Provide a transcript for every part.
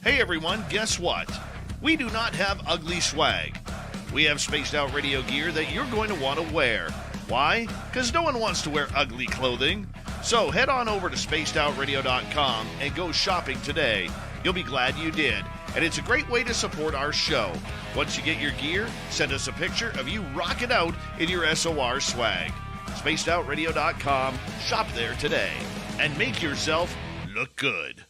Hey everyone, guess what? We do not have ugly swag. We have spaced out radio gear that you're going to want to wear. Why? Because no one wants to wear ugly clothing. So head on over to spacedoutradio.com and go shopping today. You'll be glad you did. And it's a great way to support our show. Once you get your gear, send us a picture of you rocking out in your SOR swag. Spacedoutradio.com, shop there today, and make yourself look good.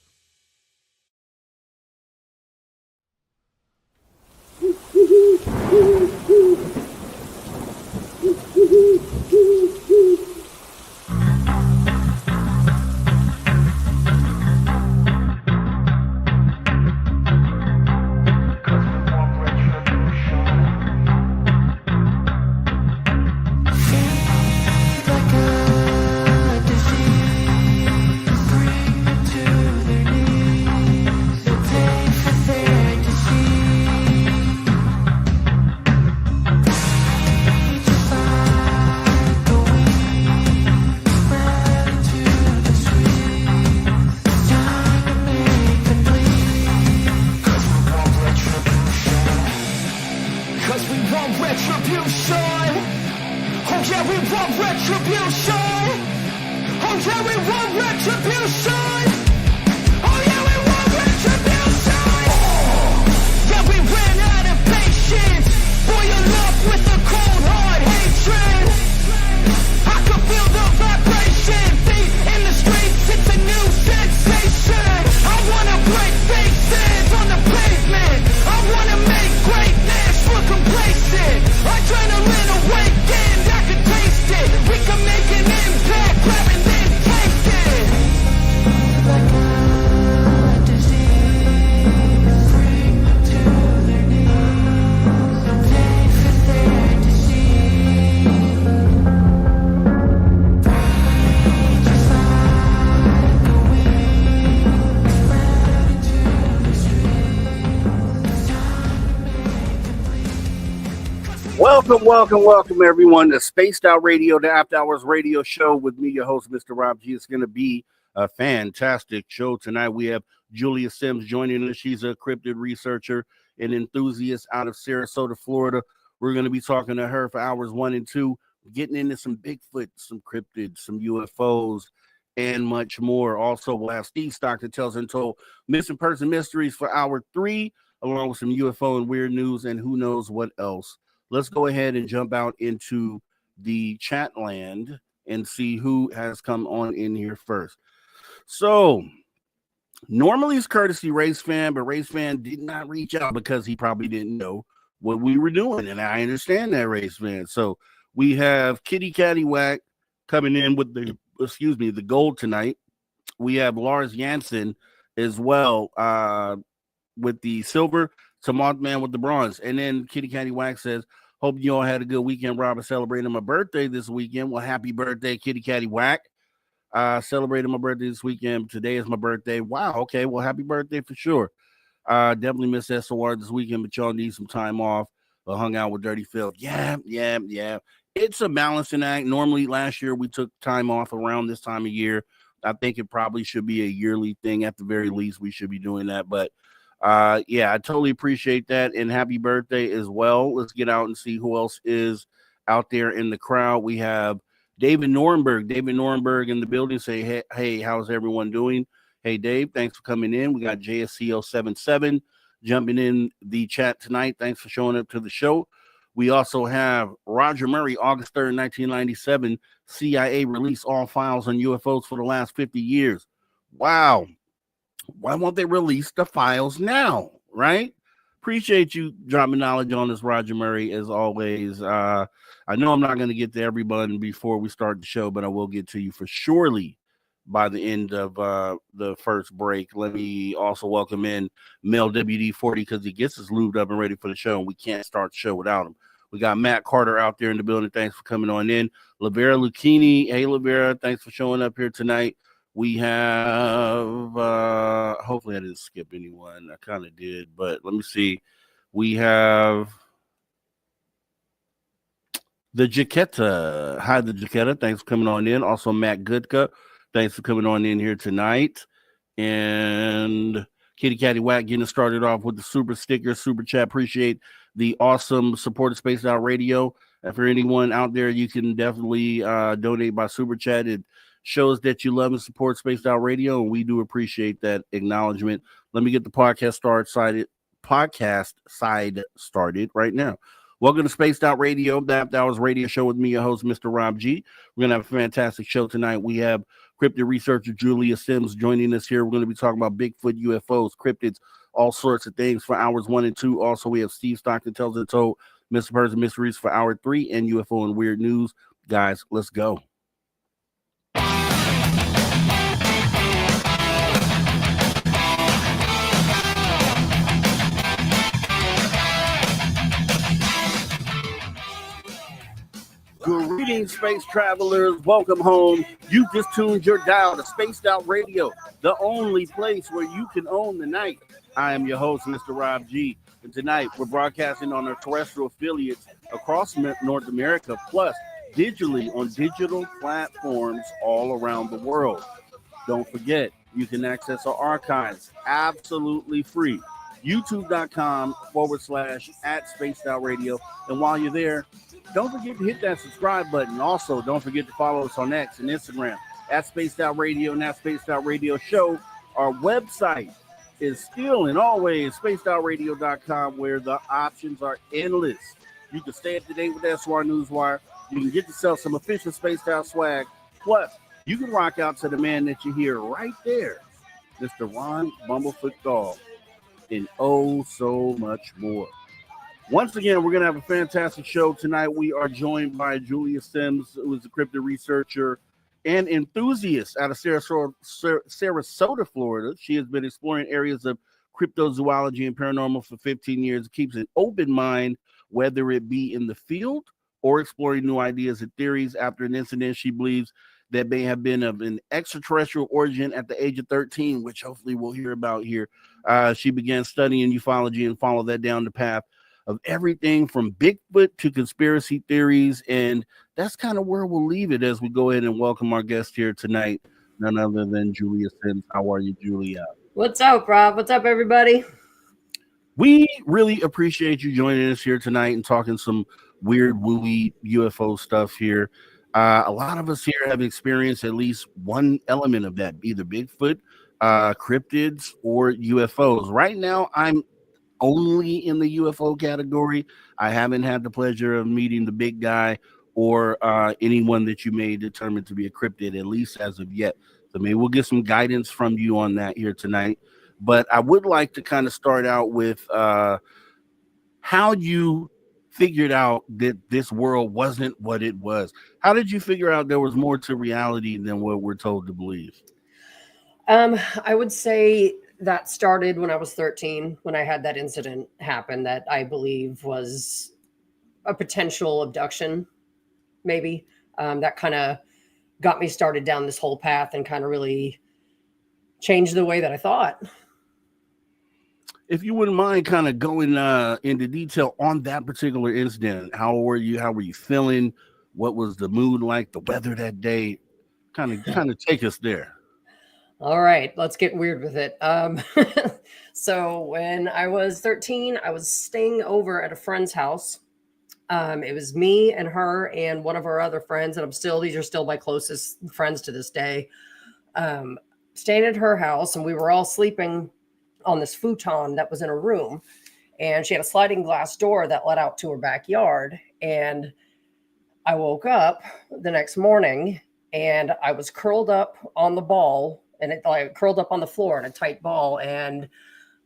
Welcome, everyone, to Spaced Out Radio, the After Hours radio show with me, your host, Mr. Rob G. It's going to be a fantastic show tonight. We have Julia Sims joining us. She's a cryptid researcher and enthusiast out of Sarasota, Florida. We're going to be talking to her for hours 1 and 2, getting into some Bigfoot, some cryptids, some UFOs, and much more. Also, we'll have Steve Stockton Tells Untold Missing Person Mysteries for hour 3, along with some UFO and weird news and who knows what else. Let's go ahead and jump out into the chat land and see who has come on in here first. So, normally it's courtesy Race Fan, but Race Fan did not reach out because he probably didn't know what we were doing, and I understand that, Race Fan. So, we have Kitty Catty Whack coming in with the gold tonight. We have Lars Jansen as well with the silver, to Mothman with the bronze. And then Kitty Catty Whack says, hope you all had a good weekend, Robert, celebrating my birthday this weekend. Well, happy birthday, Kitty Catty Whack. Celebrating my birthday this weekend. Today is my birthday. Wow, okay, well, happy birthday for sure. Definitely missed SOR this weekend, but y'all need some time off. Hung out with Dirty Phil. Yeah. It's a balancing act. Normally, last year, we took time off around this time of year. I think it probably should be a yearly thing. At the very least, we should be doing that, but yeah, I totally appreciate that, and happy birthday as well. Let's get out and see who else is out there in the crowd. We have David Norenberg in the building. Say, hey, how's everyone doing? Hey, Dave, thanks for coming in. We got JSCO77 jumping in the chat tonight. Thanks for showing up to the show. We also have Roger Murray, August 3rd, 1997. CIA released all files on UFOs for the last 50 years. Wow. Why won't they release the files now, right? Appreciate you dropping knowledge on this, Roger Murray, as always. I know I'm not going to get to everybody before we start the show, but I will get to you for surely by the end of the first break. Let me also welcome in Mel WD40 because he gets us lubed up and ready for the show, and we can't start the show without him. We got Matt Carter out there in the building. Thanks for coming on in. Lavera Lucchini. Hey, Lavera, thanks for showing up here tonight. We have, hopefully I didn't skip anyone. I kind of did, but let me see. We have the Jaquetta. Hi, the Jaquetta. Thanks for coming on in. Also, Matt Goodka. Thanks for coming on in here tonight. And Kitty Catty Whack getting started off with the super sticker, super chat. Appreciate the awesome support of Spaced Out Radio. And for anyone out there, you can definitely donate by super chat. It shows that you love and support Spaced Out Radio, and we do appreciate that acknowledgement. Let me get the podcast side started right now. Welcome to Spaced Out Radio, the After Hours radio show with me, your host, Mr. Rob G. We're going to have a fantastic show tonight. We have cryptid researcher Julia Sims joining us here. We're going to be talking about Bigfoot, UFOs, cryptids, all sorts of things for hours 1 and 2. Also, we have Steve Stockton Tells It Told, Mr. Person Mysteries for hour 3, and UFO and Weird News. Guys, let's go. Greetings, space travelers. Welcome home. You just tuned your dial to Spaced Out Radio, the only place where you can own the night. I am your host, Mr. Rob G. And tonight we're broadcasting on our terrestrial affiliates across North America, plus digitally on digital platforms all around the world. Don't forget, you can access our archives absolutely free. YouTube.com/@SpacedOutRadio. And while you're there, don't forget to hit that subscribe button. Also, don't forget to follow us on X and Instagram @SpacedOutRadio and @SpacedOutRadio Show. Our website is still and always spacedoutradio.com, where the options are endless. You can stay up to date with SWR Newswire. You can get yourself some official Spaced Out swag. Plus, you can rock out to the man that you hear right there, Mr. Ron Bumblefoot Dog, and oh so much more. Once again, we're going to have a fantastic show tonight. We are joined by Julia Sims, who is a cryptid researcher and enthusiast out of Sarasota, Florida. She has been exploring areas of cryptozoology and paranormal for 15 years. It keeps an open mind, whether it be in the field or exploring new ideas and theories. After an incident she believes that may have been of an extraterrestrial origin at the age of 13, which hopefully we'll hear about here, she began studying ufology and followed that down the path of everything from Bigfoot to conspiracy theories. And that's kind of where we'll leave it as we go ahead and welcome our guest here tonight, none other than Julia Sims. How are you, Julia? What's up, Rob? What's up, everybody? We really appreciate you joining us here tonight and talking some weird, wooey UFO stuff here. A lot of us here have experienced at least one element of that, either Bigfoot, cryptids, or UFOs. Right now, I'm only in the UFO category. I haven't had the pleasure of meeting the big guy or anyone that you may determine to be a cryptid, at least as of yet. So maybe we'll get some guidance from you on that here tonight. But I would like to kind of start out with how you figured out that this world wasn't what it was. How did you figure out there was more to reality than what we're told to believe? I would say that started when I was 13, when I had that incident happen that I believe was a potential abduction, maybe. That kind of got me started down this whole path and kind of really changed the way that I thought. If you wouldn't mind kind of going into detail on that particular incident, how were you feeling? What was the mood like, the weather that day? Kind of take us there. All right, let's get weird with it. So when I was 13, I was staying over at a friend's house. It was me and her and one of our other friends, and these are still my closest friends to this day. Staying at her house, and we were all sleeping on this futon that was in a room, and she had a sliding glass door that led out to her backyard. And I woke up the next morning, and I was curled up on the ball. And it curled up on the floor in a tight ball, and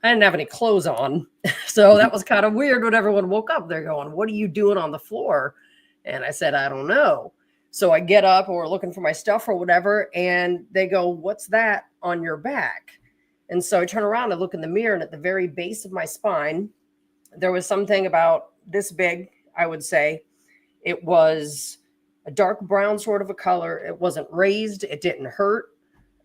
I didn't have any clothes on. So that was kind of weird when everyone woke up. They're going, "What are you doing on the floor?" And I said, "I don't know." So I get up, and we're looking for my stuff or whatever. And they go, "What's that on your back?" And so I turn around and look in the mirror, and at the very base of my spine, there was something about this big, I would say. It was a dark brown sort of a color. It wasn't raised. It didn't hurt.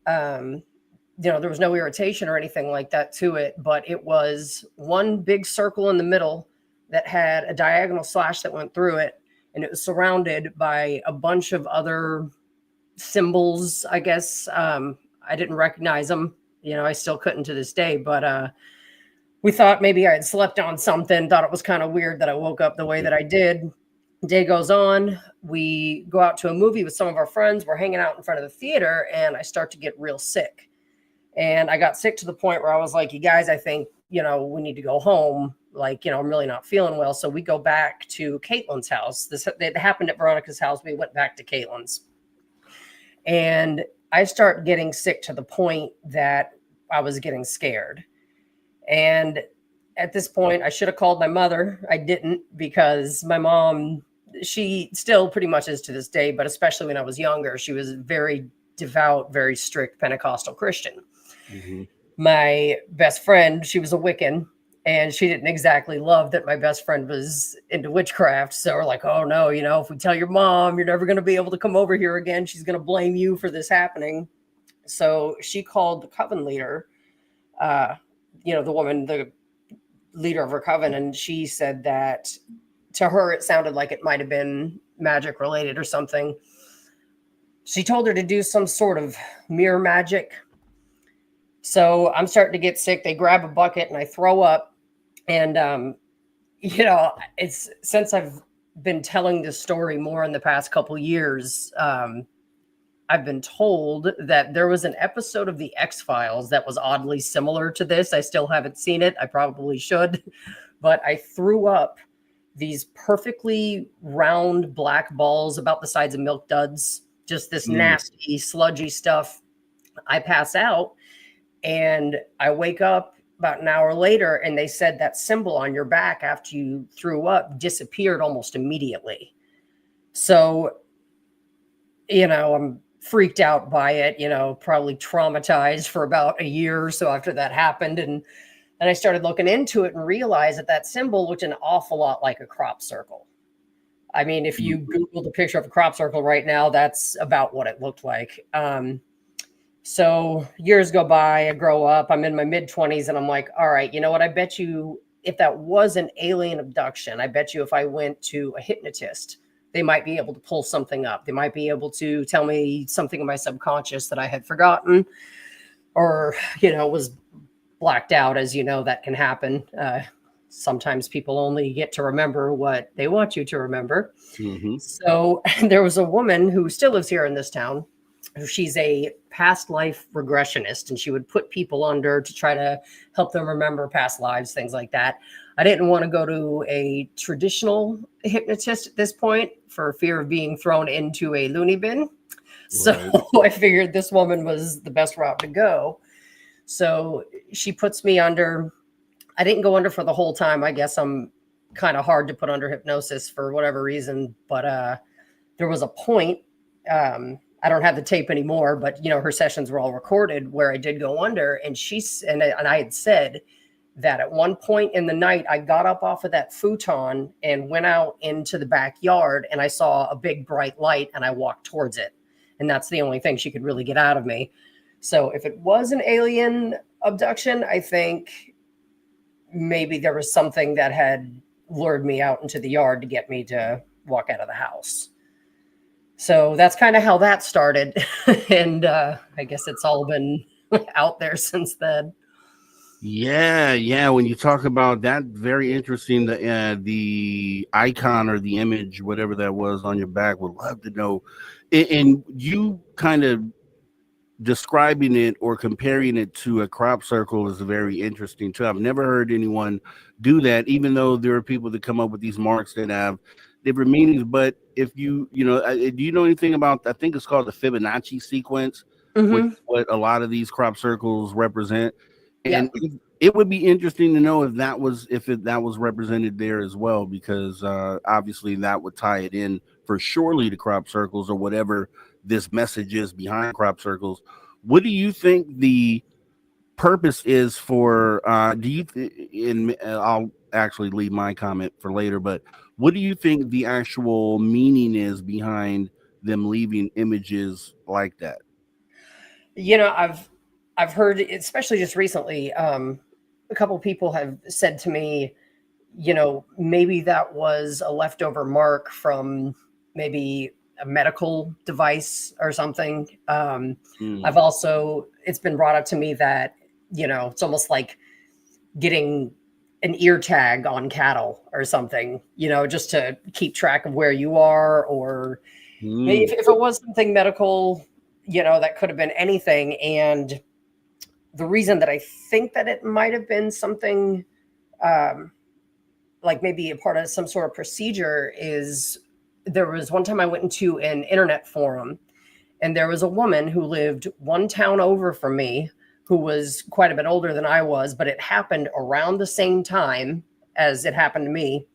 There was no irritation or anything like that to it, but it was one big circle in the middle that had a diagonal slash that went through it. And it was surrounded by a bunch of other symbols, I guess. I didn't recognize them You know, I still couldn't to this day, but we thought maybe I had slept on something, thought it was kind of weird that I woke up the way that I did. Day goes on. We go out to a movie with some of our friends. We're hanging out in front of the theater, and I start to get real sick. And I got sick to the point where I was like, you guys, I think, you know, we need to go home. Like, you know, I'm really not feeling well. So we go back to Caitlin's house. It happened at Veronica's house. We went back to Caitlin's. And I start getting sick to the point that I was getting scared. And at this point, I should have called my mother. I didn't, because my mom, she still pretty much is to this day, but especially when I was younger, she was very devout, very strict Pentecostal Christian. Mm-hmm. My best friend, she was a Wiccan, and she didn't exactly love that my best friend was into witchcraft. So we're like, oh no, you know, if we tell your mom, you're never going to be able to come over here again. She's going to blame you for this happening. So she called the coven leader, you know, the woman, the leader of her coven. And she said that to her, it sounded like it might've been magic related or something. She told her to do some sort of mirror magic. So I'm starting to get sick. They grab a bucket and I throw up. And, you know, it's since I've been telling this story more in the past couple years, I've been told that there was an episode of the X-Files that was oddly similar to this. I still haven't seen it. I probably should, but I threw up these perfectly round black balls about the size of milk duds, just this nasty, sludgy stuff. I pass out and I wake up about an hour later, and they said that symbol on your back after you threw up disappeared almost immediately. So, you know, I'm freaked out by it, you know, probably traumatized for about a year or so after that happened. And I started looking into it and realized that that symbol looked an awful lot like a crop circle. I mean, if you Google the picture of a crop circle right now, that's about what it looked like. So years go by, I grow up, I'm in my mid-20s, and I'm like, all right, you know what? I bet you if that was an alien abduction, I bet you if I went to a hypnotist, they might be able to pull something up. They might be able to tell me something in my subconscious that I had forgotten or, you know, was blacked out. As you know, that can happen. Sometimes people only get to remember what they want you to remember. Mm-hmm. So there was a woman who still lives here in this town. She's a past life regressionist, and she would put people under to try to help them remember past lives, things like that. I didn't want to go to a traditional hypnotist at this point for fear of being thrown into a loony bin. Right. So I figured this woman was the best route to go. So she puts me under. I didn't go under for the whole time. I guess I'm kind of hard to put under hypnosis for whatever reason. But there was a point. I don't have the tape anymore, but, you know, her sessions were all recorded where I did go under, and I had said that at one point in the night, I got up off of that futon and went out into the backyard, and I saw a big bright light, and I walked towards it. And that's the only thing she could really get out of me. So if it was an alien abduction, I think maybe there was something that had lured me out into the yard to get me to walk out of the house. So that's kind of how that started. And I guess it's all been out there since then. Yeah. When you talk about that, very interesting. The icon or the image, whatever that was on your back, would love to know. And you kind of describing it or comparing it to a crop circle is very interesting too. I've never heard anyone do that, even though there are people that come up with these marks that have different meanings. But if you know, do you know anything about, I think it's called the Fibonacci sequence, which what a lot of these crop circles represent. And it would be interesting to know if that was represented there as well, because obviously that would tie it in for surely to crop circles or whatever this message is behind crop circles. What do you think the purpose is for, I'll actually leave my comment for later, but what do you think the actual meaning is behind them leaving images like that? You know, I've heard, especially just recently, a couple of people have said to me, you know, maybe that was a leftover mark from maybe a medical device or something. I've also, it's been brought up to me that, you know, it's almost like getting an ear tag on cattle or something, you know, just to keep track of where you are, or if it was something medical, you know, that could have been anything. And the reason that I think that it might have been something like maybe a part of some sort of procedure is there was one time I went into an internet forum, and there was a woman who lived one town over from me who was quite a bit older than I was, but it happened around the same time as it happened to me.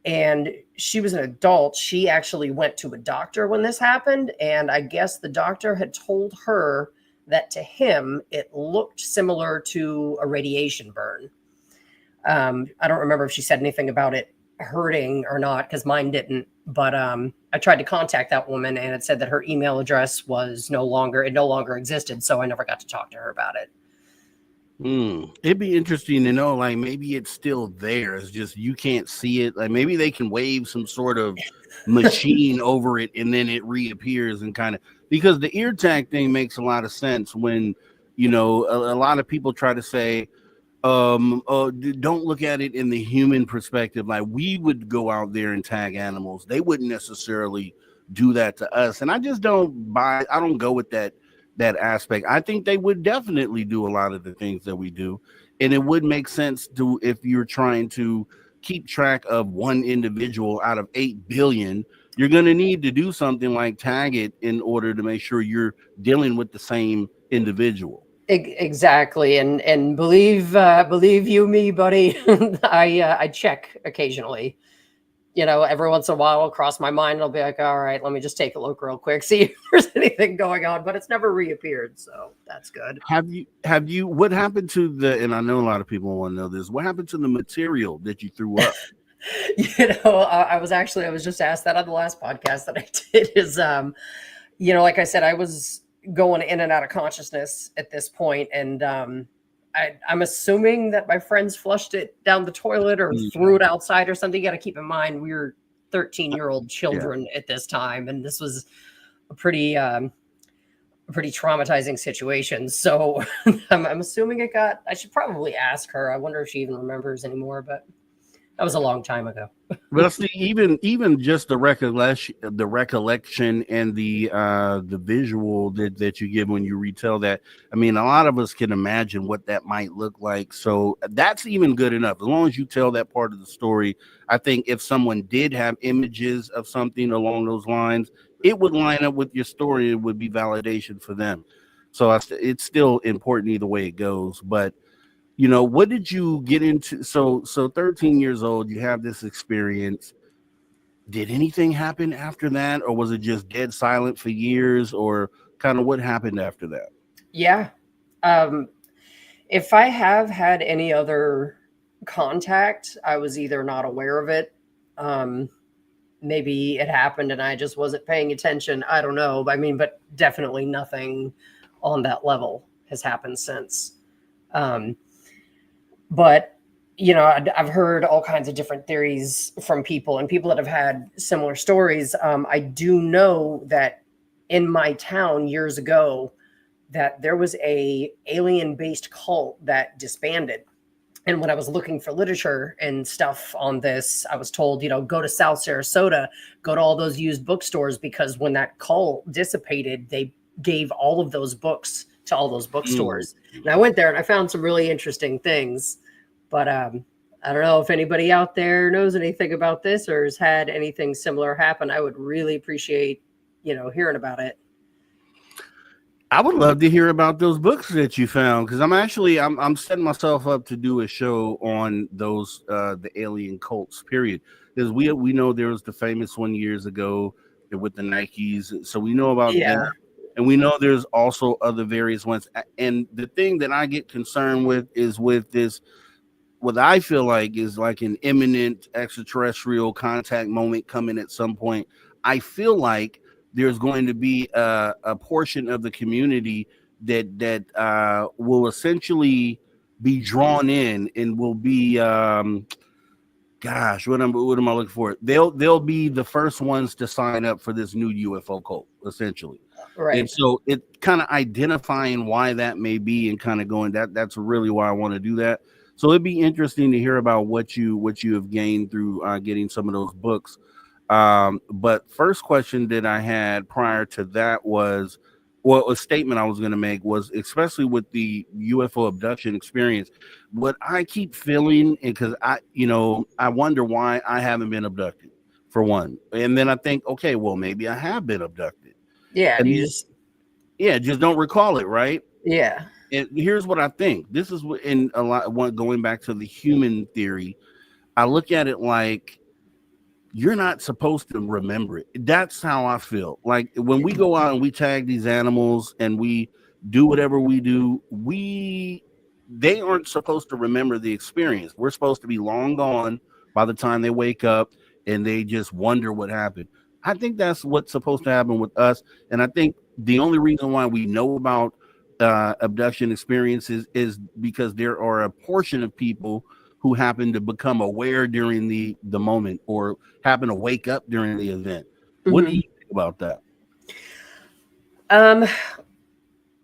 And she was an adult. She actually went to a doctor when this happened. And I guess the doctor had told her that to him, it looked similar to a radiation burn. I don't remember if she said anything about it hurting or not, because mine didn't. But I tried to contact that woman, and it said that her email address was no longer existed. So I never got to talk to her about it. It'd be interesting to know, like, maybe it's still there. It's just you can't see it. Like, maybe they can wave some sort of machine over it, and then it reappears, and kind of, because the ear tag thing makes a lot of sense when, you know, a lot of people try to say, don't look at it in the human perspective. Like, we would go out there and tag animals. They wouldn't necessarily do that to us. And I just don't go with that aspect. I think they would definitely do a lot of the things that we do. And it would make sense to, if you're trying to keep track of one individual out of 8 billion, you're going to need to do something like tag it in order to make sure you're dealing with the same individual. Exactly. And believe you me, buddy, I check occasionally. You know, every once in a while it'll cross my mind and I'll be like, all right, let me just take a look real quick, see if there's anything going on, but it's never reappeared. So that's good. Have you, what happened to and I know a lot of people want to know this, what happened to the material that you threw up? You know, I was just asked that on the last podcast that I did is, you know, like I said, I was going in and out of consciousness at this point. And I'm assuming that my friends flushed it down the toilet or threw it outside or something. You got to keep in mind, we were 13-year-old children at this time. And this was a pretty traumatizing situation. So I'm assuming I should probably ask her. I wonder if she even remembers anymore, but that was a long time ago. But see, even just the recollection and the visual that you give when you retell that, I mean, a lot of us can imagine what that might look like. So that's even good enough. As long as you tell that part of the story, I think if someone did have images of something along those lines, it would line up with your story. It would be validation for them. So it's still important either way it goes. But you know, what did you get into? So 13 years old, you have this experience. Did anything happen after that? Or was it just dead silent for years? Or kind of what happened after that? Yeah. If I have had any other contact, I was either not aware of it. Maybe it happened and I just wasn't paying attention. I don't know. I mean, but definitely nothing on that level has happened since. But, you know, I've heard all kinds of different theories from people and people that have had similar stories. I do know that in my town years ago, that there was a alien-based cult that disbanded. And when I was looking for literature and stuff on this, I was told, you know, go to South Sarasota, go to all those used bookstores, because when that cult dissipated, they gave all of those books to all those bookstores. And I went there and I found some really interesting things, but I don't know if anybody out there knows anything about this or has had anything similar happen. I would really appreciate, you know, hearing about it. I would love to hear about those books that you found, because I'm setting myself up to do a show on those the alien cults, period. Because we know there was the famous one years ago with the Nikes, so we know about that. And we know there's also other various ones. And the thing that I get concerned with is with this, what I feel like is like an imminent extraterrestrial contact moment coming at some point. I feel like there's going to be a portion of the community that will essentially be drawn in and will be, gosh, what am I looking for? They'll be the first ones to sign up for this new UFO cult, essentially. And Right. so it kind of identifying why that may be and kind of going that's really why I want to do that. So it'd be interesting to hear about what you have gained through getting some of those books. But first question that I had prior to that was, well, a statement I was going to make was, especially with the UFO abduction experience, what I keep feeling, because I wonder why I haven't been abducted, for one. And then I think, okay, well, maybe I have been abducted. Yeah. And You just, just don't recall it, right? yeah. And here's what I think. This is what, in a lot, going back to the human theory, I look at it like, you're not supposed to remember it. That's how I feel. Like when we go out and we tag these animals and we do whatever we do, they aren't supposed to remember the experience. We're supposed to be long gone by the time they wake up and they just wonder what happened. I think that's what's supposed to happen with us. And I think the only reason why we know about abduction experiences is because there are a portion of people who happen to become aware during the moment or happen to wake up during the event. What do you think about that?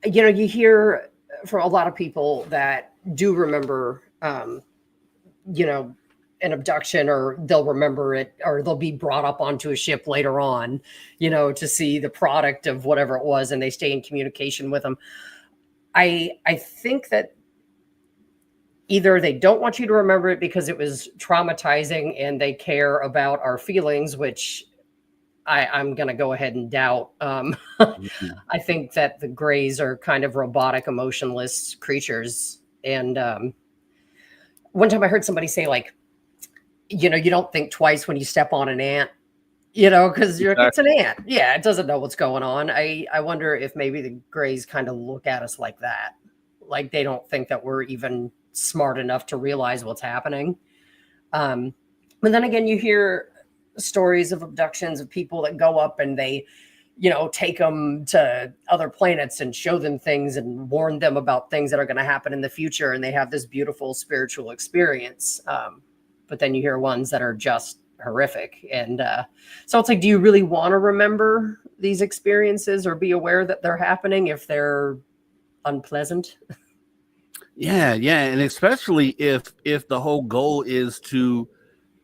You hear from a lot of people that do remember, an abduction, or they'll remember it, or they'll be brought up onto a ship later on, to see the product of whatever it was, and they stay in communication with them. I think that either they don't want you to remember it because it was traumatizing and they care about our feelings, which I'm going to go ahead and doubt. I think that the Greys are kind of robotic, emotionless creatures. And one time I heard somebody say, like, you don't think twice when you step on an ant, because you're like, it's an ant. Yeah, it doesn't know what's going on. I wonder if maybe the Greys kind of look at us like that. Like they don't think that we're even smart enough to realize what's happening. But then again, you hear stories of abductions of people that go up and they, take them to other planets and show them things and warn them about things that are going to happen in the future. And they have this beautiful spiritual experience. But then you hear ones that are just horrific. And so it's like, do you really want to remember these experiences or be aware that they're happening if they're unpleasant? Yeah. And especially if the whole goal is to,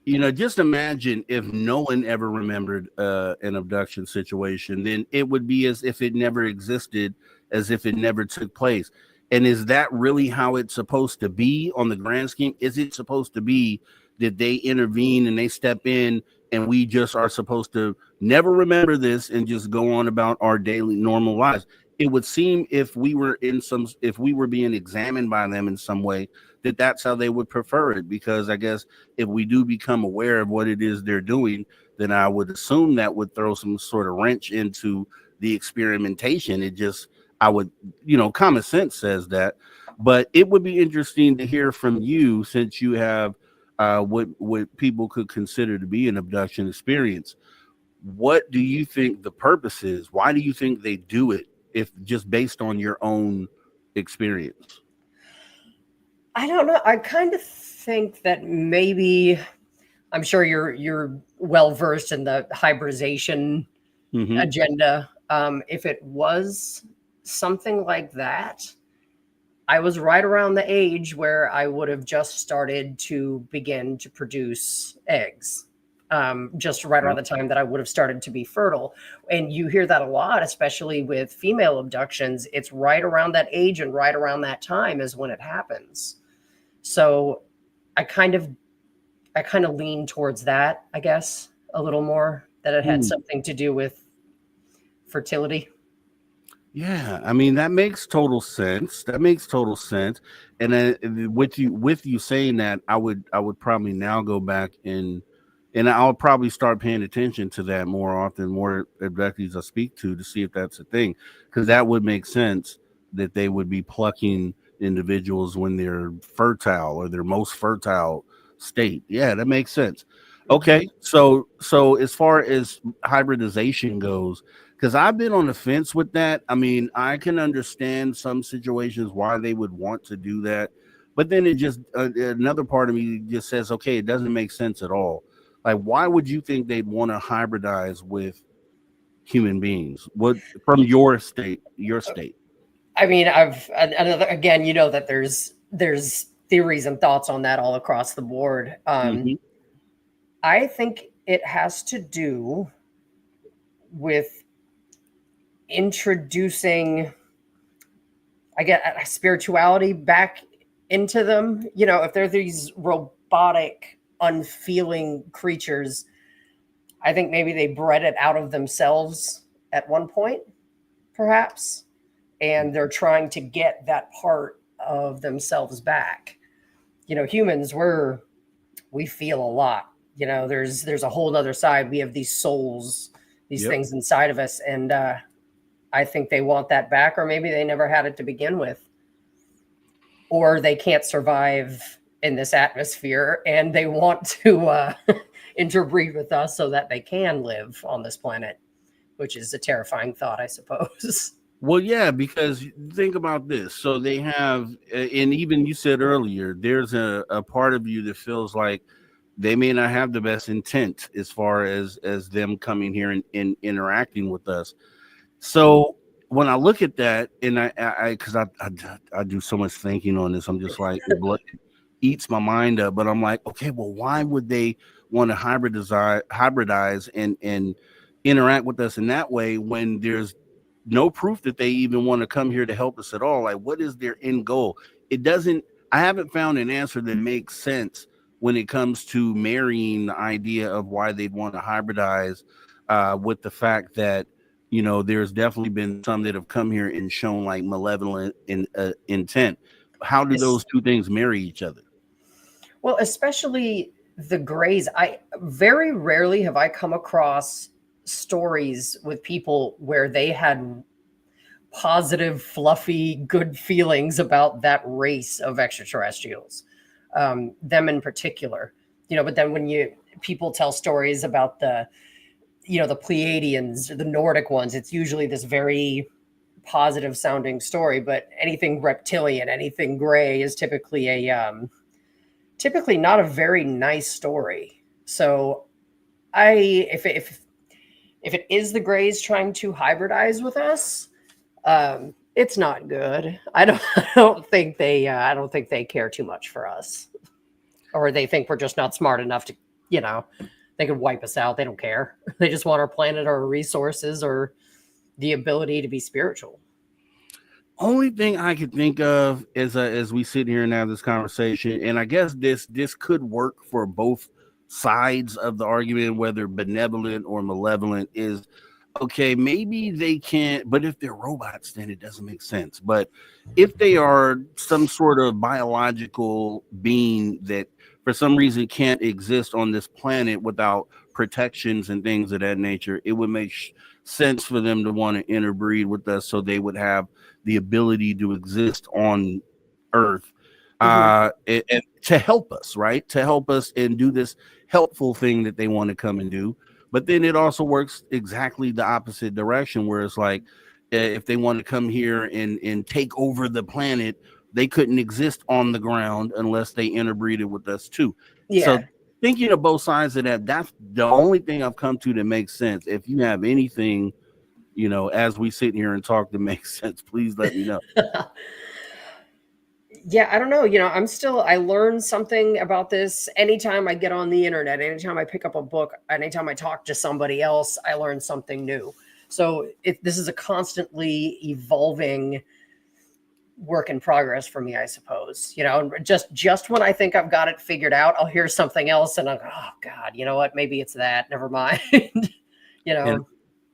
just imagine if no one ever remembered an abduction situation, then it would be as if it never existed, as if it never took place. And is that really how it's supposed to be on the grand scheme? Is it supposed to be that they intervene and they step in and we just are supposed to never remember this and just go on about our daily normal lives? It would seem if we were being examined by them in some way, that's how they would prefer it. Because I guess if we do become aware of what it is they're doing, then I would assume that would throw some sort of wrench into the experimentation. Common sense says that. But it would be interesting to hear from you, since you have what people could consider to be an abduction experience. What do you think the purpose is? Why do you think they do it, if just based on your own experience? I don't know. I kind of think that maybe, I'm sure you're well versed in the hybridization agenda. If it was something like that, I was right around the age where I would have just started to begin to produce eggs. Just right around the time that I would have started to be fertile. And you hear that a lot, especially with female abductions. It's right around that age and right around that time is when it happens. So I kind of lean towards that, I guess, a little more, that it had something to do with fertility. Yeah, I mean, that makes total sense. And then with you saying that, I would probably now go back and I'll probably start paying attention to that more often, more abductees I speak to see if that's a thing, because that would make sense that they would be plucking individuals when they're fertile or their most fertile state. Yeah, that makes sense. Okay, so as far as hybridization goes, because I've been on the fence with that. I mean, I can understand some situations why they would want to do that, but then it just another part of me just says, okay, it doesn't make sense at all. Like, why would you think they'd want to hybridize with human beings? What from your state? I mean, again, you know that there's theories and thoughts on that all across the board. I think it has to do with introducing, I get spirituality back into them. You know, if they're these robotic, unfeeling creatures, I think maybe they bred it out of themselves at one point, perhaps, and they're trying to get that part of themselves back. You know, humans, we feel a lot. You know, there's a whole other side. We have these souls, these things inside of us, and I think they want that back, or maybe they never had it to begin with, or they can't survive in this atmosphere and they want to interbreed with us so that they can live on this planet, which is a terrifying thought, I suppose. Well, yeah, because think about this. So they have, and even you said earlier, there's a part of you that feels like they may not have the best intent as far as them coming here and interacting with us. So when I look at that, and because I do so much thinking on this, I'm just like, it eats my mind up. But I'm like, okay, well, why would they want to hybridize and interact with us in that way when there's no proof that they even want to come here to help us at all? Like, what is their end goal? I haven't found an answer that makes sense when it comes to marrying the idea of why they'd want to hybridize with the fact that, you know, there's definitely been some that have come here and shown like malevolent intent. How do those two things marry each other? Well, especially the Greys. I very rarely have I come across stories with people where they had positive, fluffy, good feelings about that race of extraterrestrials, them in particular. You know, but then when people tell stories about the Pleiadians, the Nordic ones, it's usually this very positive sounding story. But anything reptilian, anything gray is typically not a very nice story. So if it is the Greys trying to hybridize with us, it's not good. I don't think they care too much for us, or they think we're just not smart enough to, they could wipe us out. They don't care. They just want our planet, our resources, or the ability to be spiritual. Only thing I could think of is as we sit here and have this conversation, and I guess this could work for both sides of the argument, whether benevolent or malevolent, is okay, maybe they can't, but if they're robots, then it doesn't make sense. But if they are some sort of biological being that for some reason can't exist on this planet without protections and things of that nature, it would make sense for them to want to interbreed with us so they would have the ability to exist on Earth, and to help us, right? To help us and do this helpful thing that they want to come and do. But then it also works exactly the opposite direction, where it's like, if they want to come here and take over the planet, they couldn't exist on the ground unless they interbreeded with us too. Yeah. So thinking of both sides of that, that's the only thing I've come to that makes sense. If you have anything, as we sit here and talk that makes sense, please let me know. Yeah, I don't know. I learn something about this anytime I get on the internet, anytime I pick up a book, anytime I talk to somebody else, I learn something new. So this is a constantly evolving work in progress for me, I suppose. Just when I think I've got it figured out, I'll hear something else and I'm like, oh God, you know what? Maybe it's that. Never mind. And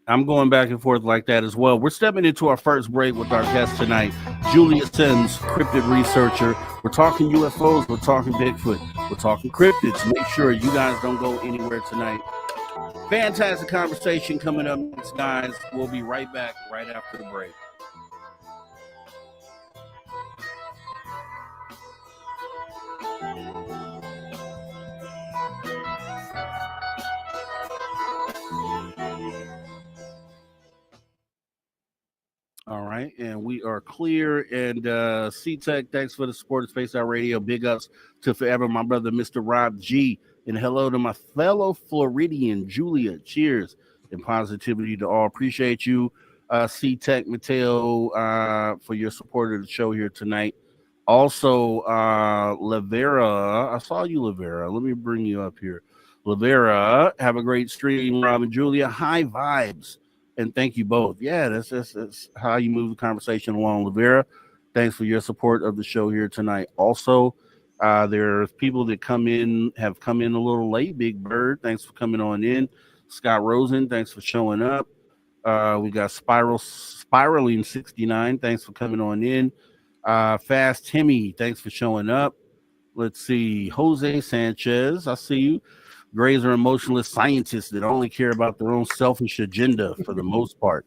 I'm going back and forth like that as well. We're stepping into our first break with our guest tonight, Julia Sims, cryptid researcher. We're talking UFOs, we're talking Bigfoot, we're talking cryptids. Make sure you guys don't go anywhere tonight. Fantastic conversation coming up next, guys. We'll be right back right after the break. All right, and we are clear. And C-Tech, thanks for the support of Space Out Radio. Big ups to forever my brother, Mr. Rob G. And hello to my fellow Floridian, Julia. Cheers. and positivity to all. Appreciate you, C-Tech Mateo, for your support of the show here tonight. Also, Lavera, I saw you, Lavera. Let me bring you up here. Lavera, have a great stream. Rob and Julia, high vibes. And thank you both. Yeah, that's how you move the conversation along, Lavera. Thanks for your support of the show here tonight. Also, there's people that have come in a little late. Big Bird, thanks for coming on in. Scott Rosen, thanks for showing up. We got Spiraling 69, thanks for coming on in. Fast Timmy, thanks for showing up. Let's see, Jose Sanchez, I see you. Grays are emotionless scientists that only care about their own selfish agenda for the most part.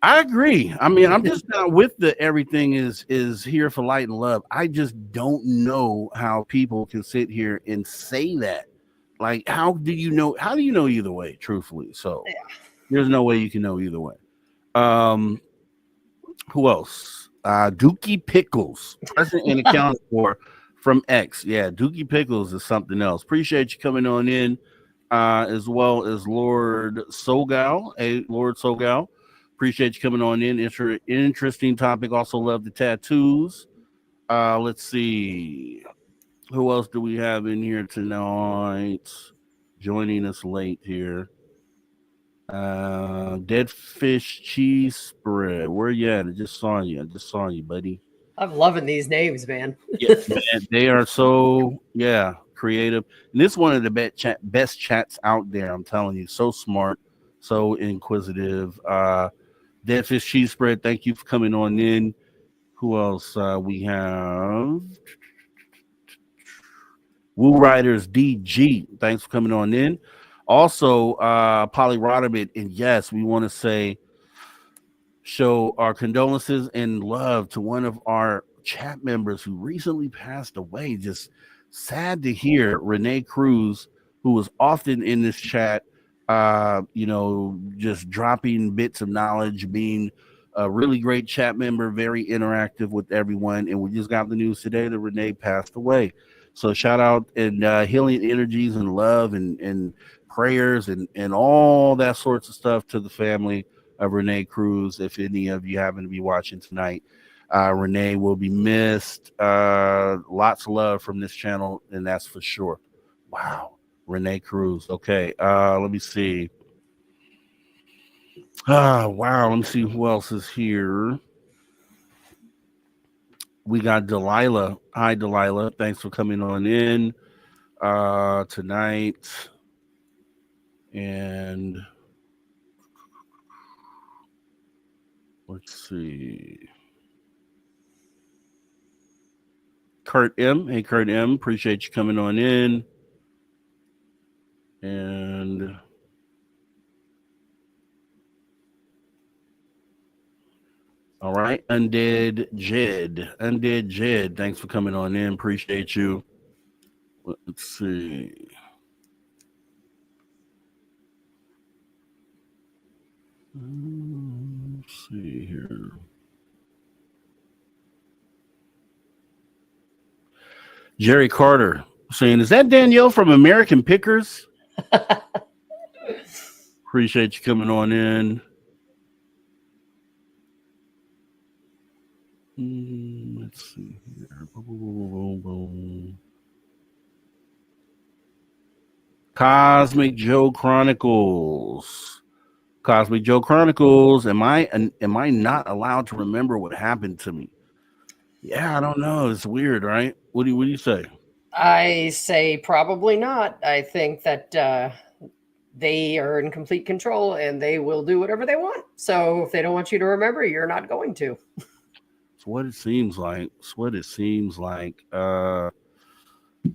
I agree. I mean, I'm just not with the everything is here for light and love. I just don't know how people can sit here and say that. Like, how do you know either way, truthfully? So there's no way you can know either way. Who else? Dookie Pickles, present and accounted for from X. Yeah, Dookie Pickles is something else. Appreciate you coming on in, as well as Lord Sogal. Hey, Lord Sogal. Appreciate you coming on in. Interesting topic. Also love the tattoos. Let's see. Who else do we have in here tonight? Joining us late here. Dead fish cheese spread. Where you at? I just saw you, buddy. I'm loving these names, man. Yes, man. They are so creative. And this is one of the best chats out there. I'm telling you, so smart, so inquisitive. Dead fish cheese spread. Thank you for coming on in. Who else? We have Woo Riders DG. Thanks for coming on in. Also, Polly Rodderman. And yes, we want to show our condolences and love to one of our chat members who recently passed away. Just sad to hear. Renee Cruz, who was often in this chat, just dropping bits of knowledge, being a really great chat member, very interactive with everyone. And we just got the news today that Renee passed away. So shout out and healing energies and love and prayers and all that sorts of stuff to the family of Renee Cruz. If any of you happen to be watching tonight, Renee will be missed. Lots of love from this channel, and that's for sure. Wow. Renee Cruz. Okay. Let me see. Wow. Let me see who else is here. We got Delilah. Hi, Delilah. Thanks for coming on in tonight. And let's see. Kurt M. Hey, Kurt M. Appreciate you coming on in. And all right, Undead Jed. Thanks for coming on in. Appreciate you. Let's see. Let's see here. Jerry Carter saying, is that Danielle from American Pickers? Appreciate you coming on in. Let's see here. Cosmic Joe Chronicles. Cosmic Joe Chronicles. Am I not allowed to remember what happened to me? Yeah, I don't know. It's weird, right? What do you say? I say probably not. I think that they are in complete control and they will do whatever they want. So if they don't want you to remember, you're not going to. It's what it seems like.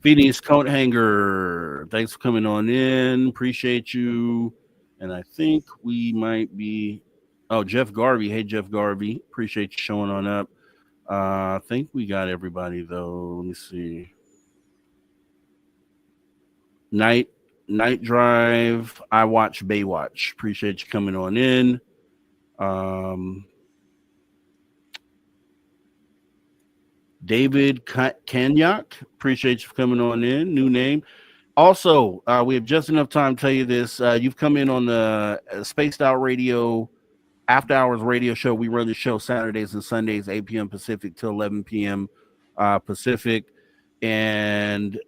Phoenix Coat Hanger, thanks for coming on in. Appreciate you. And I think we might be. Oh, Jeff Garvey. Hey, Jeff Garvey. Appreciate you showing on up. I think we got everybody though. Let me see. Night Drive. I watch Baywatch. Appreciate you coming on in. David Kanyak. Appreciate you coming on in. New name. Also, we have just enough time to tell you this. You've come in on the Spaced Out Radio After Hours radio show. We run the show Saturdays and Sundays, 8 p.m. Pacific till 11 p.m. Pacific. And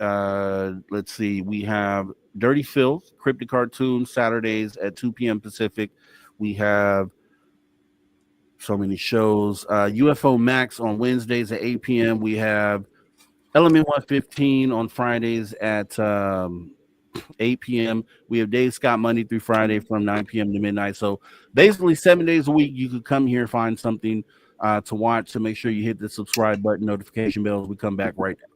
let's see, we have Dirty Filth, Cryptic Cartoons, Saturdays at 2 p.m. Pacific. We have so many shows. UFO Max on Wednesdays at 8 p.m. We have Element 115 on Fridays at 8 p.m. We have Dave Scott Monday through Friday from 9 p.m. to midnight. So basically 7 days a week, you could come here, find something to watch. So make sure you hit the subscribe button, notification bells. We come back right now.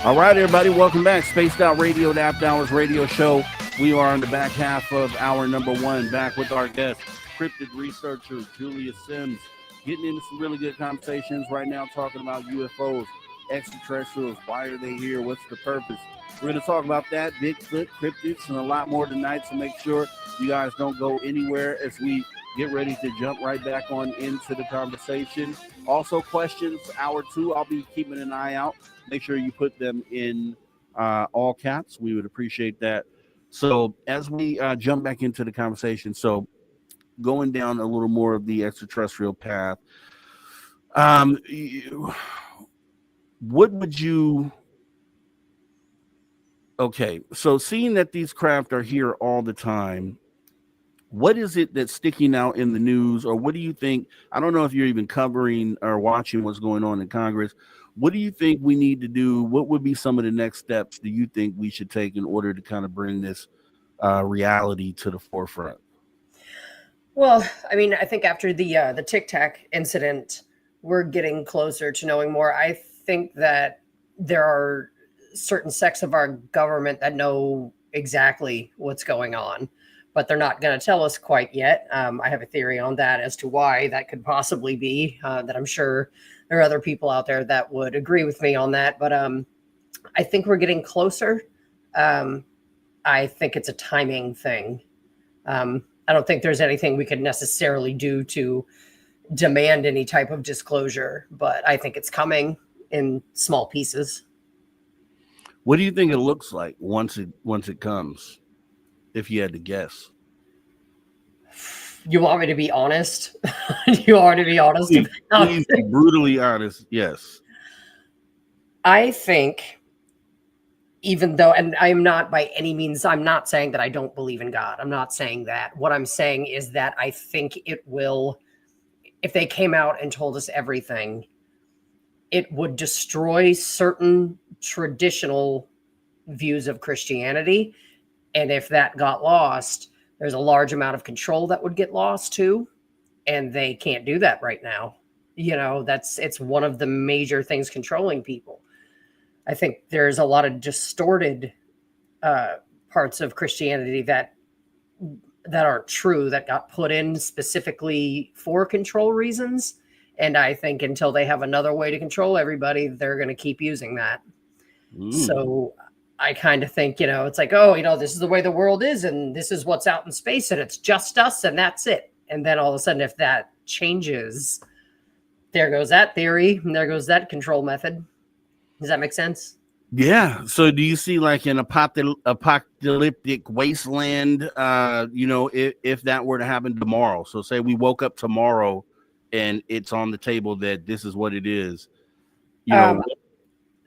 All right, everybody, welcome back. Spaced Out Radio, the After Hours radio show. We are on the back half of hour number 1, back with our guest, cryptid researcher Julia Sims, getting into some really good conversations right now, talking about UFOs, extraterrestrials, why are they here, what's the purpose. We're going to talk about that, Bigfoot, cryptids, and a lot more tonight, so make sure you guys don't go anywhere as we get ready to jump right back on into the conversation. Also, questions, hour 2, I'll be keeping an eye out. Make sure you put them in all caps. We would appreciate that. So as we jump back into the conversation, so going down a little more of the extraterrestrial path, what would you... Okay, so seeing that these craft are here all the time, what is it that's sticking out in the news, or what do you think? I don't know if you're even covering or watching what's going on in Congress. What do you think we need to do? What would be some of the next steps do you think we should take in order to kind of bring this reality to the forefront? Well, I mean, I think after the Tik Tok incident, we're getting closer to knowing more. I think that there are certain sects of our government that know exactly what's going on, but they're not going to tell us quite yet. I have a theory on that as to why that could possibly be, that I'm sure there are other people out there that would agree with me on that. But I think we're getting closer. I think it's a timing thing. I don't think there's anything we could necessarily do to demand any type of disclosure, but I think it's coming in small pieces. What do you think it looks like once it comes, if you had to guess? You want me to be honest? You want me to be honest? Please be brutally honest. Yes. I think, even though, and I'm not by any means, I'm not saying that I don't believe in God. I'm not saying that. What I'm saying is that I think it will, if they came out and told us everything, it would destroy certain traditional views of Christianity. And if that got lost, there's a large amount of control that would get lost too. And they can't do that right now. You know, it's one of the major things controlling people. I think there's a lot of distorted parts of Christianity that aren't true, that got put in specifically for control reasons. And I think until they have another way to control everybody, they're going to keep using that. So I kind of think, it's like, this is the way the world is, and this is what's out in space, and it's just us, and that's it. And then all of a sudden, if that changes, there goes that theory, and there goes that control method. Does that make sense? Yeah. So do you see like an apocalyptic wasteland, if that were to happen tomorrow? So say we woke up tomorrow and it's on the table that this is what it is. Yeah.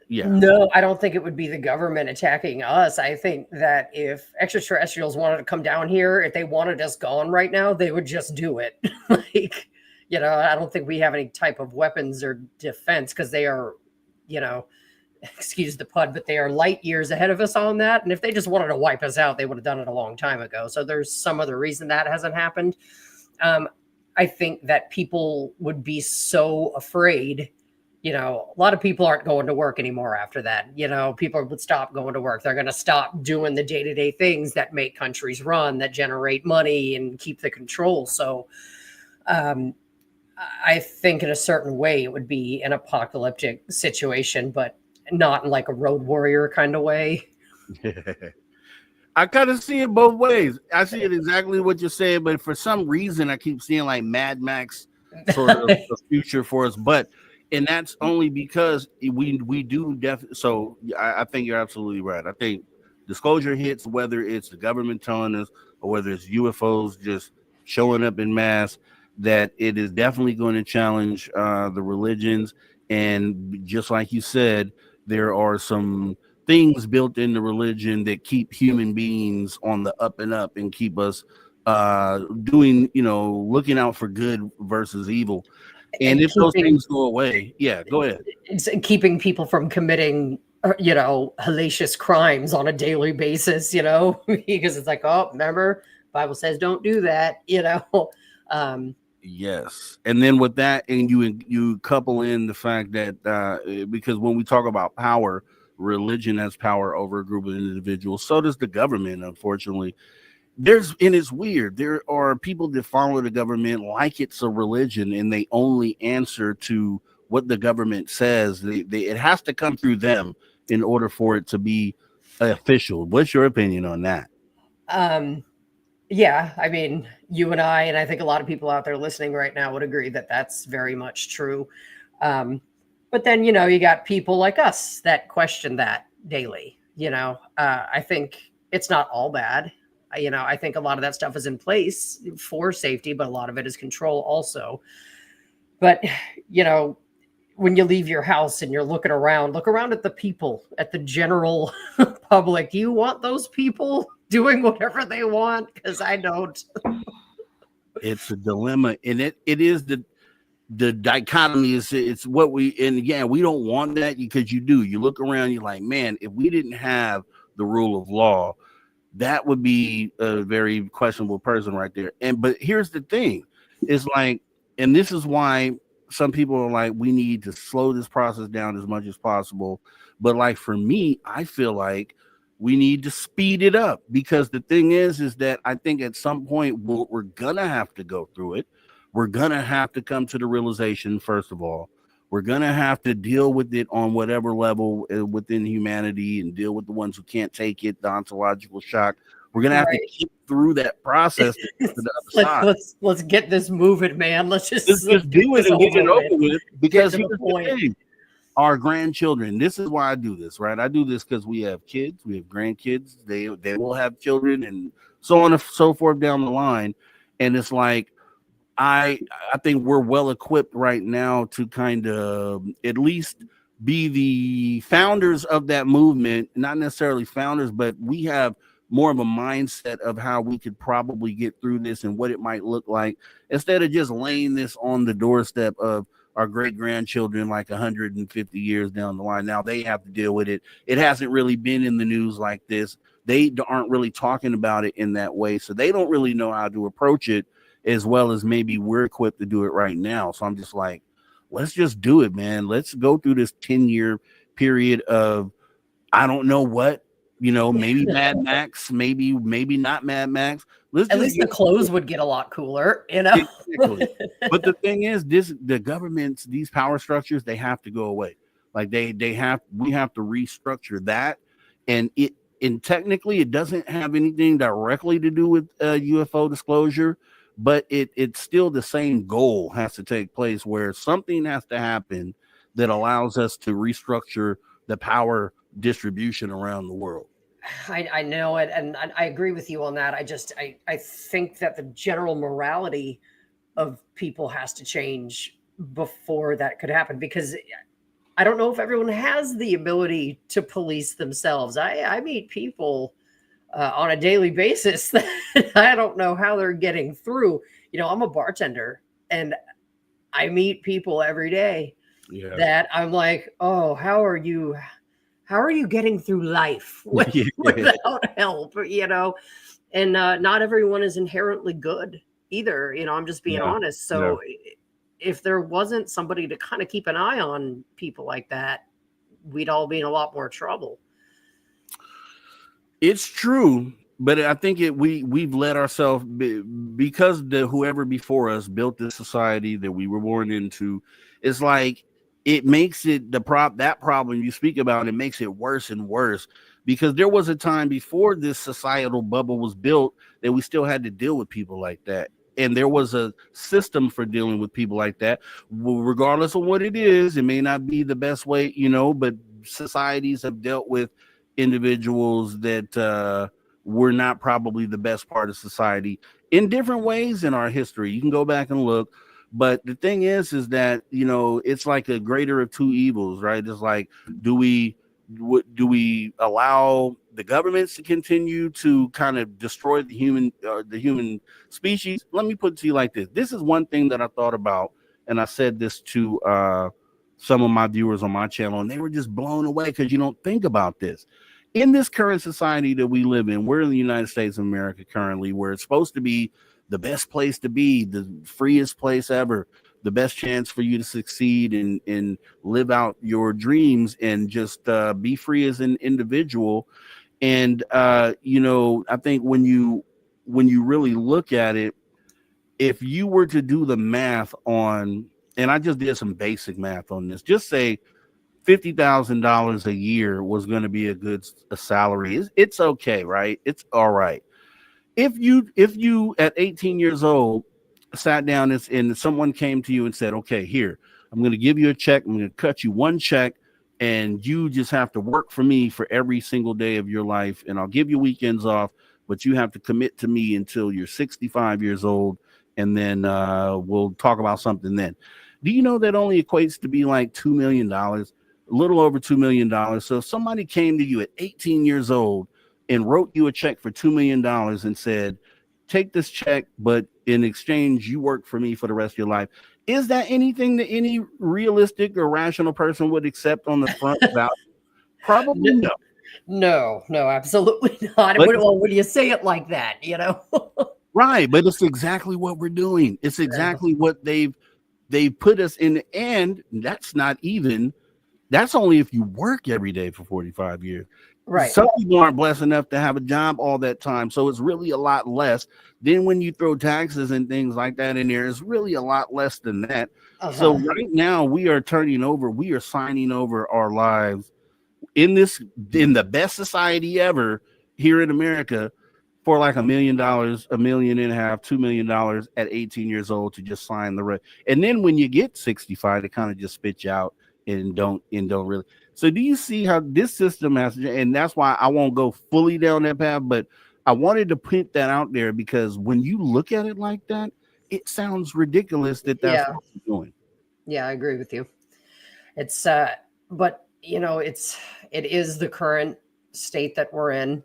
No, I don't think it would be the government attacking us. I think that if extraterrestrials wanted to come down here, if they wanted us gone right now, they would just do it. I don't think we have any type of weapons or defense because they are, excuse the pun, but they are light years ahead of us on that. And if they just wanted to wipe us out, they would have done it a long time ago. So there's some other reason that hasn't happened. I think that people would be so afraid. A lot of people aren't going to work anymore after that. People would stop going to work. They're going to stop doing the day-to-day things that make countries run, that generate money and keep the control. So I think in a certain way it would be an apocalyptic situation, but not in like a road warrior kind of way. I kind of see it both ways. I see it exactly what you're saying, but for some reason I keep seeing like Mad Max sort of the future for us. But And that's only because we do so I think you're absolutely right. I think disclosure hits, whether it's the government telling us or whether it's UFOs just showing up in mass, that it is definitely going to challenge the religions. And just like you said, there are some things built into religion that keep human beings on the up and up and keep us doing, looking out for good versus evil. And if those things go away, go ahead. It's keeping people from committing, hellacious crimes on a daily basis, because it's like, oh, remember, Bible says don't do that, Yes. And then with that, and you couple in the fact that because when we talk about power, religion has power over a group of individuals. So does the government, unfortunately. It's weird. There are people that follow the government like it's a religion, and they only answer to what the government says. It has to come through them in order for it to be official. What's your opinion on that? Yeah, I mean, you and I think a lot of people out there listening right now would agree that that's very much true. But then, you got people like us that question that daily. I think it's not all bad. I think a lot of that stuff is in place for safety, but a lot of it is control also. But, when you leave your house and you're look around at the people, at the general public. Do you want those people doing whatever they want? Because I don't. It's a dilemma. And it is the dichotomy is it's what we don't want that, because you look around, you're like, man, if we didn't have the rule of law, that would be a very questionable person right there. But here's the thing, is like, and this is why some people are like, we need to slow this process down as much as possible. But like for me, I feel like we need to speed it up, because the thing is that I think at some point we're gonna have to go through it. We're gonna have to come to the realization, first of all, we're going to have to deal with it on whatever level within humanity, and deal with the ones who can't take it, the ontological shock. We're going to have to keep through that process to the other side. Let's get this moving, man. Let's just do it and get it over with. Because here's the thing. Our grandchildren, this is why I do this, right? I do this because we have kids, we have grandkids, they will have children, and so on and so forth down the line. And it's like, I think we're well equipped right now to kind of at least be the founders of that movement. Not necessarily founders, but we have more of a mindset of how we could probably get through this and what it might look like, instead of just laying this on the doorstep of our great grandchildren like 150 years down the line. Now they have to deal with it. It hasn't really been in the news like this. They aren't really talking about it in that way, so they don't really know how to approach it as well as maybe we're equipped to do it right now. So I'm just like, let's just do it, man. Let's go through this 10-year period of, I don't know what, maybe Mad Max, maybe not Mad Max. At least the clothes would get a lot cooler, Exactly. But the thing is, the governments, these power structures, they have to go away. Like we have to restructure that. And technically it doesn't have anything directly to do with UFO disclosure, but it's still the same goal has to take place, where something has to happen that allows us to restructure the power distribution around the world. I know it, and I agree with you on that. I think that the general morality of people has to change before that could happen, because I don't know if everyone has the ability to police themselves. I meet people on a daily basis that I don't know how they're getting through. I'm a bartender, and I meet people every day that I'm like, oh, how are you getting through life without help, and not everyone is inherently good either. I'm just being honest. So if there wasn't somebody to kind of keep an eye on people like that, we'd all be in a lot more trouble. It's true, but I think we've let ourselves because whoever before us built this society that we were born into. It's like it makes it that problem you speak about. It makes it worse and worse, because there was a time before this societal bubble was built that we still had to deal with people like that. and there was a system for dealing with people like that. Well, regardless of what it is, it may not be the best way, but societies have dealt with individuals that were not probably the best part of society in different ways in our history. You can go back and look. But the thing is that, it's like a greater of two evils, right? It's like, do we allow the governments to continue to kind of destroy the human species? Let me put it to you like this. This is one thing that I thought about, and I said this to some of my viewers on my channel, and they were just blown away because you don't think about this. In this current society that we live in, we're in the United States of America currently, where it's supposed to be the best place to be, the freest place ever, the best chance for you to succeed and live out your dreams and just be free as an individual. And I think when you really look at it, if you were to do the math on, and I just did some basic math on this, just say $50,000 a year was going to be a good salary. It's okay, right? It's all right. If you at 18 years old sat down and someone came to you and said, okay, here, I'm going to give you a check. I'm going to cut you one check, and you just have to work for me for every single day of your life. And I'll give you weekends off, but you have to commit to me until you're 65 years old. And then we'll talk about something then. Do you know that only equates to be like $2 million, a little over $2 million. So if somebody came to you at 18 years old and wrote you a check for $2 million and said, take this check, but in exchange, you work for me for the rest of your life. Is that anything that any realistic or rational person would accept on the front value? Probably no. No, absolutely not. Well, when you say it like that, Right. But it's exactly what we're doing. It's exactly what they've put us in. And that's only if you work every day for 45 years. Right. Some people aren't blessed enough to have a job all that time. So it's really a lot less. Then when you throw taxes and things like that in there, it's really a lot less than that. So right now we are signing over our lives in the best society ever here in America for like $1 million, $1.5 million, $2 million at 18 years old to just sign the rest. And then when you get 65, it kind of just spits you out and don't really. So do you see how this system has, and that's why I won't go fully down that path, but I wanted to put that out there because when you look at it like that, it sounds ridiculous that's what we're doing. Yeah, I agree with you. It's but it is the current state that we're in.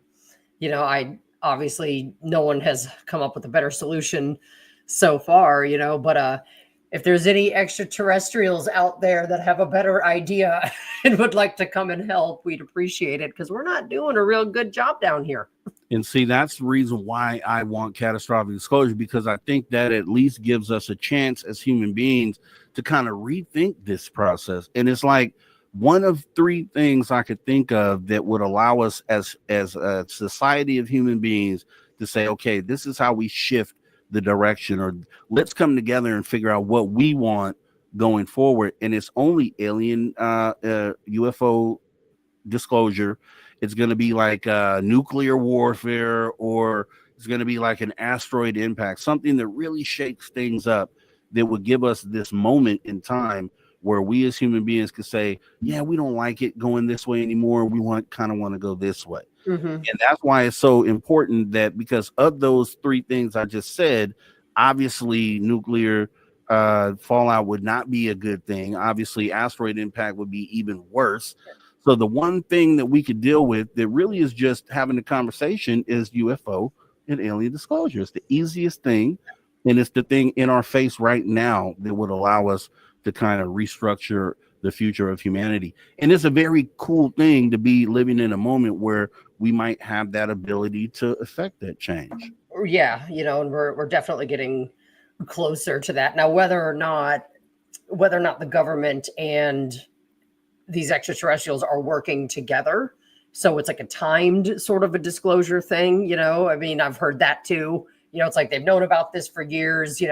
I obviously no one has come up with a better solution so far, but if there's any extraterrestrials out there that have a better idea and would like to come and help, we'd appreciate it because we're not doing a real good job down here. And see, that's the reason why I want catastrophic disclosure, because I think that at least gives us a chance as human beings to kind of rethink this process. And it's like one of three things I could think of that would allow us as a society of human beings to say, okay, this is how we shift the direction, or let's come together and figure out what we want going forward. And it's only alien UFO disclosure. It's going to be like nuclear warfare, or it's going to be like an asteroid impact, something that really shakes things up, that would give us this moment in time where we as human beings could say, yeah, we don't like it going this way anymore. We kind of want to go this way. Mm-hmm. And that's why it's so important that, because of those three things I just said, obviously nuclear fallout would not be a good thing. Obviously asteroid impact would be even worse. So the one thing that we could deal with that really is just having a conversation is UFO and alien disclosure. It's the easiest thing. And it's the thing in our face right now that would allow us to kind of restructure the future of humanity. And it's a very cool thing to be living in a moment where we might have that ability to affect that change. Yeah, and we're definitely getting closer to that. Now, whether or not the government and these extraterrestrials are working together, so it's like a timed sort of a disclosure thing, I mean, I've heard that too. It's like they've known about this for years,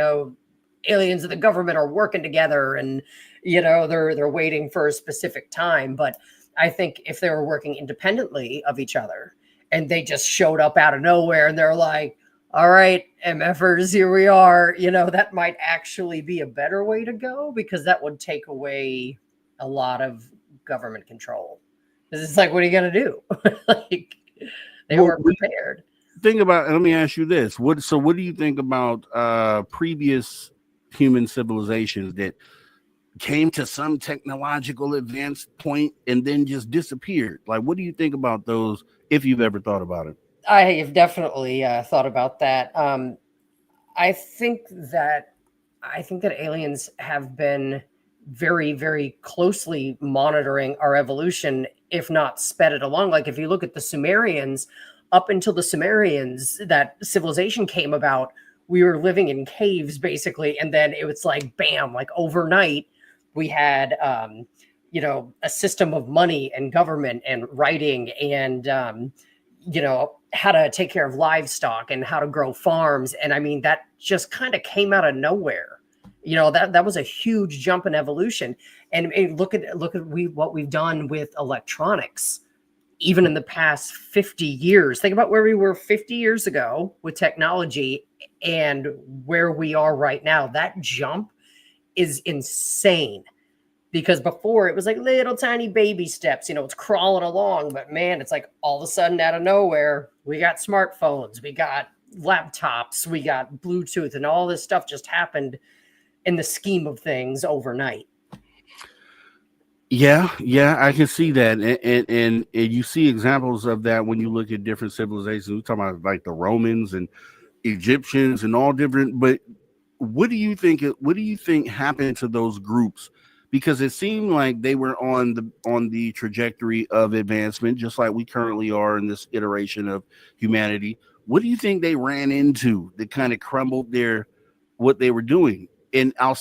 aliens and the government are working together, and they're waiting for a specific time. But I think if they were working independently of each other and they just showed up out of nowhere and they're like, all right, MFers, here we are. That might actually be a better way to go, because that would take away a lot of government control. Because it's like, what are you going to do? Like, they weren't prepared. Think about, let me ask you this. What do you think about previous human civilizations that came to some technological advanced point and then just disappeared? Like, what do you think about those, if you've ever thought about it? I have definitely thought about that. I think that aliens have been very, very closely monitoring our evolution, if not sped it along. Like, if you look at the Sumerians, up until the Sumerians, that civilization came about, we were living in caves basically, and then it was like bam, like overnight we had a system of money and government and writing and how to take care of livestock and how to grow farms. And I mean, that just kind of came out of nowhere. That was a huge jump in evolution. And look at what we've done with electronics, even in the past 50 years. Think about where we were 50 years ago with technology and where we are right now. That jump is insane. Because before it was like little tiny baby steps, it's crawling along. But man, it's like all of a sudden out of nowhere, we got smartphones, we got laptops, we got Bluetooth, and all this stuff just happened in the scheme of things overnight. Yeah, I can see that. And you see examples of that when you look at different civilizations. We're talking about like the Romans and Egyptians and all different. But what do you think happened to those groups? Because it seemed like they were on the trajectory of advancement, just like we currently are in this iteration of humanity. What do you think they ran into that kind of crumbled what they were doing? And I'll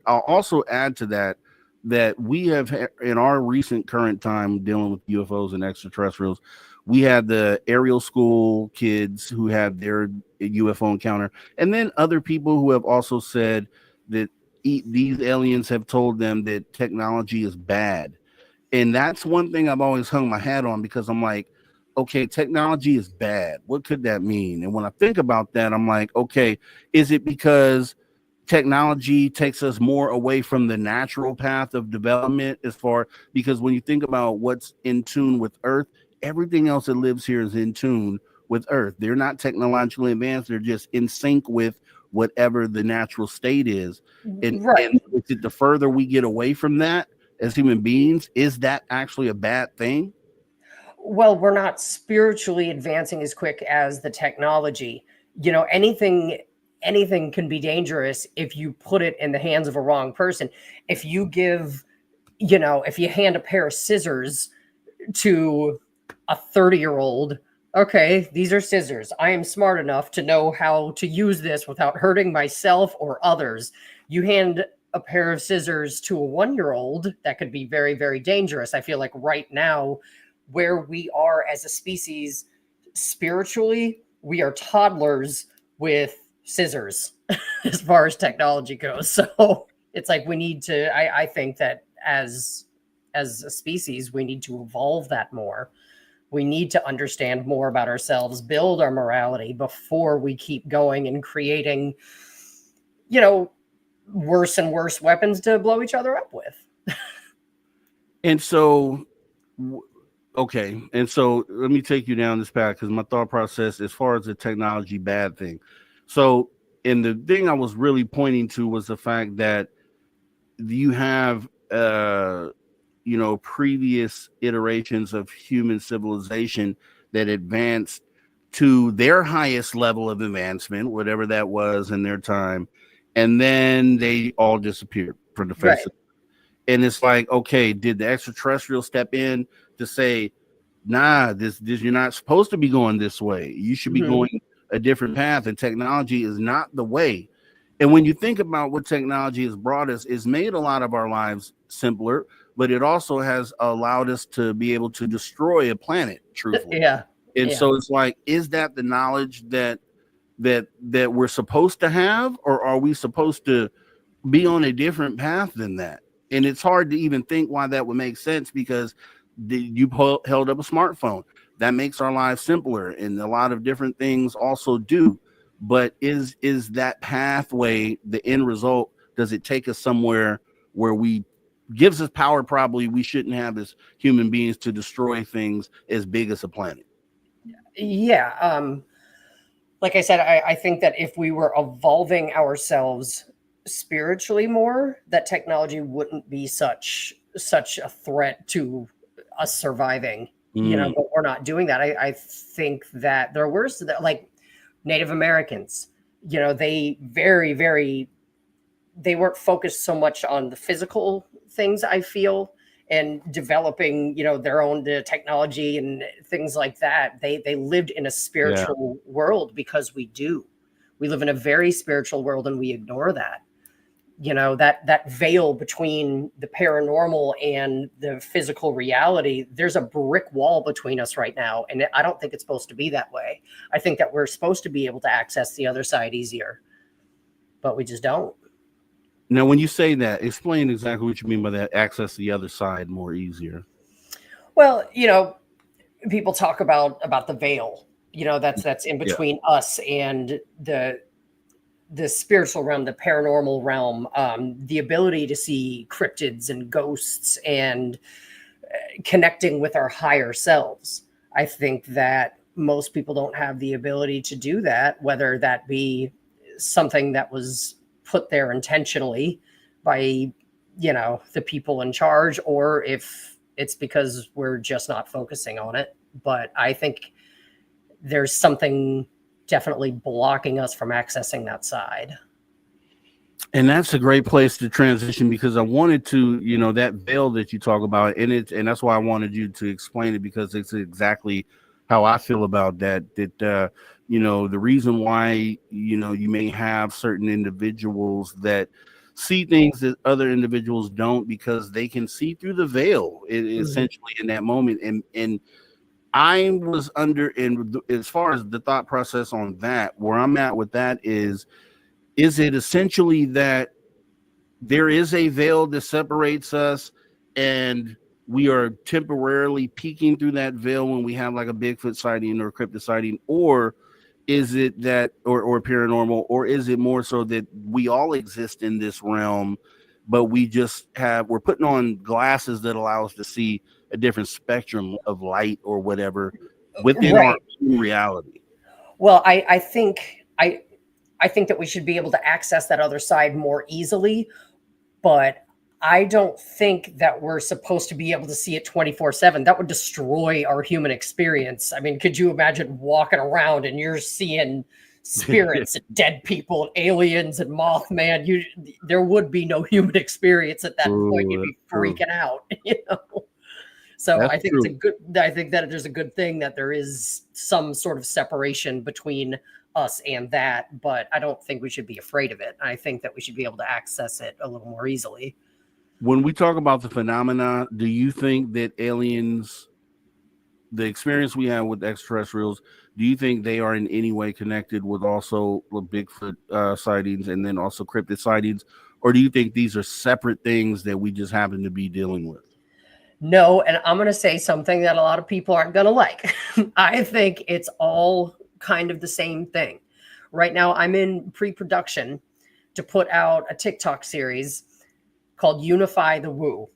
also add to that we have, in our recent current time dealing with UFOs and extraterrestrials, we had the aerial school kids who had their UFO encounter, and then other people who have also said that these aliens have told them that technology is bad. And that's one thing I've always hung my hat on, because I'm like, okay, technology is bad. What could that mean? And when I think about that, I'm like, okay, is it because technology takes us more away from the natural path of development, because when you think about what's in tune with Earth, everything else that lives here is in tune with Earth. They're not technologically advanced. They're just in sync with whatever the natural state is. And the further we get away from that as human beings, is that actually a bad thing? Well, we're not spiritually advancing as quick as the technology. Anything can be dangerous if you put it in the hands of a wrong person. If you hand a pair of scissors to a 30-year-old, okay, these are scissors. I am smart enough to know how to use this without hurting myself or others. You hand a pair of scissors to a 1-year-old, that could be very, very dangerous. I feel like right now, where we are as a species spiritually, we are toddlers with scissors as far as technology goes. So it's like we need to, I think that as a species, we need to evolve that more. We need to understand more about ourselves, build our morality before we keep going and creating, worse and worse weapons to blow each other up with. And so, okay. And so let me take you down this path, because my thought process as far as the technology bad thing. So, and the thing I was really pointing to was the fact that you have, previous iterations of human civilization that advanced to their highest level of advancement, whatever that was in their time, and then they all disappeared from the face of it. And it's like, okay, did the extraterrestrial step in to say, nah, this you're not supposed to be going this way. You should be going a different path, and technology is not the way. And when you think about what technology has brought us, it's made a lot of our lives simpler, but it also has allowed us to be able to destroy a planet, truthfully. And so it's like, is that the knowledge that we're supposed to have, or are we supposed to be on a different path than that? And it's hard to even think why that would make sense, because you held up a smartphone. That makes our lives simpler, and a lot of different things also do. but is that pathway the end result? Does it take us somewhere where we gives us power probably we shouldn't have as human beings to destroy things as big as a planet? Yeah. Like I said, I think that if we were evolving ourselves spiritually more, that technology wouldn't be such a threat to us surviving. But we're not doing that. I think that there were like Native Americans, they they weren't focused so much on the physical things, I feel, and developing, their own technology and things like that. They lived in a spiritual world, because we live in a very spiritual world, and we ignore that. That veil between the paranormal and the physical reality, there's a brick wall between us right now. And I don't think it's supposed to be that way. I think that we're supposed to be able to access the other side easier, but we just don't. Now, when you say that, explain exactly what you mean by that, access the other side more easier. Well, people talk about the veil, that's in between us and the spiritual realm, the paranormal realm, the ability to see cryptids and ghosts and connecting with our higher selves. I think that most people don't have the ability to do that, whether that be something that was put there intentionally by, the people in charge, or if it's because we're just not focusing on it. But I think there's something definitely blocking us from accessing that side. And that's a great place to transition, because I wanted to, that veil that you talk about, and that's why I wanted you to explain it, because it's exactly how I feel about that. The reason why, you may have certain individuals that see things that other individuals don't, because they can see through the veil, essentially, in that moment. And I was under, and as far as the thought process on that, where I'm at with that is it essentially that there is a veil that separates us, and we are temporarily peeking through that veil when we have like a Bigfoot sighting or a cryptid sighting? Or is it that, or paranormal, or is it more so that we all exist in this realm, but we're putting on glasses that allow us to see a different spectrum of light or whatever within our reality? Well, I think that we should be able to access that other side more easily, but I don't think that we're supposed to be able to see it 24/7. That would destroy our human experience. I mean, could you imagine walking around and you're seeing spirits and dead people and aliens and Mothman? There would be no human experience at that point. You'd be freaking out, So that's I think that there's a good thing that there is some sort of separation between us and that, but I don't think we should be afraid of it. I think that we should be able to access it a little more easily. When we talk about the phenomena, do you think that aliens, the experience we have with extraterrestrials, do you think they are in any way connected with also with Bigfoot sightings and then also cryptid sightings? Or do you think these are separate things that we just happen to be dealing with? No, and I'm going to say something that a lot of people aren't going to like. I think it's all kind of the same thing. Right now, I'm in pre-production to put out a TikTok series called Unify the Woo.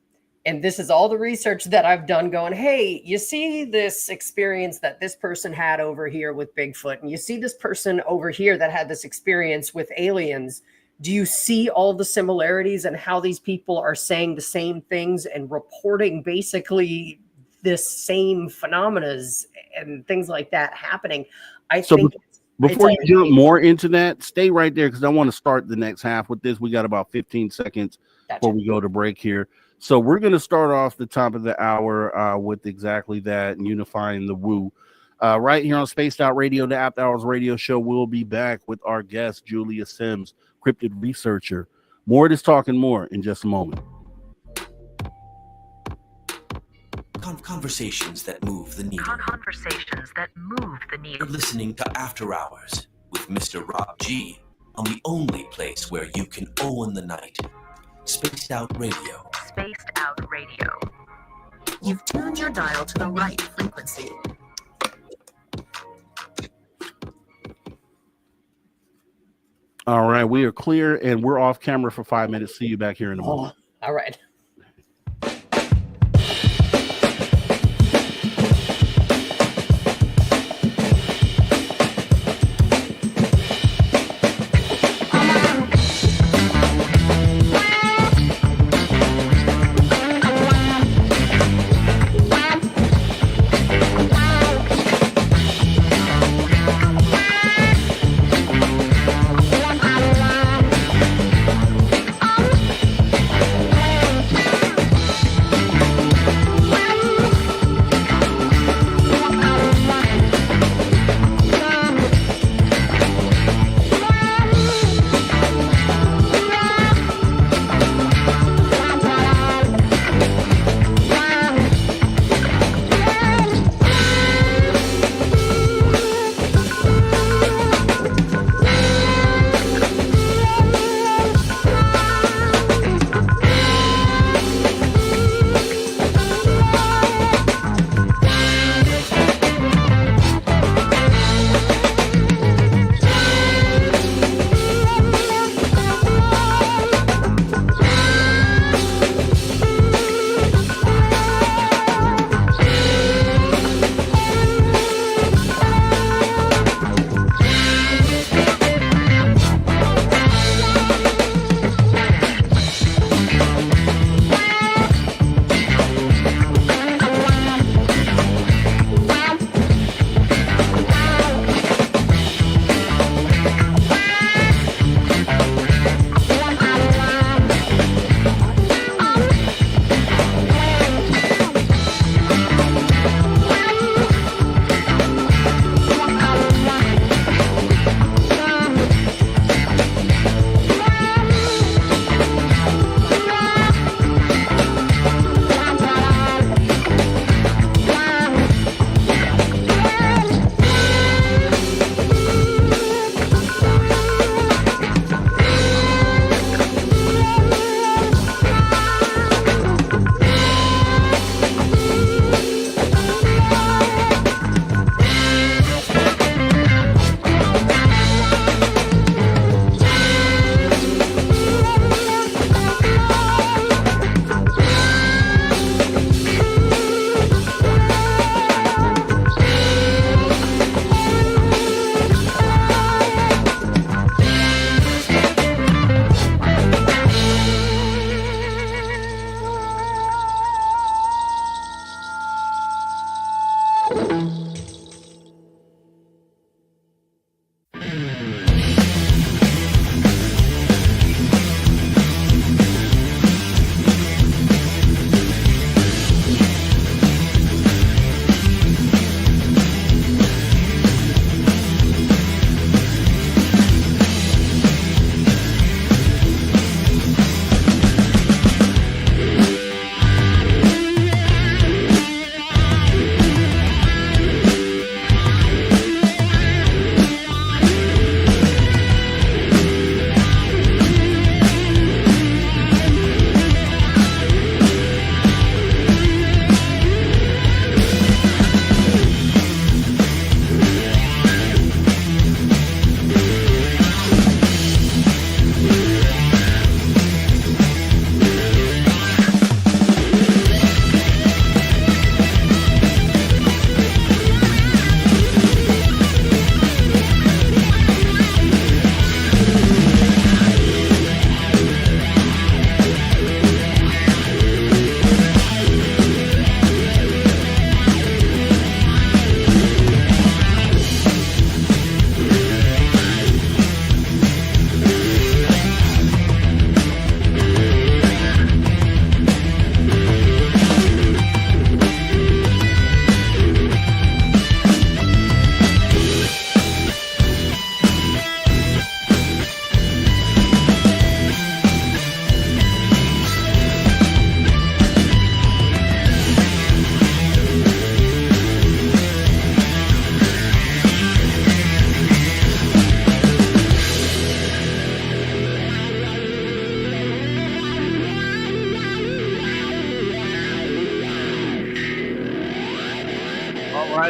And this is all the research that I've done going, hey, you see this experience that this person had over here with Bigfoot, and you see this person over here that had this experience with aliens. Do you see all the similarities and how these people are saying the same things and reporting basically this same phenomena and things like that happening? Before you jump more into that, stay right there, because I want to start the next half with this. We got about 15 seconds before we go to break here. So we're going to start off the top of the hour with exactly that, and Unifying the Woo. Right here on Spaced Out Radio, the After Hours Radio Show. We'll be back with our guest, Julia Sims, cryptid researcher. More of this talking more in just a moment. Conversations that move the needle. You're listening to After Hours with Mr. Rob G on the only place where you can own the night. Spaced Out Radio. Spaced Out Radio. You've tuned your dial to the right frequency. All right, we are clear, and we're off camera for 5 minutes. See you back here in a moment. All right.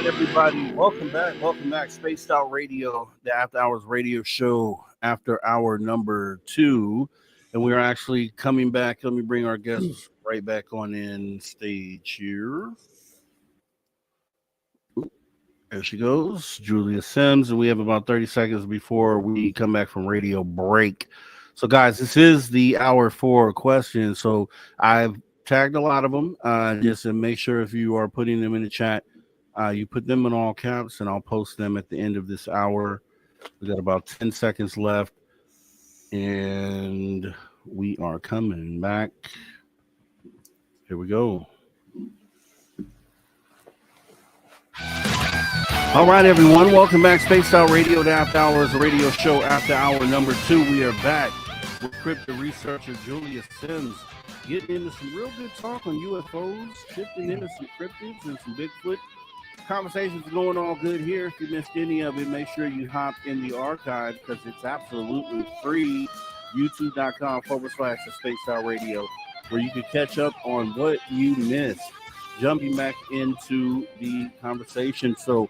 right, everybody. Welcome back. Spaced Out Radio, the After Hours radio show, after hour number 2. And we're actually coming back. Let me bring our guests right back on in stage here. There she goes, Julia Sims. And we have about 30 seconds before we come back from radio break. So, guys, this is the hour 4 question. So I've tagged a lot of them just to make sure if you are putting them in the chat, you put them in all caps, and I'll post them at the end of this hour. We got about 10 seconds left, and we are coming back. Here we go. All right, everyone. Welcome back. Spaced Out Radio, the After Hours radio show, after hour number 2. We are back with cryptid researcher Julia Sims, getting into some real good talk on UFOs, shifting into some cryptids and some Bigfoot. Conversations going all good here. If you missed any of it, make sure you hop in the archive because it's absolutely free. YouTube.com/The Spaced Out Radio, where you can catch up on what you missed. Jumping back into the conversation. So,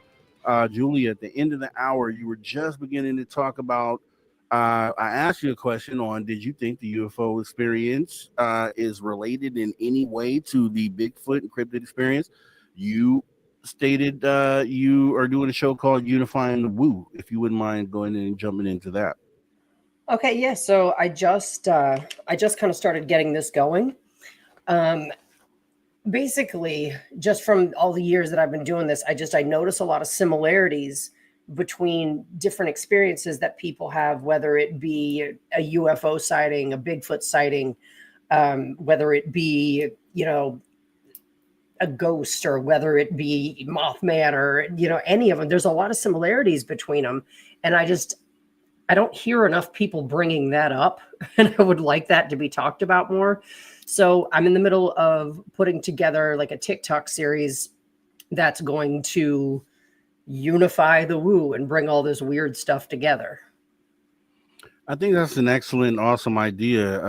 Julia, at the end of the hour, you were just beginning to talk about. I asked you a question on: did you think the UFO experience is related in any way to the Bigfoot and cryptid experience? You stated you are doing a show called Unifying the Woo. If you wouldn't mind going in and jumping into that. Okay, yeah. So I just kind of started getting this going. Basically, just from all the years that I've been doing this, I notice a lot of similarities between different experiences that people have, whether it be a UFO sighting, a Bigfoot sighting, whether it be, a ghost, or whether it be Mothman, or, any of them. There's a lot of similarities between them. And I don't hear enough people bringing that up. And I would like that to be talked about more. So I'm in the middle of putting together like a Tik Tok series that's going to unify the woo and bring all this weird stuff together. I think that's an excellent, awesome idea,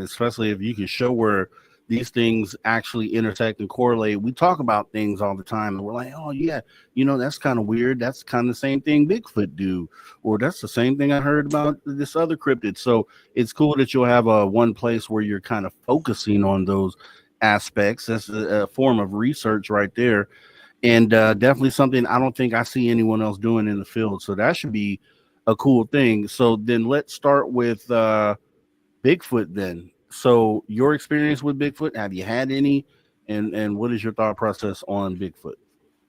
especially if you can show where these things actually intersect and correlate. We talk about things all the time, and we're like, oh, yeah, that's kind of weird. That's kind of the same thing Bigfoot do, or that's the same thing I heard about this other cryptid. So it's cool that you'll have one place where you're kind of focusing on those aspects. That's a form of research right there. And definitely something I don't think I see anyone else doing in the field. So that should be a cool thing. So then let's start with Bigfoot then. So your experience with Bigfoot, have you had any? And what is your thought process on Bigfoot?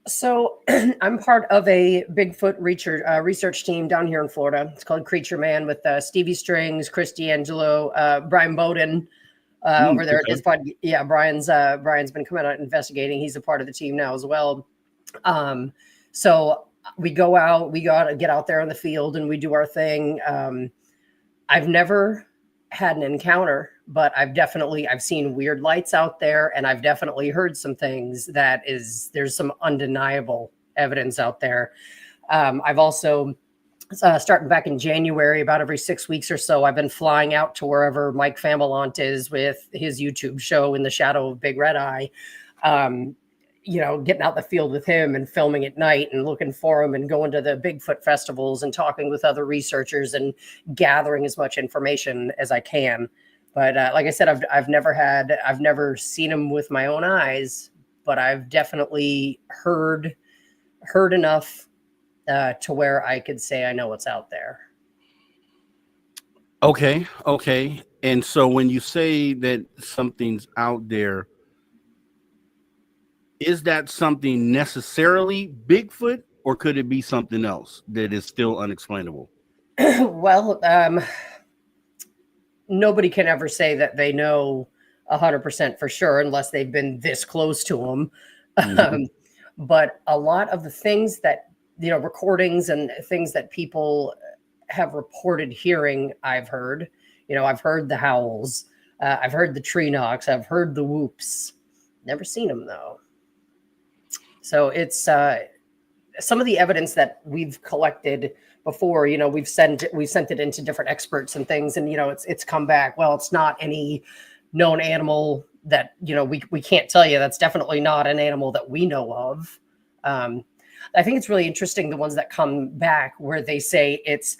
So I'm part of a Bigfoot research team down here in Florida. It's called Creature Man, with Stevie Strings, Chris D'Angelo, Brian Bowden over there at his pod. Yeah, Brian's been coming out investigating. He's a part of the team now as well. So we go out, get out there in the field, and we do our thing. I've never had an encounter, but I've seen weird lights out there, and I've definitely heard some things there's some undeniable evidence out there. I've also, starting back in January, about every 6 weeks or so, I've been flying out to wherever Mike Familants is with his YouTube show, In the Shadow of Big Red Eye. Getting out in the field with him and filming at night and looking for him, and going to the Bigfoot festivals and talking with other researchers and gathering as much information as I can. But like I said, I've never seen him with my own eyes, but I've definitely heard enough to where I could say I know what's out there. Okay. And so when you say that something's out there, is that something necessarily Bigfoot, or could it be something else that is still unexplainable? Well, nobody can ever say that they know 100% for sure unless they've been this close to them. Mm-hmm. But a lot of the things that, recordings and things that people have reported hearing, I've heard. I've heard the howls. I've heard the tree knocks. I've heard the whoops. Never seen them, though. So it's some of the evidence that we've collected before, we've sent it into different experts and things, and it's come back. Well, it's not any known animal that we can't tell you. That's definitely not an animal that we know of. I think it's really interesting, the ones that come back where they say it's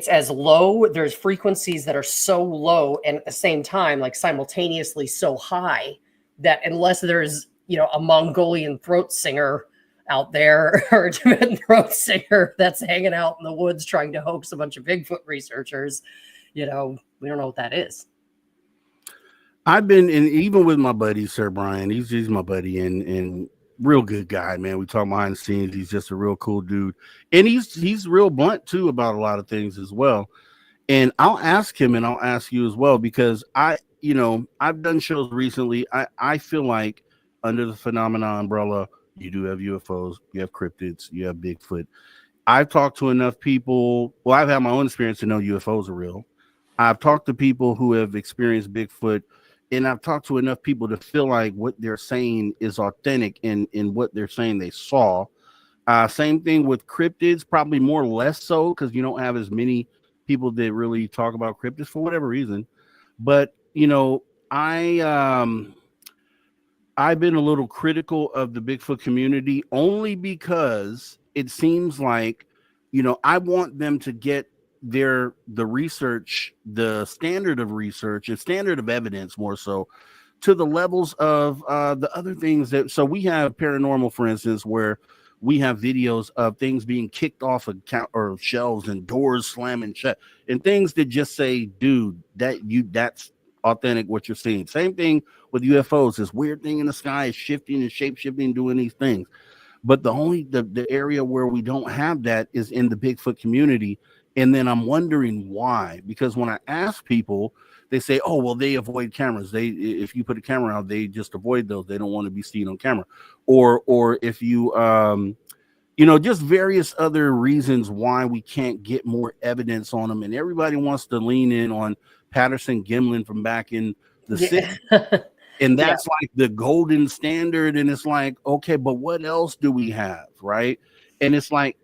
as low, there's frequencies that are so low and at the same time, like simultaneously so high, that unless there's, you know, a Mongolian throat singer out there or a Tibetan throat singer that's hanging out in the woods trying to hoax a bunch of Bigfoot researchers, you know, we don't know what that is. I've been in, even with my buddy Sir Brian, he's my buddy and real good guy, man. We talk behind the scenes. He's just a real cool dude, and he's real blunt too about a lot of things as well. And I'll ask him, and I'll ask you as well, because I've done shows recently. I feel like under the phenomena umbrella, you do have UFOs, you have cryptids, you have Bigfoot. I've talked to enough people. Well, I've had my own experience to know UFOs are real. I've talked to people who have experienced Bigfoot, and I've talked to enough people to feel like what they're saying is authentic in what they're saying they saw. Same thing with cryptids, probably more or less so, because you don't have as many people that really talk about cryptids for whatever reason. But, you know, I've been a little critical of the Bigfoot community only because it seems like, you know, I want them to get the research, the standard of research and standard of evidence more so to the levels of the other things that, so we have paranormal, for instance, where we have videos of things being kicked off of or shelves and doors slamming shut and things that just say, dude, that's authentic what you're seeing. Same thing with UFOs. This weird thing in the sky is shifting and shape shifting, doing these things. But the area where we don't have that is in the Bigfoot community. And then I'm wondering why, because when I ask people, they say, oh, well, they avoid cameras. If you put a camera out, they just avoid those. They don't want to be seen on camera. Or if you, just various other reasons why we can't get more evidence on them. And everybody wants to lean in on Patterson Gimlin from back in the 60s. And that's like the golden standard. And it's like, okay, but what else do we have? Right. And it's like,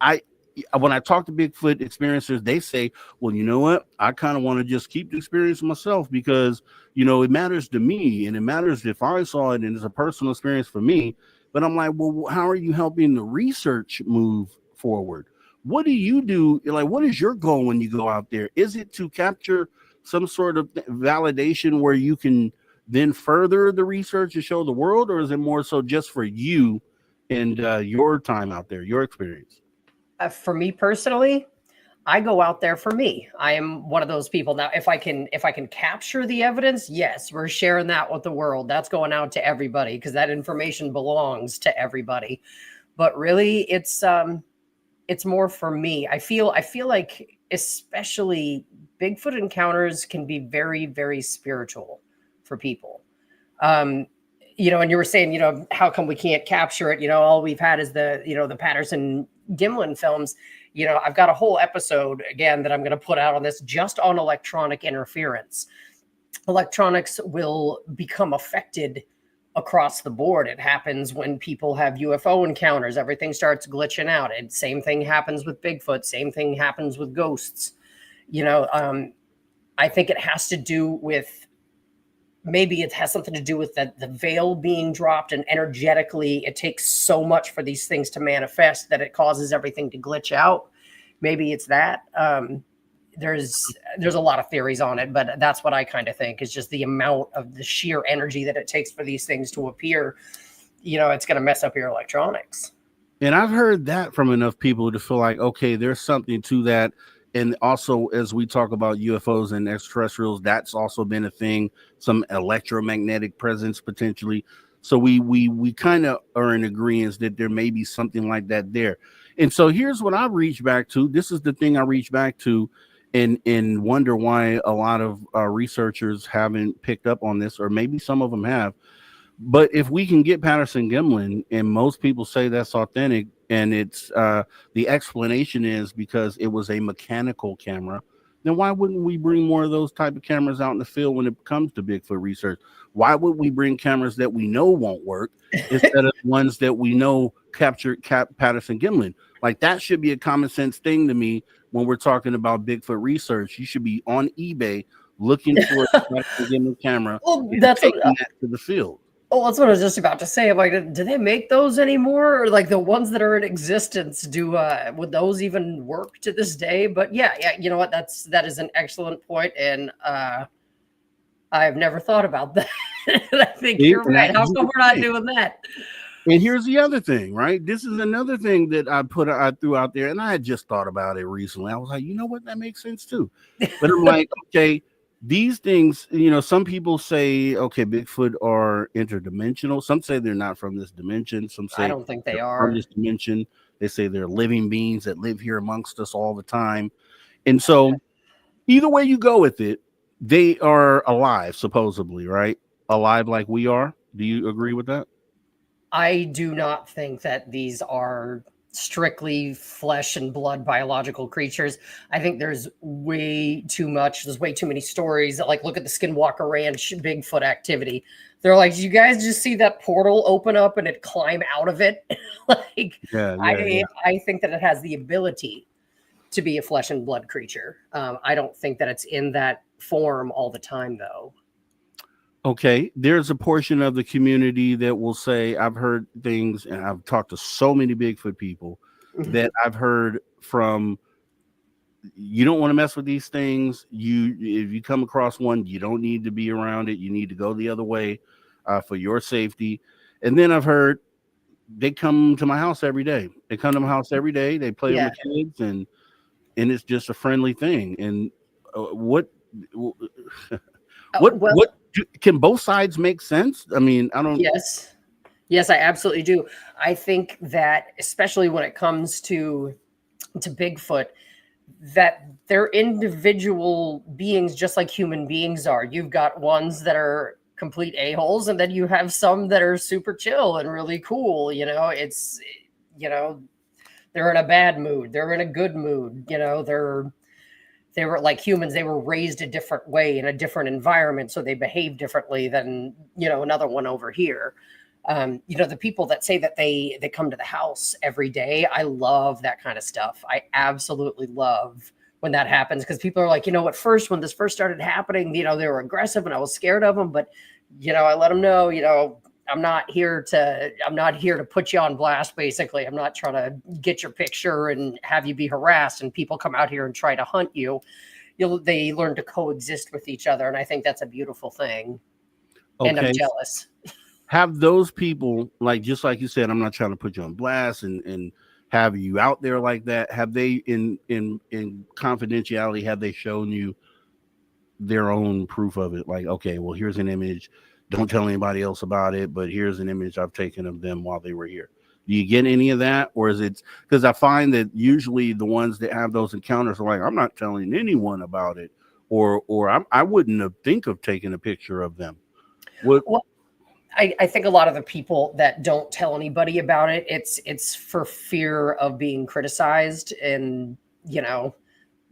when I talk to Bigfoot experiencers, they say, well, you know what? I kind of want to just keep the experience myself because, you know, it matters to me and it matters if I saw it and it's a personal experience for me. But I'm like, well, how are you helping the research move forward? What do you do? Like, what is your goal when you go out there? Is it to capture some sort of validation where you can then further the research and show the world? Or is it more so just for you and your time out there, your experience? For me personally, I go out there for me. I am one of those people. Now, if I can capture the evidence, yes, we're sharing that with the world. That's going out to everybody because that information belongs to everybody. But really, it's more for me. I feel like especially Bigfoot encounters can be very, very spiritual for people. And you were saying, how come we can't capture it? All we've had is the Patterson Gimlin films. I've got a whole episode again that I'm going to put out on this just on electronic interference. Electronics will become affected across the board. It happens when people have UFO encounters. Everything starts glitching out. And same thing happens with Bigfoot. Same thing happens with ghosts. I think it has to do with, maybe it has something to do with the veil being dropped, and energetically it takes so much for these things to manifest that it causes everything to glitch out. Maybe it's that. There's a lot of theories on it, but that's what I kind of think is just the amount of the sheer energy that it takes for these things to appear. It's going to mess up your electronics. And I've heard that from enough people to feel like, okay, there's something to that. And also, as we talk about UFOs and extraterrestrials, that's also been a thing, some electromagnetic presence potentially. So we kind of are in agreement that there may be something like that there. And so here's what I reach back to. This is the thing I reach back to and wonder why a lot of researchers haven't picked up on this, or maybe some of them have. But if we can get Patterson Gimlin, and most people say that's authentic, and it's the explanation is because it was a mechanical camera, then why wouldn't we bring more of those type of cameras out in the field when it comes to Bigfoot research? Why would we bring cameras that we know won't work instead of ones that we know capture Patterson Gimlin? Like, that should be a common sense thing to me when we're talking about Bigfoot research. You should be on eBay looking for a Patterson Gimlin camera. Well, that's taking that to the field. Oh, that's what I was just about to say. I'm like, do they make those anymore? Or like the ones that are in existence, would those even work to this day? But yeah, you know what? That is an excellent point, and I've never thought about that. I think you're right. How come we're not doing that? And here's the other thing, right? This is another thing that I threw out there, and I had just thought about it recently. I was like, you know what, that makes sense too. But I'm like, okay, these things, some people say, okay, Bigfoot are interdimensional. Some say they're not from this dimension. Some say I don't think they are from this dimension. They say they're living beings that live here amongst us all the time. And so either way you go with it, they are alive, supposedly, right? Alive like we are. Do you agree with that? I do not think that these are strictly flesh and blood biological creatures. I think there's way too many stories that, like, look at the Skinwalker Ranch Bigfoot activity. They're like, do you guys just see that portal open up and it climb out of it? I think that it has the ability to be a flesh and blood creature. I don't think that it's in that form all the time, though. Okay, there's a portion of the community that will say, I've heard things, and I've talked to so many Bigfoot people that I've heard from, you don't want to mess with these things. If you come across one, you don't need to be around it. You need to go the other way for your safety. And then I've heard they come to my house every day. They come to my house every day. They play with the kids, and it's just a friendly thing. And what can both sides make sense? I mean, I don't. Yes, I absolutely do. I think that, especially when it comes to Bigfoot, that they're individual beings just like human beings are. You've got ones that are complete a-holes, and then you have some that are super chill and really cool. It's they're in a bad mood, they're in a good mood. They were like humans. They were raised a different way in a different environment, so they behave differently than another one over here. The people that say that they come to the house every day, I love that kind of stuff. I absolutely love when that happens, because people are like, at first, when this first started happening, they were aggressive and I was scared of them, but I let them know, I'm not here to put you on blast. Basically, I'm not trying to get your picture and have you be harassed and people come out here and try to hunt you. They learn to coexist with each other, and I think that's a beautiful thing. Okay. And I'm jealous. Have those people, like, just like you said, I'm not trying to put you on blast and have you out there like that. Have they, in confidentiality, have they shown you their own proof of it? Like, okay, well, here's an image. Don't tell anybody else about it, but here's an image I've taken of them while they were here. Do you get any of that? Or is it, because I find that usually the ones that have those encounters are like, I'm not telling anyone about it, or I wouldn't have think of taking a picture of them. Well, I think a lot of the people that don't tell anybody about it, it's for fear of being criticized and,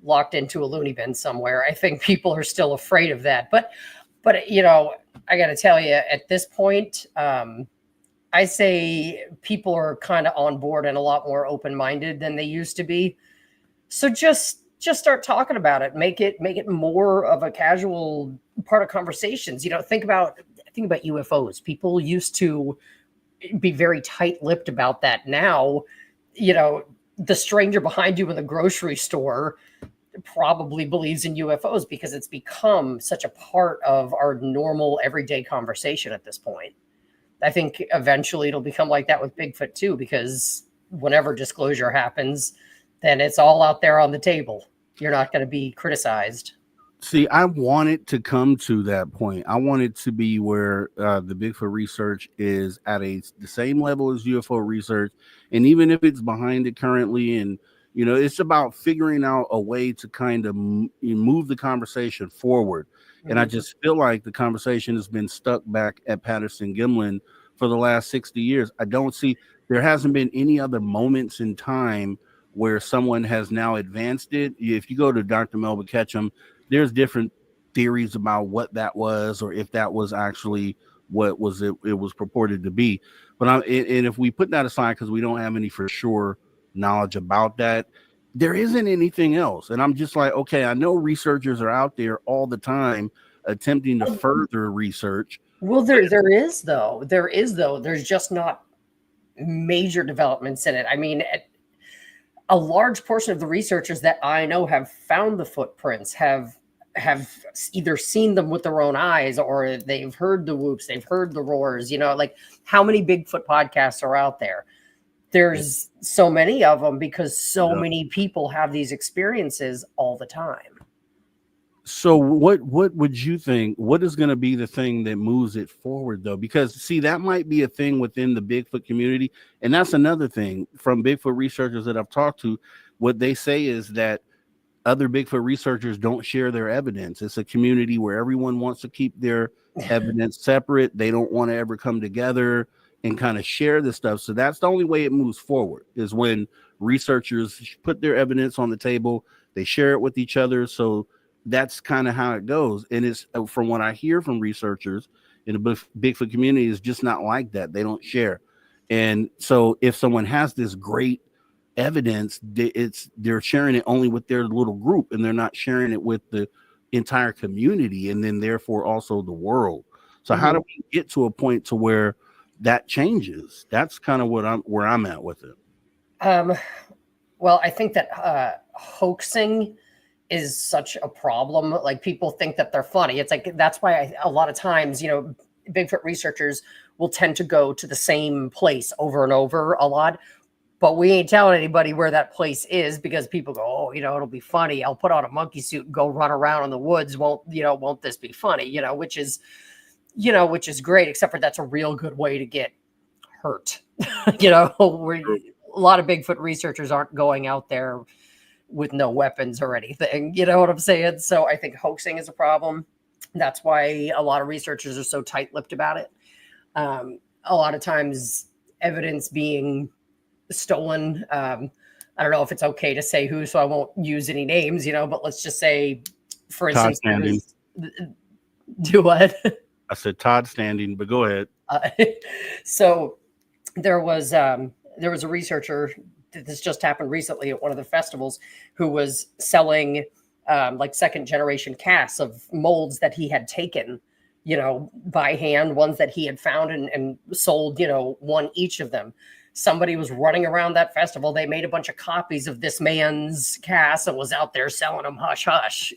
locked into a loony bin somewhere. I think people are still afraid of that. But I got to tell you, at this point, I say people are kind of on board and a lot more open-minded than they used to be. So just start talking about it. Make it more of a casual part of conversations. Think about UFOs. People used to be very tight-lipped about that. Now, the stranger behind you in the grocery store probably believes in UFOs because it's become such a part of our normal everyday conversation at this point. I think eventually it'll become like that with Bigfoot too, because whenever disclosure happens, then it's all out there on the table. You're not going to be criticized. See, I want it to come to that point. I want it to be where the Bigfoot research is at the same level as UFO research. And even if it's behind it currently, and it's about figuring out a way to kind of move the conversation forward. Mm-hmm. And I just feel like the conversation has been stuck back at Patterson-Gimlin for the last 60 years. There hasn't been any other moments in time where someone has now advanced it. If you go to Dr. Melba Ketchum, there's different theories about what that was, or if that was actually what was it was purported to be. But if we put that aside, because we don't have any for sure knowledge about that, there isn't anything else. And I'm just like, okay, I know researchers are out there all the time attempting to further research, Well, there is though. There's just not major developments in it. I mean, a large portion of the researchers that I know have found the footprints, have either seen them with their own eyes, or they've heard the whoops, they've heard the roars. Like how many Bigfoot podcasts are out there? There's so many of them because so many people have these experiences all the time. So what would you think? What is going to be the thing that moves it forward, though? Because see, that might be a thing within the Bigfoot community, and that's another thing from Bigfoot researchers that I've talked to. What they say is that other Bigfoot researchers don't share their evidence. It's a community where everyone wants to keep their evidence separate. They don't want to ever come together and kind of share this stuff. So that's the only way it moves forward, is when researchers put their evidence on the table, they share it with each other. So that's kind of how it goes. And it's, from what I hear from researchers in the Bigfoot community, is just not like that. They don't share. And so if someone has this great evidence, they're sharing it only with their little group, and they're not sharing it with the entire community, and then therefore also the world. So how do we get to a point to where that changes? That's kind of where I'm at with it. Well, I think that hoaxing is such a problem. Like, people think that they're funny. It's like, that's why a lot of times, Bigfoot researchers will tend to go to the same place over and over a lot, but we ain't telling anybody where that place is, because people go, oh, it'll be funny. I'll put on a monkey suit and go run around in the woods. Won't this be funny? Which is great, except for that's a real good way to get hurt. Where a lot of Bigfoot researchers aren't going out there with no weapons or anything. You know what I'm saying? So I think hoaxing is a problem. That's why a lot of researchers are so tight-lipped about it. A lot of times evidence being stolen. I don't know if it's okay to say who, so I won't use any names, but let's just say, for instance, do what? I said Todd Standing, but go ahead. So there was a researcher, this just happened recently at one of the festivals, who was selling like second generation casts of molds that he had taken, by hand, ones that he had found and sold, one each of them. Somebody was running around that festival. They made a bunch of copies of this man's cast and was out there selling them hush hush,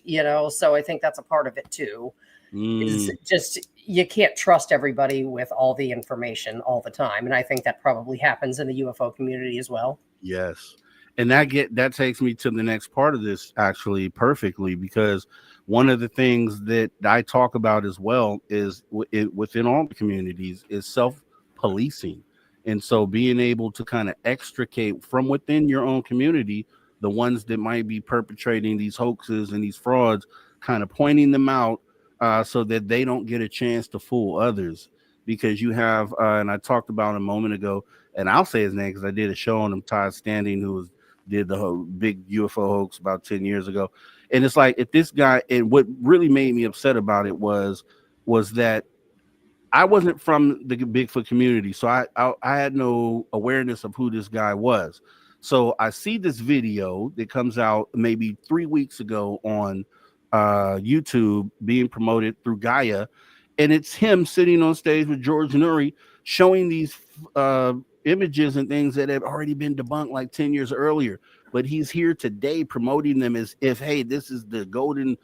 So I think that's a part of it too. Is just, you can't trust everybody with all the information all the time. And I think that probably happens in the UFO community as well. Yes. And that takes me to the next part of this, actually, perfectly, because one of the things that I talk about as well is within all the communities is self-policing. And so being able to kind of extricate from within your own community the ones that might be perpetrating these hoaxes and these frauds, kind of pointing them out so that they don't get a chance to fool others. Because you have, and I talked about a moment ago, and I'll say his name because I did a show on him, Todd Standing, who did the whole big UFO hoax about 10 years ago. And it's like, if this guy, and what really made me upset about it was that I wasn't from the Bigfoot community, so I had no awareness of who this guy was. So I see this video that comes out maybe 3 weeks ago on YouTube being promoted through Gaia, and it's him sitting on stage with George Nuri showing these images and things that have already been debunked like 10 years earlier. But he's here today promoting them as if, hey, this is the golden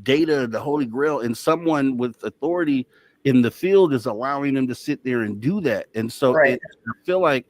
data, the holy grail, and someone with authority in the field is allowing them to sit there and do that. And so I feel like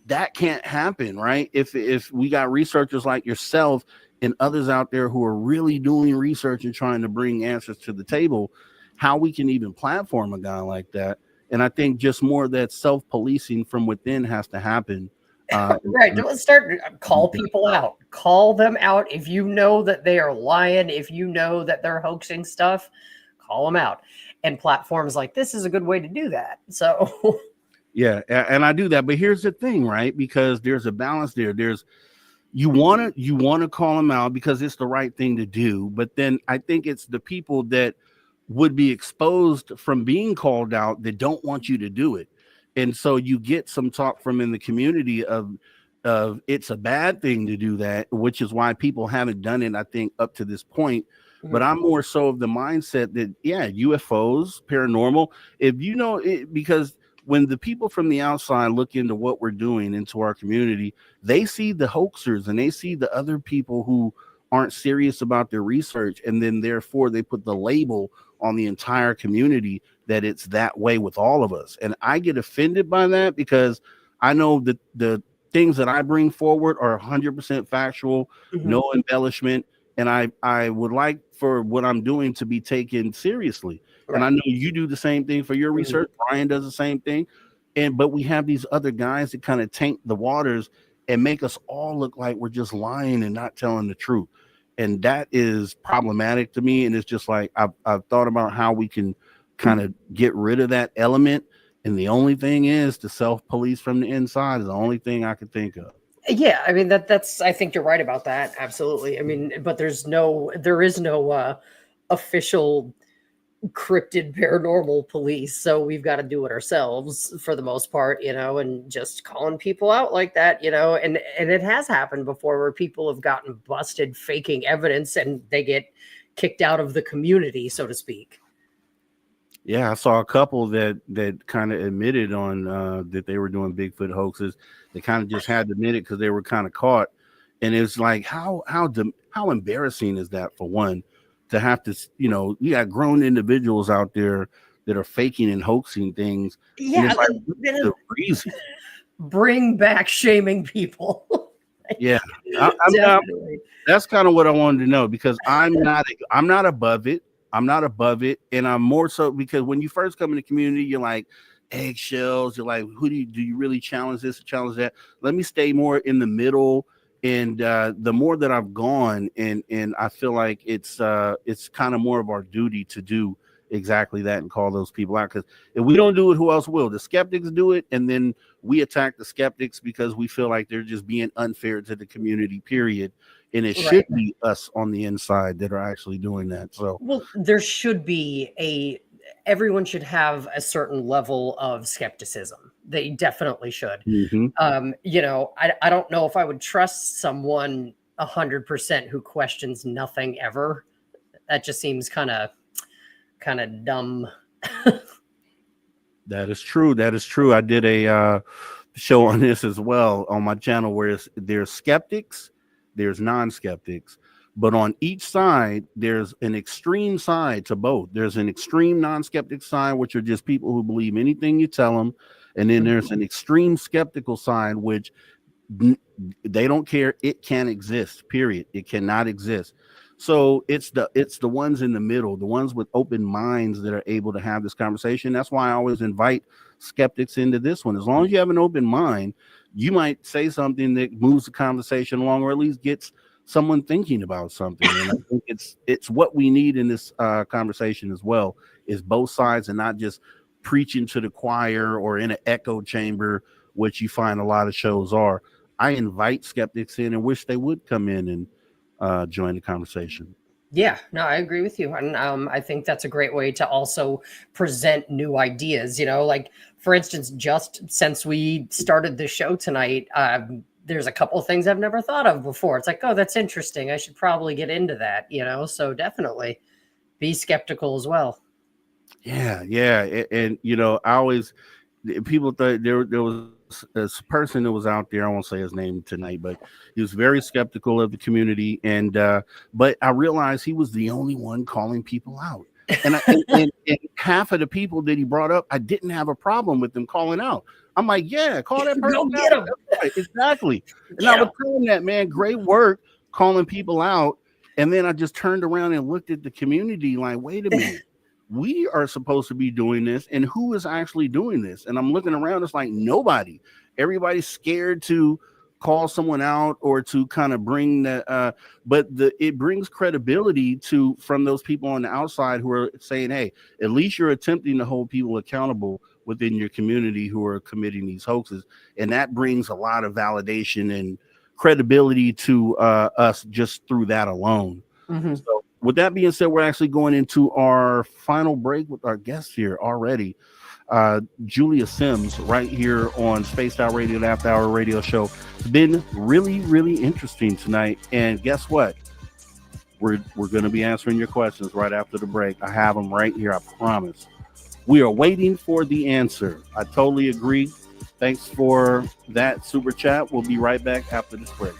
that can't happen, right? If we got researchers like yourself and others out there who are really doing research and trying to bring answers to the table, how we can even platform a guy like that. And I think just more of that self-policing from within has to happen. Right. Let's start, call people out. Call them out. If you know that they are lying, if you know that they're hoaxing stuff, call them out. And platforms like this is a good way to do that. So yeah, and I do that. But here's the thing, right? Because there's a balance there. You want to call them out because it's the right thing to do. But then I think it's the people that would be exposed from being called out that don't want you to do it. And so you get some talk from in the community of it's a bad thing to do that, which is why people haven't done it, I think, up to this point. But I'm more so of the mindset that, yeah, UFOs, paranormal, if you know it, because when the people from the outside look into what we're doing into our community, they see the hoaxers and they see the other people who aren't serious about their research. And then therefore they put the label on the entire community that it's that way with all of us. And I get offended by that because I know that the things that I bring forward are 100% factual, no embellishment. And I would like for what I'm doing to be taken seriously. Right. And I know you do the same thing for your research. Brian does the same thing. But we have these other guys that kind of taint the waters and make us all look like we're just lying and not telling the truth. And that is problematic to me. And it's just like, I've thought about how we can kind of get rid of that element. And the only thing is to self-police from the inside is the only thing I could think of. Yeah, I mean that's. I think you're right about that. Absolutely. I mean, but there is no official cryptid paranormal police, so we've got to do it ourselves for the most part, and just calling people out like that, and it has happened before where people have gotten busted faking evidence and they get kicked out of the community, so to speak. Yeah, I saw a couple that kind of admitted on that they were doing Bigfoot hoaxes. They kind of just had to admit it because they were kind of caught. And it's like, how embarrassing is that, for one, to have to, you got grown individuals out there that are faking and hoaxing things. Yeah, and it's like, the reason. Bring back shaming people. Yeah, that's kind of what I wanted to know, because I'm not above it. I'm not above it, and I'm more so because when you first come in the community, you're like eggshells. You're like, do you really challenge this or challenge that? Let me stay more in the middle. And the more that I've gone, and I feel like it's kind of more of our duty to do exactly that and call those people out. Because if we don't do it, who else will? The skeptics do it, and then we attack the skeptics because we feel like they're just being unfair to the community, period. And it should be us on the inside that are actually doing that. So, well, there should be everyone should have a certain level of skepticism. They definitely should. I don't know if I would trust someone 100% who questions nothing ever. That just seems kind of dumb. That is true. That is true. I did a show on this as well on my channel where there's skeptics, there's non-skeptics, but on each side, there's an extreme side to both. There's an extreme non-skeptic side, which are just people who believe anything you tell them. And then there's an extreme skeptical side, which they don't care. It can't exist, period. It cannot exist. So it's the ones in the middle, the ones with open minds that are able to have this conversation. That's why I always invite skeptics into this one. As long as you have an open mind, you might say something that moves the conversation along, or at least gets someone thinking about something. And I think it's what we need in this conversation as well, is both sides, and not just preaching to the choir or in an echo chamber, which you find a lot of shows are. I invite skeptics in and wish they would come in and join the conversation. Yeah, no, I agree with you. And I think that's a great way to also present new ideas, like, for instance, just since we started the show tonight, there's a couple of things I've never thought of before. It's like, oh, that's interesting. I should probably get into that, so definitely be skeptical as well. Yeah. And I always, people thought there was this person that was out there. I won't say his name tonight, but he was very skeptical of the community. And but I realized he was the only one calling people out. And half of the people that he brought up, I didn't have a problem with them calling out. I'm like, yeah, call that person Go get out. Right, exactly. And I was telling that man, great work calling people out. And then I just turned around and looked at the community like, wait a minute. We are supposed to be doing this, and who is actually doing this? And I'm looking around, it's like nobody. Everybody's scared to call someone out or to kind of bring that, it brings credibility from those people on the outside who are saying, hey, at least you're attempting to hold people accountable within your community who are committing these hoaxes. And that brings a lot of validation and credibility to us just through that alone. So with that being said, we're actually going into our final break with our guest here already. Julia Sims right here on Spaced Out Radio, the After Hour Radio Show. It's been really, really interesting tonight. And guess what? We're going to be answering your questions right after the break. I have them right here, I promise. We are waiting for the answer. I totally agree. Thanks for that super chat. We'll be right back after this break.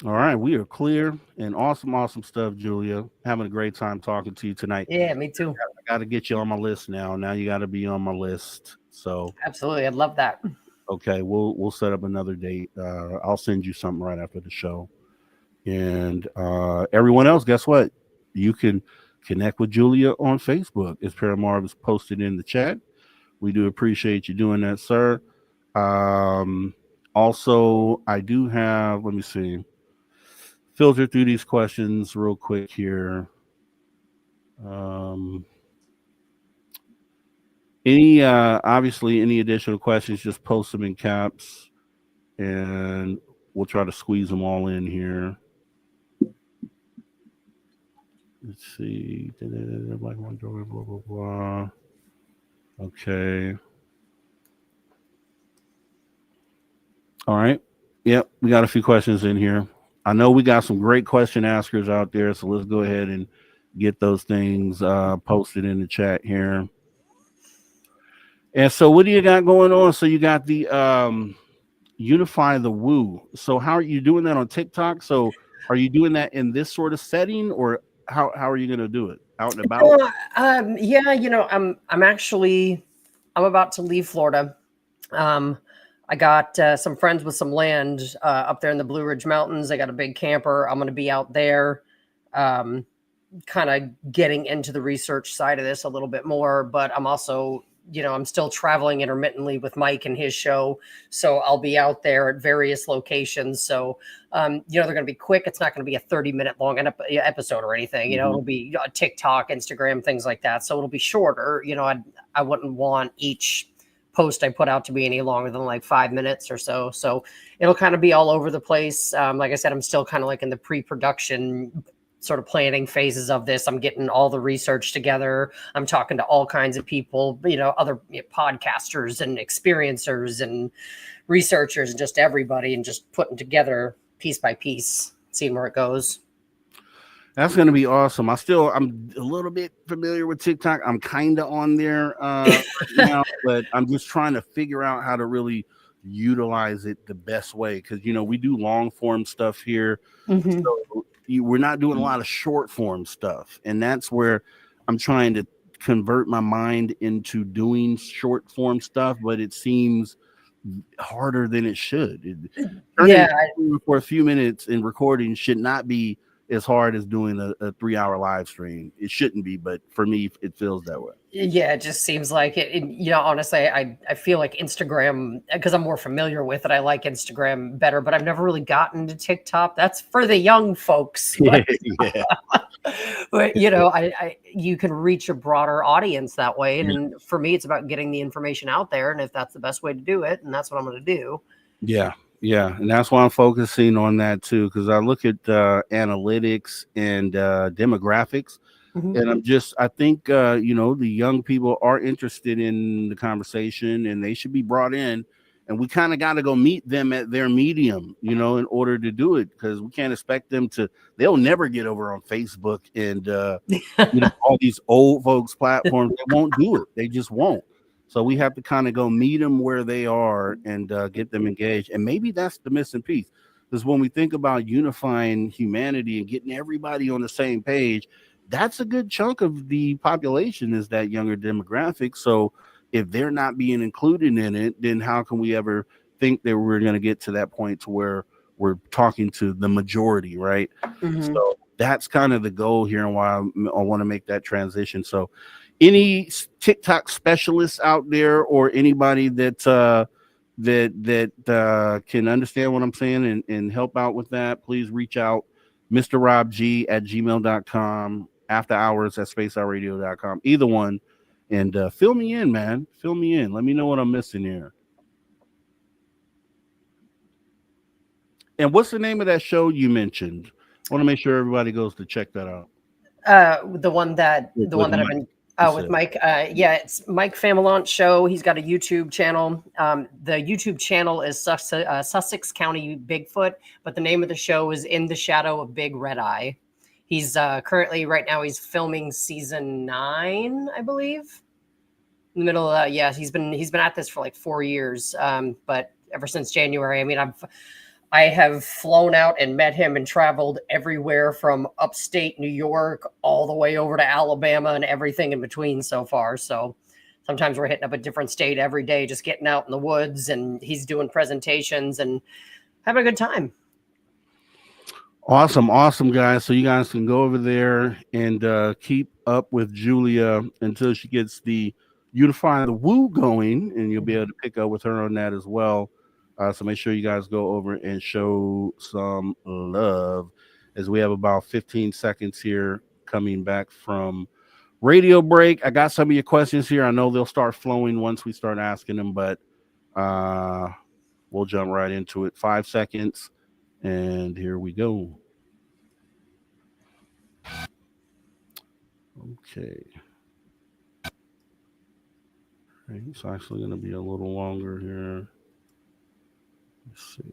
All right, we are clear, and awesome stuff, Julia. Having a great time talking to you tonight. Yeah, me too. I got to get you on my list now. Now you got to be on my list. So absolutely, I'd love that. Okay, we'll set up another date. I'll send you something right after the show. And everyone else, guess what? You can connect with Julia on Facebook. It's Paranormal is posted in the chat. We do appreciate you doing that, sir. Also, I do have, let me see, filter through these questions real quick here. Obviously any additional questions, just post them in caps and we'll try to squeeze them all in here. Let's see. Black one door, blah blah blah. Okay. All right. Yep, we got a few questions in here. I know we got some great question askers out there, so let's go ahead and get those things posted in the chat here. And so what do you got going on? So you got the Unify the Woo. So how are you doing that on TikTok? So are you doing that in this sort of setting, or how are you going to do it? Out and about? Yeah, you know, I'm about to leave Florida. I got some friends with some land up there in the Blue Ridge Mountains. I got a big camper. I'm going to be out there kind of getting into the research side of this a little bit more, but I'm also, you know, I'm still traveling intermittently with Mike and his show. So I'll be out there at various locations. So, you know, they're going to be quick. It's not going to be a 30-minute long episode or anything, you know, it'll be TikTok, Instagram, things like that. So it'll be shorter. You know, I wouldn't want each post I put out to be any longer than like 5 minutes or so. So it'll kind of be all over the place. Like I said, I'm still kind of like in the pre-production sort of planning phases of this. I'm getting all the research together. I'm talking to all kinds of people, you know, other podcasters and experiencers and researchers and just everybody, and just putting together piece by piece, seeing where it goes. That's going to be awesome. I'm a little bit familiar with TikTok. I'm kind of on there right now, but I'm just trying to figure out how to really utilize it the best way. Cause you know, we do long form stuff here. So we're not doing a lot of short form stuff. And that's where I'm trying to convert my mind into doing short form stuff, but it seems harder than it should. For a few minutes in recording should not be as hard as doing a 3-hour live stream. It shouldn't be, but for me, it feels that way. Yeah, it just seems like it. You know, honestly, I feel like Instagram, because I'm more familiar with it, I like Instagram better, but I've never really gotten to TikTok. That's for the young folks. But, but you know, you can reach a broader audience that way. And for me, it's about getting the information out there. And if that's the best way to do it, and that's what I'm going to do. Yeah, and that's why I'm focusing on that too, because I look at analytics and demographics, and I think you know, the young people are interested in the conversation, and they should be brought in, and we kind of got to go meet them at their medium, you know, in order to do it, because we can't expect them to. They'll never get over on Facebook and you know, all these old folks platforms. They won't do it. They just won't. So we have to kind of go meet them where they are and get them engaged. And maybe that's the missing piece. Because when we think about unifying humanity and getting everybody on the same page, that's a good chunk of the population is that younger demographic. So if they're not being included in it, then how can we ever think that we're going to get to that point to where we're talking to the majority, right? So that's kind of the goal here, and why I want to make that transition. So any TikTok specialists out there, or anybody that can understand what I'm saying and help out with that, please reach out. Mr. Rob G at gmail.com, after hours at spaceoutradio.com, either one, and fill me in, man. Fill me in. Let me know what I'm missing here. And what's the name of that show you mentioned? I want to make sure everybody goes to check that out. The one that I've been With Mike, yeah, it's Mike Familants show. He's got a YouTube channel. The YouTube channel is Sussex County Bigfoot, but the name of the show is In the Shadow of Big Red Eye. He's currently right now he's filming season 9, I believe. In the middle of he's been at this for like 4 years. But ever since January, I mean, I have flown out and met him and traveled everywhere from upstate New York all the way over to Alabama and everything in between so far. So sometimes we're hitting up a different state every day, just getting out in the woods, and he's doing presentations and having a good time. Awesome, guys. So you guys can go over there and keep up with Julia until she gets the Unifying the Woo going, and you'll be able to pick up with her on that as well. So make sure you guys go over and show some love, as we have about 15 seconds here coming back from radio break. I got some of your questions here. I know they'll start flowing once we start asking them, but we'll jump right into it. 5 seconds, and here we go. Okay. It's actually going to be a little longer here. Let's see.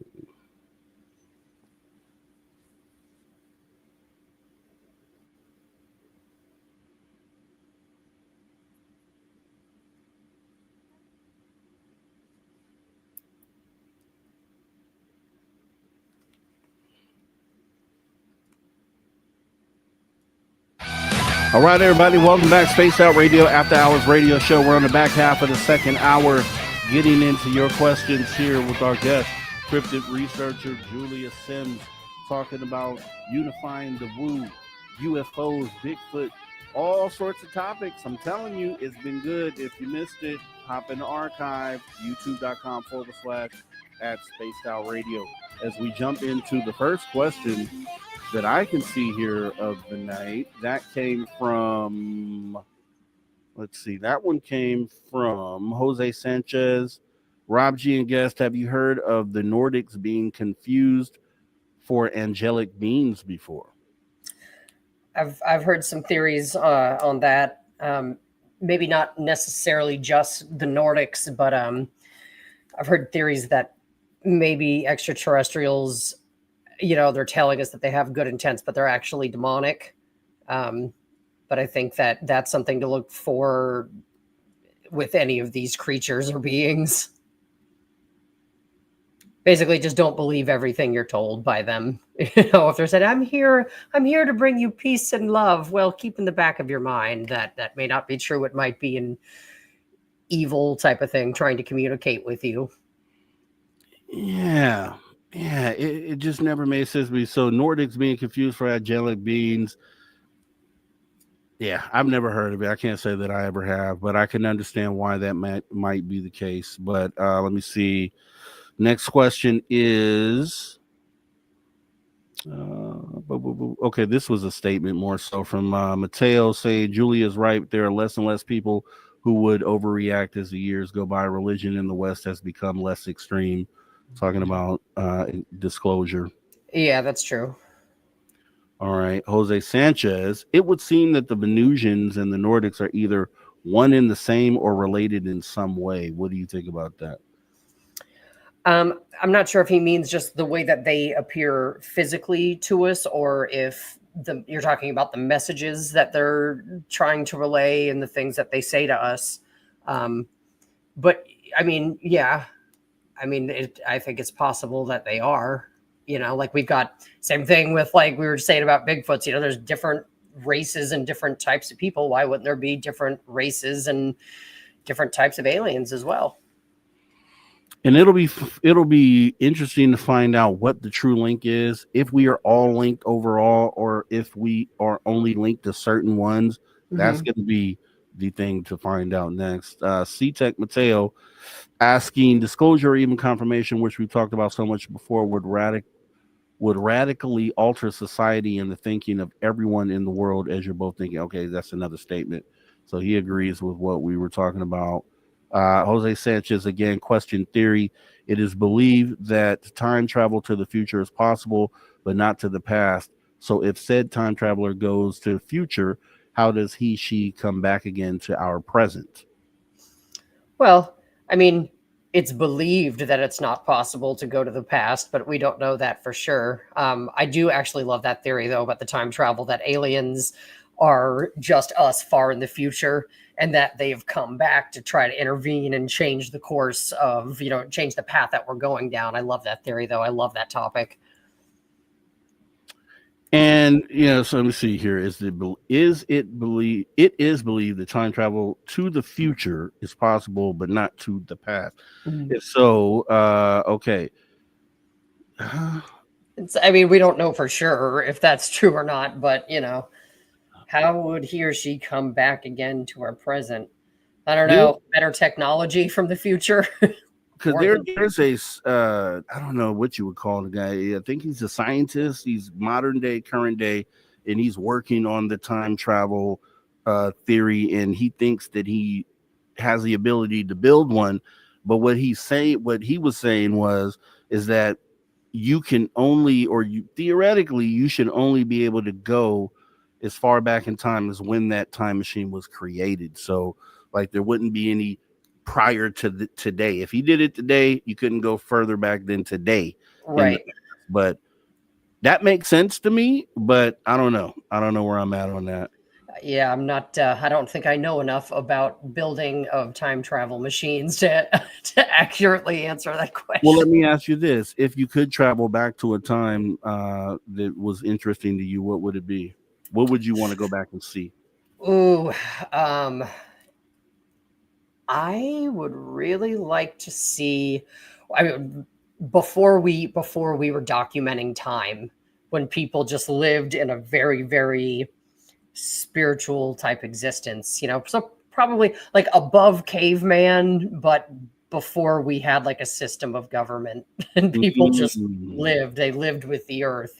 All right, everybody, welcome back. Spaced Out Radio After Hours Radio Show. We're on the back half of the second hour, getting into your questions here with our guest, cryptid researcher Julia Sims, talking about Unifying the Woo, UFOs, Bigfoot, all sorts of topics. I'm telling you, it's been good. If you missed it, hop in the archive, youtube.com/@SpacedOutRadio. As we jump into the first question that I can see here of the night, that came from, let's see, that one came from Jose Sanchez. Rob G and guest, have you heard of the Nordics being confused for angelic beings before? I've heard some theories on that. Maybe not necessarily just the Nordics, but I've heard theories that maybe extraterrestrials, you know, they're telling us that they have good intents, but they're actually demonic. But I think that that's something to look for with any of these creatures or beings. Basically, just don't believe everything you're told by them. You know, if they're saying, I'm here to bring you peace and love. Well, keep in the back of your mind that that may not be true. It might be an evil type of thing trying to communicate with you. Yeah, it just never made sense to me. So Nordics being confused for angelic beings. Yeah, I've never heard of it. I can't say that I ever have, but I can understand why that might be the case. But let me see. Next question is, okay, this was a statement more so from Mateo saying, Julia's right. There are less and less people who would overreact as the years go by. Religion in the West has become less extreme. Talking about disclosure. Yeah, that's true. All right. Jose Sanchez, it would seem that the Venusians and the Nordics are either one and the same or related in some way. What do you think about that? I'm not sure if he means just the way that they appear physically to us, or if you're talking about the messages that they're trying to relay and the things that they say to us. But I mean, yeah. I mean, I think it's possible that they are, you know, like we've got same thing with, like we were saying about Bigfoots, you know, there's different races and different types of people. Why wouldn't there be different races and different types of aliens as well? And it'll be interesting to find out what the true link is, if we are all linked overall, or if we are only linked to certain ones. That's going to be the thing to find out next. C-Tech Mateo asking, disclosure or even confirmation, which we've talked about so much before, would radically alter society and the thinking of everyone in the world, as you're both thinking. Okay, that's another statement. So he agrees with what we were talking about. Jose Sanchez, again, question theory. It is believed that time travel to the future is possible, but not to the past. So if said time traveler goes to the future, how does she come back again to our present? Well, I mean, it's believed that it's not possible to go to the past, but we don't know that for sure. I do actually love that theory, though, about the time travel, that aliens are just us far in the future and that they've come back to try to intervene and change the course of, change the path that we're going down. I love that theory, though. I love that topic. And so let me see here. It is believed that time travel to the future is possible, but not to the past. Mm-hmm. So, okay. We don't know for sure if that's true or not, but how would he or she come back again to our present? I don't know. Better technology from the future. Because there's a I don't know what you would call the guy. I think he's a scientist. He's modern day, current day, and he's working on the time travel theory. And he thinks that he has the ability to build one. But what he was saying is that you can only, theoretically, you should only be able to go as far back in time as when that time machine was created. So, like, there wouldn't be any prior to today. If he did it today, you couldn't go further back than today. Right. But that makes sense to me, but I don't know. I don't know where I'm at on that. Yeah, I'm not, I don't think I know enough about building of time travel machines to accurately answer that question. Well, let me ask you this. If you could travel back to a time that was interesting to you, what would it be? What would you want to go back and see? Ooh, I would really like to see, before we were documenting time, when people just lived in a very, very spiritual type existence, so probably like above caveman, but before we had like a system of government and people just lived with the earth,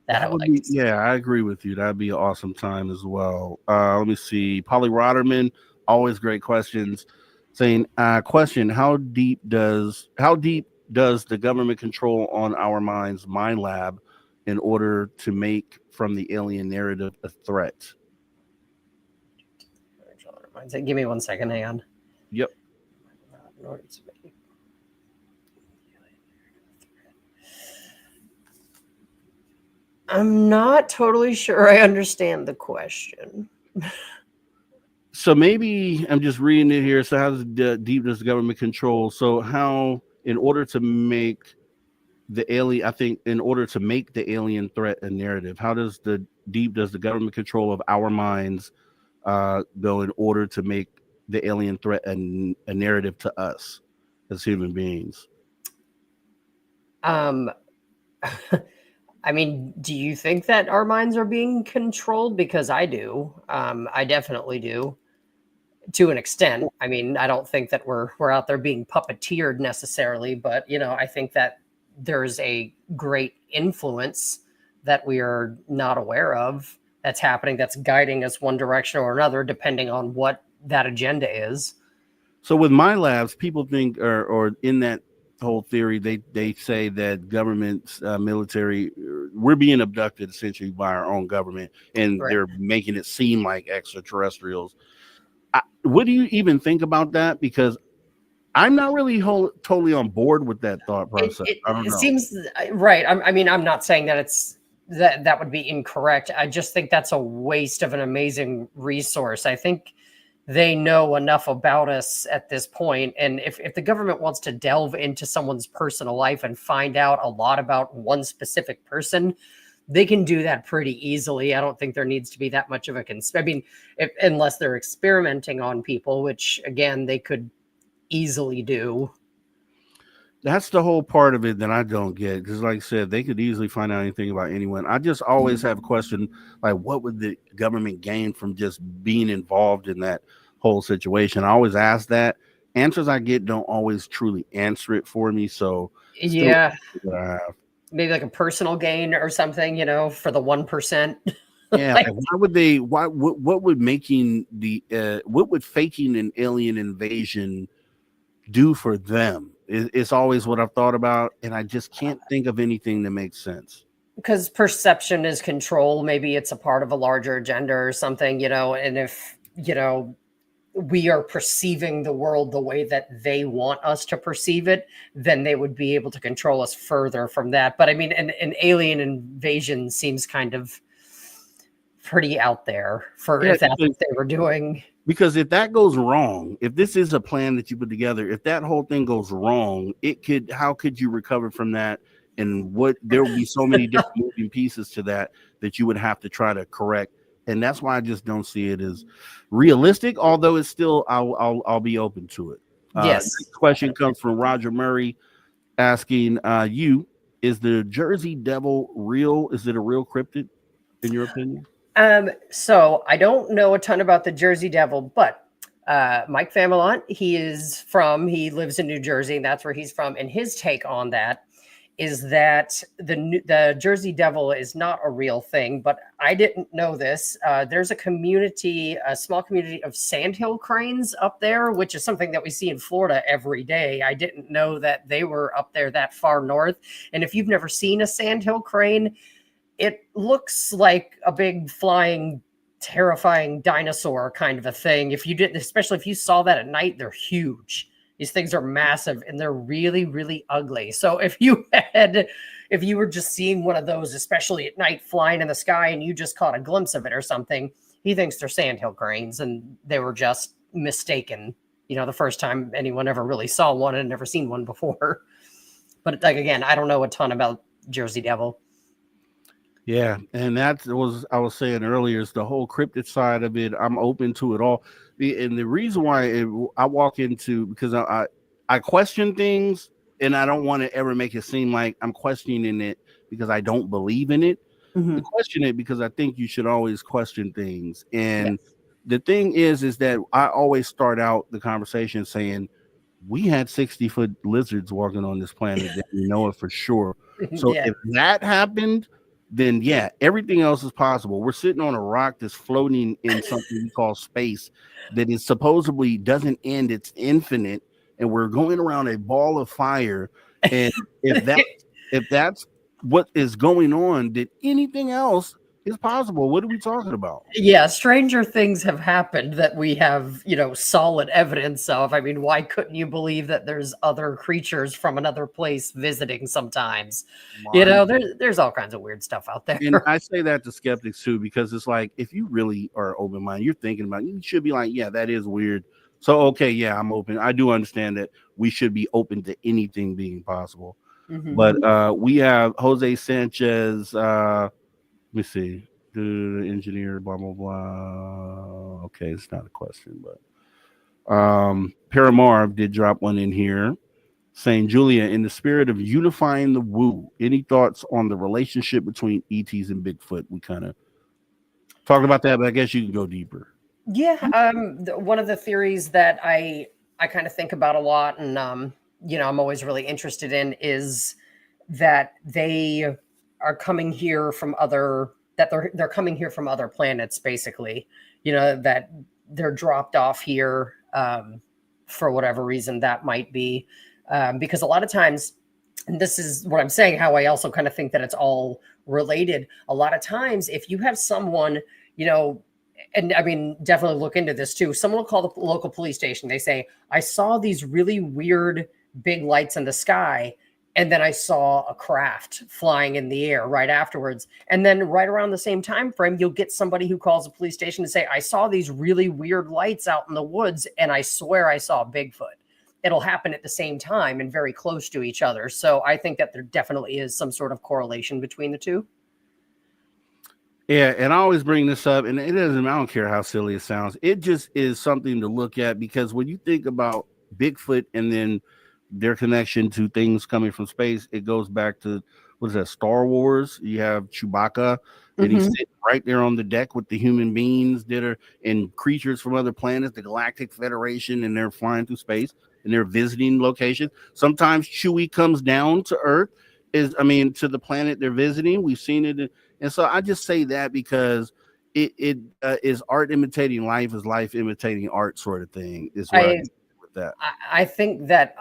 that would be, yeah, I agree with you. That'd be an awesome time as well. Let me see. Polly Rotterman, always great questions, saying, question, how deep does the government control on our minds mind lab in order to make from the alien narrative a threat? Give me 1 second, hang on. Yep. I'm not totally sure I understand the question. So maybe I'm just reading it here. So how deep does the government control? So how, in order to make the alien, I think in order to make the alien threat a narrative, how does the government control of our minds go in order to make the alien threat a narrative to us as human beings? Do you think that our minds are being controlled? Because I do. I definitely do, to an extent. I don't think that we're out there being puppeteered necessarily, but I think that there's a great influence that we are not aware of that's happening, that's guiding us one direction or another, depending on what that agenda is. So with my labs, people think, or in that whole theory, they say that governments, military, we're being abducted essentially by our own government, and Right. They're making it seem like extraterrestrials. What do you even think about that? Because I'm not really totally on board with that thought process. I don't know. It seems right. I'm not saying that that would be incorrect. I just think that's a waste of an amazing resource. I think they know enough about us at this point. And if the government wants to delve into someone's personal life and find out a lot about one specific person, they can do that pretty easily. I don't think there needs to be that much of a unless they're experimenting on people, which again, they could easily do. That's the whole part of it that I don't get, because like I said, they could easily find out anything about anyone. I just always have a question, like, what would the government gain from just being involved in that whole situation? I always ask that. Answers I get don't always truly answer it for me. So yeah, maybe like a personal gain or something, for the 1%. Yeah, like, what would faking an alien invasion do for them? It's always what I've thought about, and I just can't think of anything that makes sense. because perception is control. Maybe it's a part of a larger agenda or something, and if, we are perceiving the world the way that they want us to perceive it, then they would be able to control us further from that. But I mean, an alien invasion seems kind of pretty out there for if that's what they were doing. Because if that goes wrong, if this is a plan that you put together, if that whole thing goes wrong, how could you recover from that? And there will be so many different moving pieces to that you would have to try to correct. And that's why I just don't see it as realistic, although it's still, I'll be open to it. Yes. Next question comes from Roger Murray asking is the Jersey Devil real? Is it a real cryptid in your opinion? So I don't know a ton about the Jersey Devil, but Mike Familants, he lives in New Jersey, and that's where he's from. And his take on that is that the Jersey Devil is not a real thing, but I didn't know this. There's a small community of sandhill cranes up there, which is something that we see in Florida every day. I didn't know that they were up there that far north. And if you've never seen a sandhill crane, it looks like a big flying, terrifying dinosaur kind of a thing. Especially if you saw that at night, they're huge. These things are massive and they're really, really ugly. So if you were just seeing one of those, especially at night flying in the sky, and you just caught a glimpse of it or something, he thinks they're sandhill cranes and they were just mistaken. The first time anyone ever really saw one and never seen one before. But again, I don't know a ton about Jersey Devil. Yeah, and I was saying earlier, is the whole cryptid side of it. I'm open to it all. And the reason why I walk into, because I question things, and I don't want to ever make it seem like I'm questioning it because I don't believe in it. Mm-hmm. I question it because I think you should always question things. And yes. The thing is that I always start out the conversation saying, we had 60-foot lizards walking on this planet that we know it for sure. So if that happened, then everything else is possible. We're sitting on a rock that's floating in something we call space that is supposedly doesn't end, it's infinite, and we're going around a ball of fire. And if that's what is going on, then anything else is possible. What are we talking about? Yeah, stranger things have happened that we have, solid evidence of. I mean, why couldn't you believe that there's other creatures from another place visiting sometimes? There's all kinds of weird stuff out there. And I say that to skeptics too, because it's like, if you really are open-minded, you're thinking about it, you should be like, yeah, that is weird. So, okay, yeah, I'm open. I do understand that we should be open to anything being possible. Mm-hmm. But we have Jose Sanchez, let me see. The engineer, blah, blah, blah. Okay, it's not a question, but Paramarv did drop one in here saying, Julia, in the spirit of unifying the woo, any thoughts on the relationship between ETs and Bigfoot? We kind of talked about that, but I guess you can go deeper. Yeah, one of the theories that I kind of think about a lot, and I'm always really interested in, is that they are coming here from they're coming here from other planets, basically, that they're dropped off here for whatever reason that might be, because a lot of times, and this is what I'm saying, how I also kind of think that it's all related. A lot of times, if you have someone, and I mean, definitely look into this too. Someone will call the local police station. They say, I saw these really weird big lights in the sky. And then I saw a craft flying in the air right afterwards. And then right around the same time frame, you'll get somebody who calls the police station to say, I saw these really weird lights out in the woods, and I swear I saw Bigfoot. It'll happen at the same time and very close to each other. So I think that there definitely is some sort of correlation between the two. Yeah, and I always bring this up, and I don't care how silly it sounds. It just is something to look at, because when you think about Bigfoot and then their connection to things coming from space, it goes back to, what is that, Star Wars? You have Chewbacca, and he's sitting right there on the deck with the human beings that are and creatures from other planets, the Galactic Federation, and they're flying through space and they're visiting locations. Sometimes Chewie comes down to Earth, to the planet they're visiting. We've seen it, and so I just say that because it is art imitating life, is life imitating art, sort of thing. Is what I that. I think that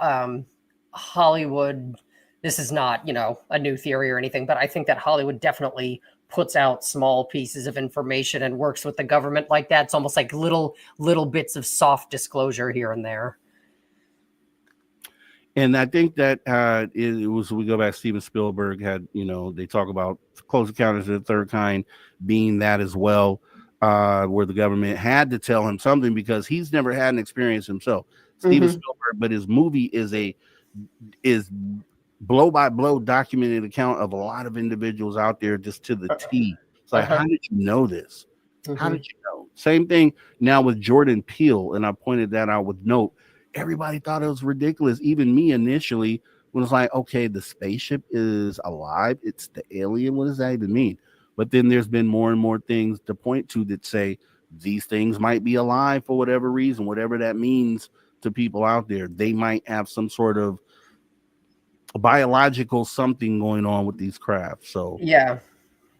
Hollywood this is not, a new theory or anything, but I think that Hollywood definitely puts out small pieces of information and works with the government like that. It's almost like little bits of soft disclosure here and there. And I think that it was, we go back, Steven Spielberg had, they talk about Close Encounters of the Third Kind being that as well, where the government had to tell him something because he's never had an experience himself. Steven Spielberg, but his movie is blow by blow documented account of a lot of individuals out there just to the T. It's like, how did you know this? How did you know? Same thing now with Jordan Peele, and I pointed that out with note. Everybody thought it was ridiculous. Even me initially, when it's like, okay, the spaceship is alive. It's the alien. What does that even mean? But then there's been more and more things to point to that say these things might be alive for whatever reason, whatever that means to people out there. They might have some sort of biological something going on with these crafts. So yeah.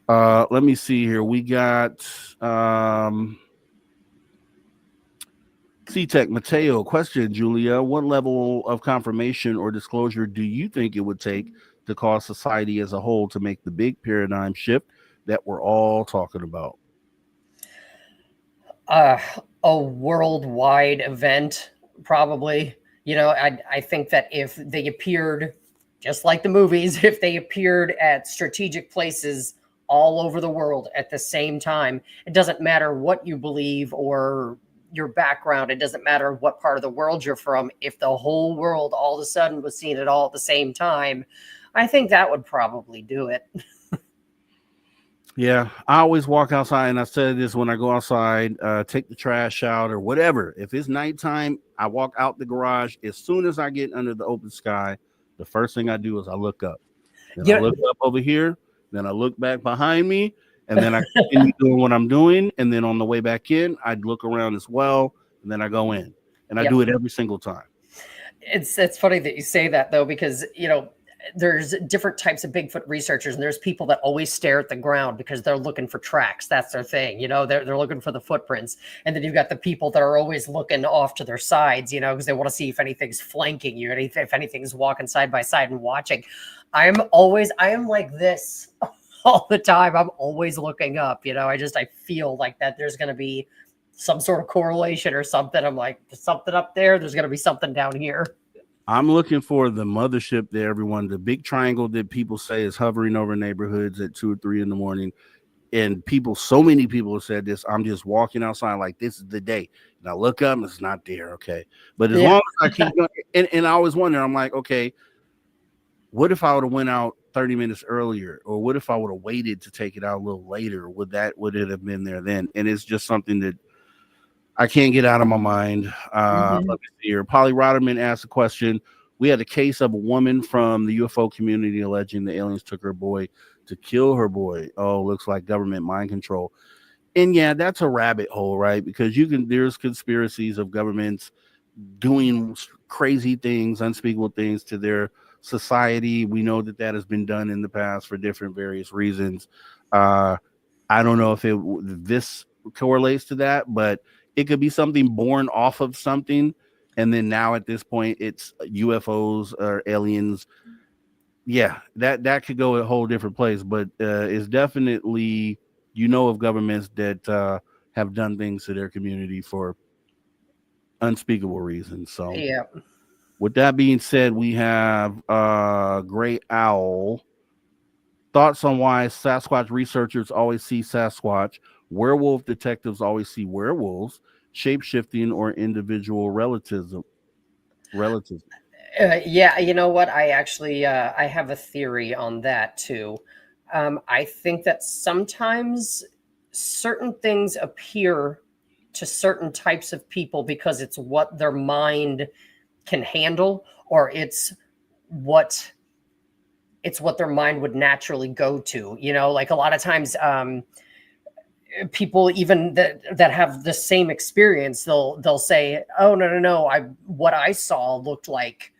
Let me see here. We got C-Tech Mateo. Question, Julia. What level of confirmation or disclosure do you think it would take to cause society as a whole to make the big paradigm shift that we're all talking about? A worldwide event, probably. I think that if they appeared, just like the movies, if they appeared at strategic places all over the world at the same time, it doesn't matter what you believe or your background. It doesn't matter what part of the world you're from. If the whole world all of a sudden was seeing it all at the same time, I think that would probably do it. Yeah, I always walk outside, and I said this when I go outside, take the trash out or whatever. If it's nighttime, I walk out the garage. As soon as I get under the open sky, the first thing I do is I look up. Then I look up over here, then I look back behind me, and then I continue doing what I'm doing. And then on the way back in, I'd look around as well, and then I go in. And I do it every single time. It's funny that you say that, though, because, there's different types of Bigfoot researchers, and there's people that always stare at the ground because they're looking for tracks. That's their thing. They're looking for the footprints. And then you've got the people that are always looking off to their sides, because they want to see if anything's flanking you, and if anything's walking side by side and watching. I am like this all the time. I'm always looking up, I feel like that there's going to be some sort of correlation or something. I'm like, there's something up there. There's going to be something down here. I'm looking for the mothership there, everyone. The big triangle that people say is hovering over neighborhoods at 2 or 3 in the morning. And so many people have said this. I'm just walking outside like this is the day. And I look up and it's not there. Okay. But as long as I keep going, and I always wonder, I'm like, okay, what if I would have went out 30 minutes earlier? Or what if I would have waited to take it out a little later? Would it have been there then? And it's just something that I can't get out of my mind. Let me see here. Polly Rotterman asked a question. We had a case of a woman from the UFO community alleging the aliens took her boy to kill her boy. Oh, looks like government mind control. And yeah, that's a rabbit hole, right? Because there's conspiracies of governments doing crazy things, unspeakable things to their society. We know that has been done in the past for different various reasons. I don't know if this correlates to that, but it could be something born off of something, and then now at this point it's UFOs or aliens. Yeah, that could go a whole different place, but it's definitely of governments that have done things to their community for unspeakable reasons. So yeah. With that being said, we have Gray Owl. Thoughts on why Sasquatch researchers always see Sasquatch, werewolf detectives always see werewolves, shape-shifting, or individual relativism. Yeah, you know what? I actually I have a theory on that too. I think that sometimes certain things appear to certain types of people because it's what their mind can handle, or it's what their mind would naturally go to. Like a lot of times people even that have the same experience, they'll say, oh no, what I saw looked like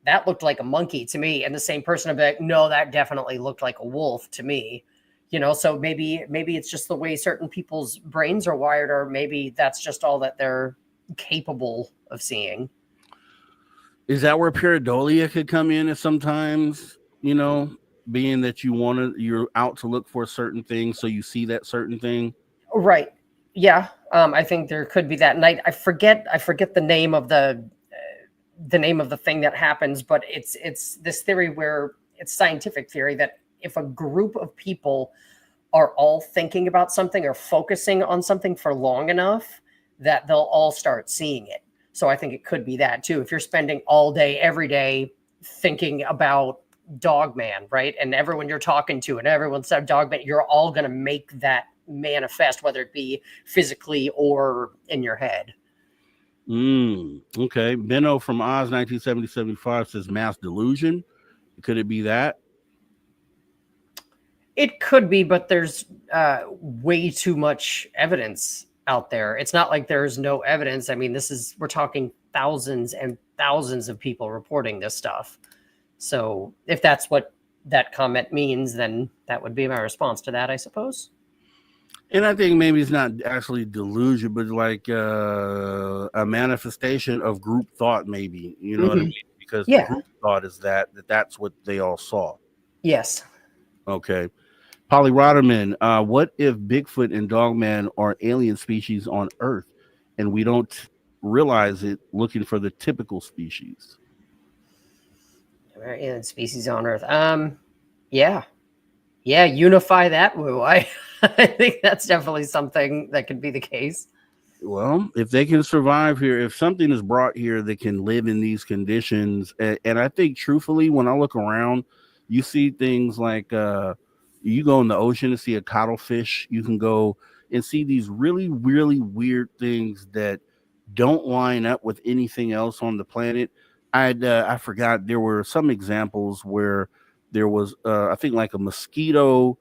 a monkey to me, and the same person will be like, no, that definitely looked like a wolf to me. So maybe it's just the way certain people's brains are wired, or maybe that's just all that they're capable of seeing. Is that where pareidolia could come in at sometimes? you know, being that you're out to look for a certain thing, so you see that certain thing? Right. Yeah. I think there could be that. And I forget the name of the name of the thing that happens, but it's this theory where it's scientific theory that if a group of people are all thinking about something or focusing on something for long enough, that they'll all start seeing it. So I think it could be that too. If you're spending all day, every day thinking about Dogman, right? And everyone you're talking to and everyone said Dogman, you're all going to make that manifest, whether it be physically or in your head. Okay. Benno from Oz 1970-75 says mass delusion. Could it be that? It could be, but there's way too much evidence out there. It's not like there's no evidence. I mean, we're talking thousands and thousands of people reporting this stuff. So if that's what that comment means, then that would be my response to that, I suppose. And I think maybe it's not actually delusion, but like a manifestation of group thought, maybe, you know what I mean? Because the group thought is that's what they all saw. Yes. Okay. Polly Rotterman, what if Bigfoot and Dogman are alien species on Earth and we don't realize it looking for the typical species? Alien species on Earth. Yeah. Unify that woo. I think that's definitely something that could be the case. Well, if they can survive here, if something is brought here that can live in these conditions, and I think truthfully, when I look around, you see things like you go in the ocean to see a cuttlefish. You can go and see these really, really weird things that don't line up with anything else on the planet. I forgot, there were some examples where there was I think like a mosquito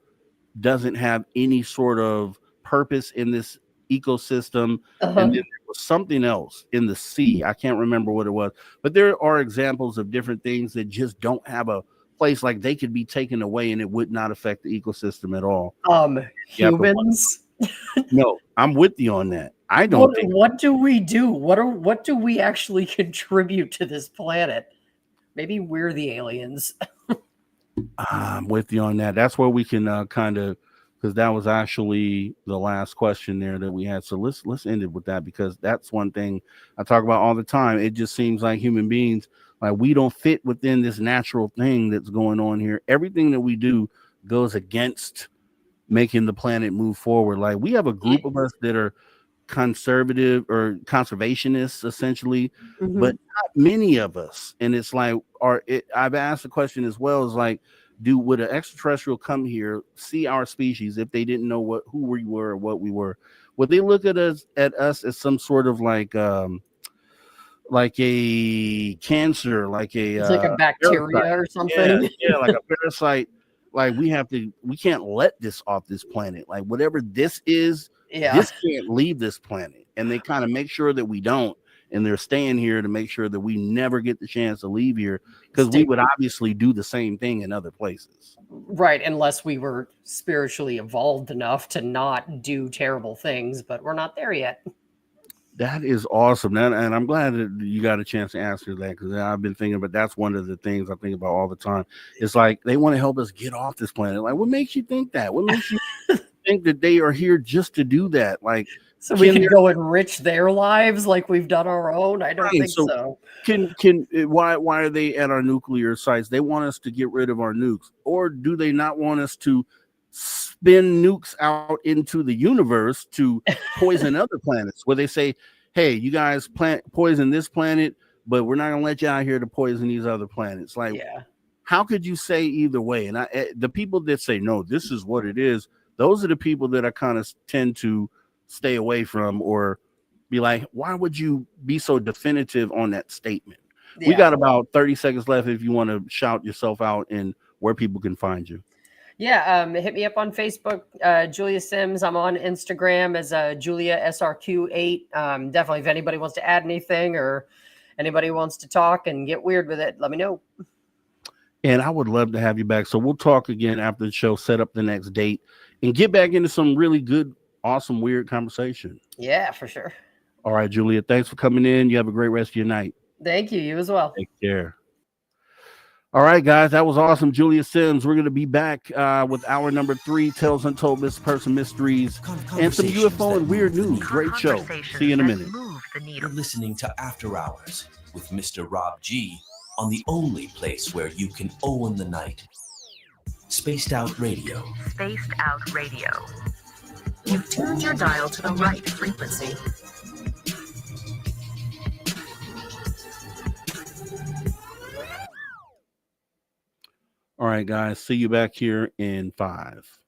doesn't have any sort of purpose in this ecosystem, and then there was something else in the sea. I can't remember what it was, but there are examples of different things that just don't have a place, like they could be taken away and it would not affect the ecosystem at all. Humans? No, I'm with you on that. I don't think. What do we do? What do we actually contribute to this planet? Maybe we're the aliens. I'm with you on that. That's where we can kind of, because that was actually the last question there that we had. So let's end it with that, because that's one thing I talk about all the time. It just seems like human beings, like we don't fit within this natural thing that's going on here. Everything that we do goes against making the planet move forward. Like we have a group of us that are conservative or conservationists essentially, but not many of us. And it's like, I've asked the question as well, is like, would an extraterrestrial come here, see our species, if they didn't know who we were or what we were, would they look at us as some sort of like a cancer, like it's like a bacteria parasite, or something? yeah, like a parasite. Like we can't let this off this planet. Like whatever this is, this can't leave this planet. And they kind of make sure that we don't, and they're staying here to make sure that we never get the chance to leave here, because we would obviously do the same thing in other places. Right, unless we were spiritually evolved enough to not do terrible things, but we're not there yet. That is awesome. And I'm glad that you got a chance to answer that, because I've been thinking, but that's one of the things I think about all the time. It's like they want to help us get off this planet. Like, what makes you think that? What makes you think that they are here just to do that? Like, so we can go enrich their lives like we've done our own? I don't think so. Why are they at our nuclear sites? They want us to get rid of our nukes, or do they not want us to spin nukes out into the universe to poison other planets, where they say, hey, you guys poison this planet, but we're not gonna let you out here to poison these other planets? Like, how could you say either way? And the people that say no, this is what it is, those are the people that I kind of tend to stay away from, or be like, why would you be so definitive on that statement? We got about 30 seconds left if you want to shout yourself out and where people can find you. Hit me up on Facebook, Julia Sims. I'm on Instagram as Julia SRQ8. Definitely, if anybody wants to add anything or anybody wants to talk and get weird with it, let me know. And I would love to have you back. So we'll talk again after the show, set up the next date, and get back into some really good, awesome, weird conversation. Yeah, for sure. All right, Julia, thanks for coming in. You have a great rest of your night. Thank you. You as well. Take care. All right, guys, that was awesome. Julia Sims. We're going to be back with hour number 3, Tales Untold, Missing Person Mysteries, and some UFO and weird news. Great show. See you in a minute. You're listening to After Hours with Mr. Rob G on the only place where you can own the night. Spaced Out Radio. Spaced Out Radio. You've tuned your dial to the right frequency. All right, guys. See you back here in 5.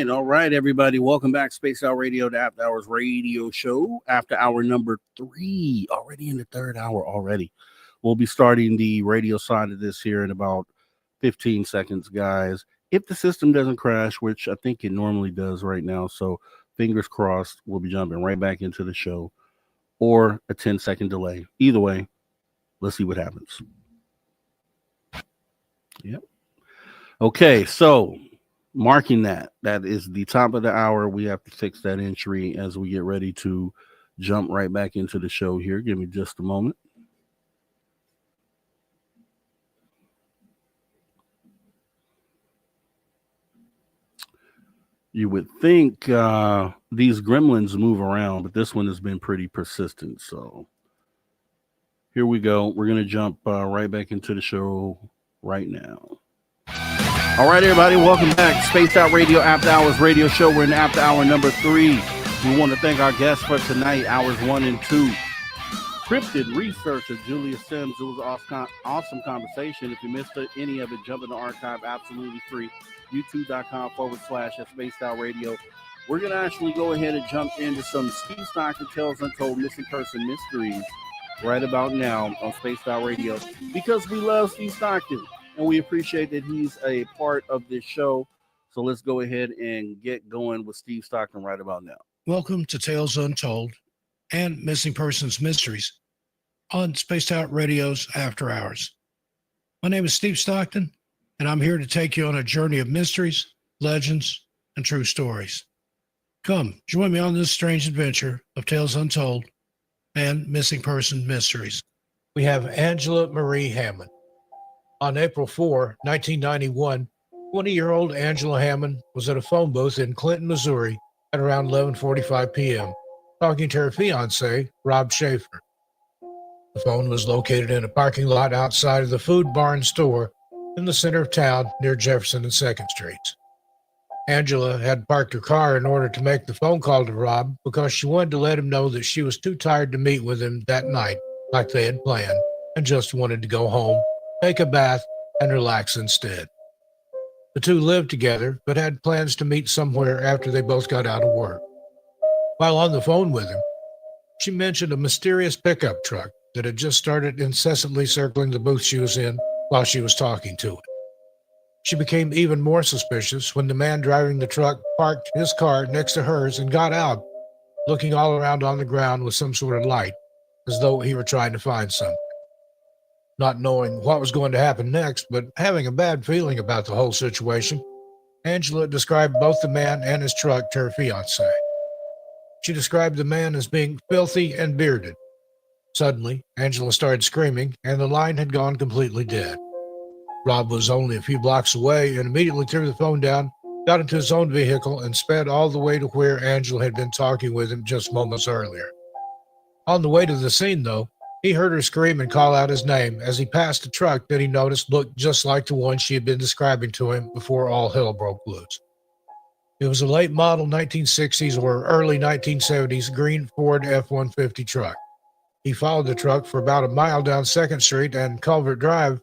All right, everybody. Welcome back. Space Out Radio, the After Hours radio show. After hour number 3, already in the third hour already. We'll be starting the radio side of this here in about 15 seconds, guys. If the system doesn't crash, which I think it normally does right now, so fingers crossed, we'll be jumping right back into the show, or a 10-second delay. Either way, let's see what happens. Yep. Okay, so marking that is the top of the hour. We have to fix that entry as we get ready to jump right back into the show here. Give me just a moment. You would think these gremlins move around, but this one has been pretty persistent. So here we go. We're going to jump right back into the show right now. All right, everybody, welcome back. Spaced Out Radio After Hours radio show. We're in after hour number 3. We want to thank our guests for tonight, hours 1 and 2. Cryptid researcher Julia Sims. It was an awesome conversation. If you missed any of it, jump in the archive, absolutely free. YouTube.com/Spaced Out Radio. We're going to actually go ahead and jump into some Steve Stockton Tales Untold Missing Person Mysteries right about now on Spaced Out Radio, because we love Steve Stockton. And we appreciate that he's a part of this show. So let's go ahead and get going with Steve Stockton right about now. Welcome to Tales Untold and Missing Persons Mysteries on Spaced Out Radio's After Hours. My name is Steve Stockton, and I'm here to take you on a journey of mysteries, legends, and true stories. Come, join me on this strange adventure of Tales Untold and Missing Person Mysteries. We have Angela Marie Hammond. On April 4, 1991, 20-year-old Angela Hammond was at a phone booth in Clinton, Missouri at around 11:45 p.m., talking to her fiancé, Rob Schaefer. The phone was located in a parking lot outside of the Food Barn store in the center of town near Jefferson and 2nd Streets. Angela had parked her car in order to make the phone call to Rob because she wanted to let him know that she was too tired to meet with him that night like they had planned and just wanted to go home, take a bath, and relax instead. The two lived together, but had plans to meet somewhere after they both got out of work. While on the phone with him, she mentioned a mysterious pickup truck that had just started incessantly circling the booth she was in while she was talking to it. She became even more suspicious when the man driving the truck parked his car next to hers and got out, looking all around on the ground with some sort of light, as though he were trying to find something. Not knowing what was going to happen next, but having a bad feeling about the whole situation, Angela described both the man and his truck to her fiancé. She described the man as being filthy and bearded. Suddenly, Angela started screaming, and the line had gone completely dead. Rob was only a few blocks away and immediately threw the phone down, got into his own vehicle, and sped all the way to where Angela had been talking with him just moments earlier. On the way to the scene, though, he heard her scream and call out his name as he passed a truck that he noticed looked just like the one she had been describing to him before all hell broke loose. It was a late model 1960s or early 1970s green Ford F-150 truck. He followed the truck for about a mile down 2nd Street and Culvert Drive,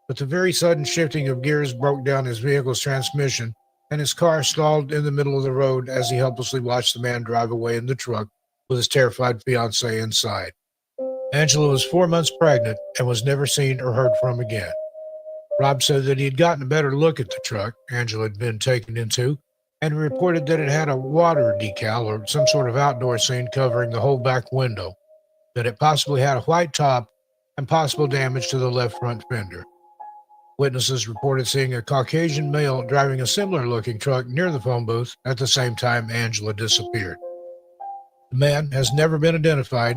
but the very sudden shifting of gears broke down his vehicle's transmission, and his car stalled in the middle of the road as he helplessly watched the man drive away in the truck with his terrified fiancée inside. Angela was 4 months pregnant and was never seen or heard from again. Rob said that he had gotten a better look at the truck Angela had been taken into and reported that it had a water decal or some sort of outdoor scene covering the whole back window, that it possibly had a white top and possible damage to the left front fender. Witnesses reported seeing a Caucasian male driving a similar-looking truck near the phone booth at the same time Angela disappeared. The man has never been identified,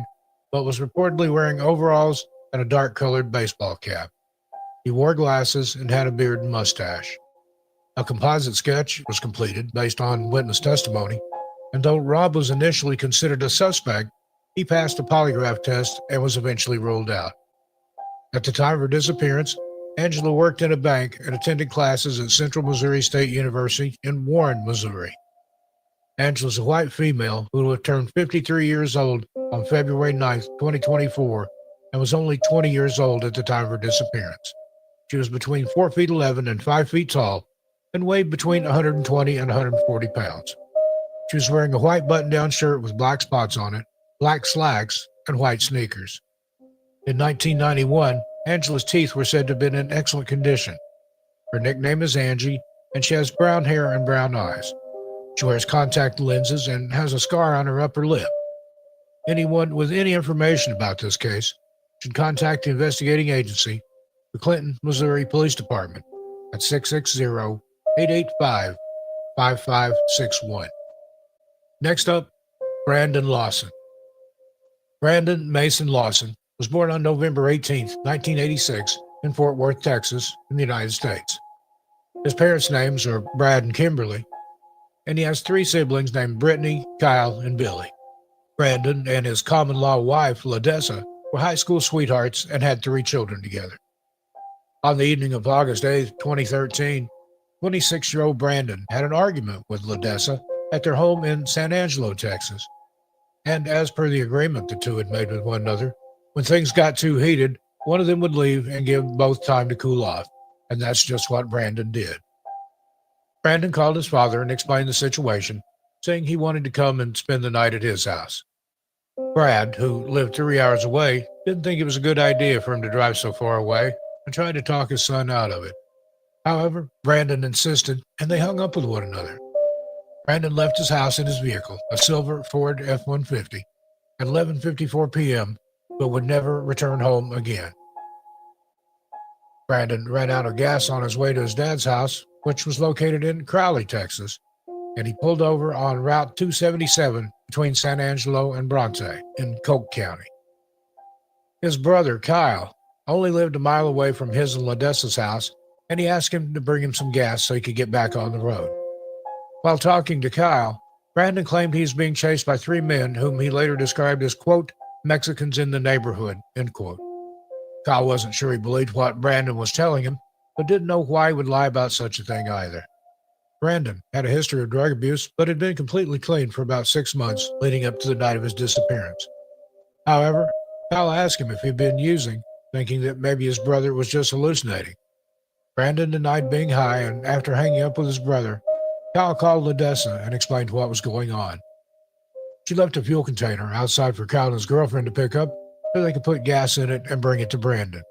but was reportedly wearing overalls and a dark-colored baseball cap. He wore glasses and had a beard and mustache. A composite sketch was completed based on witness testimony, and though Rob was initially considered a suspect, he passed a polygraph test and was eventually ruled out. At the time of her disappearance, Angela worked in a bank and attended classes at Central Missouri State University in Warren, Missouri. Angela's a white female who would have turned 53 years old on February 9th, 2024, and was only 20 years old at the time of her disappearance. She was between 4 feet 11 and 5 feet tall and weighed between 120 and 140 pounds. She was wearing a white button-down shirt with black spots on it, black slacks, and white sneakers. In 1991, Angela's teeth were said to have been in excellent condition. Her nickname is Angie, and she has brown hair and brown eyes. She wears contact lenses and has a scar on her upper lip. Anyone with any information about this case should contact the investigating agency, the Clinton, Missouri Police Department, at 660-885-5561. Next up, Brandon Lawson. Brandon Mason Lawson was born on November 18, 1986, in Fort Worth, Texas, in the United States. His parents' names are Brad and Kimberly, and he has 3 siblings named Brittany, Kyle, and Billy. Brandon and his common-law wife, LaDessa, were high school sweethearts and had 3 children together. On the evening of August 8, 2013, 26-year-old Brandon had an argument with LaDessa at their home in San Angelo, Texas. And as per the agreement the two had made with one another, when things got too heated, one of them would leave and give both time to cool off. And that's just what Brandon did. Brandon called his father and explained the situation, saying he wanted to come and spend the night at his house. Brad, who lived 3 hours away, didn't think it was a good idea for him to drive so far away and tried to talk his son out of it. However, Brandon insisted, and they hung up with one another. Brandon left his house in his vehicle, a silver Ford F-150, at 11:54 p.m., but would never return home again. Brandon ran out of gas on his way to his dad's house, which was located in Crowley, Texas, and he pulled over on Route 277 between San Angelo and Bronte in Coke County. His brother, Kyle, only lived a mile away from his and LaDessa's house, and he asked him to bring him some gas so he could get back on the road. While talking to Kyle, Brandon claimed he was being chased by 3 men whom he later described as, quote, Mexicans in the neighborhood, end quote. Kyle wasn't sure he believed what Brandon was telling him, but didn't know why he would lie about such a thing either. Brandon had a history of drug abuse, but had been completely clean for about 6 months leading up to the night of his disappearance. However, Kyle asked him if he'd been using, thinking that maybe his brother was just hallucinating. Brandon denied being high, and after hanging up with his brother, Kyle called LaDessa and explained what was going on. She left a fuel container outside for Kyle and his girlfriend to pick up so they could put gas in it and bring it to Brandon.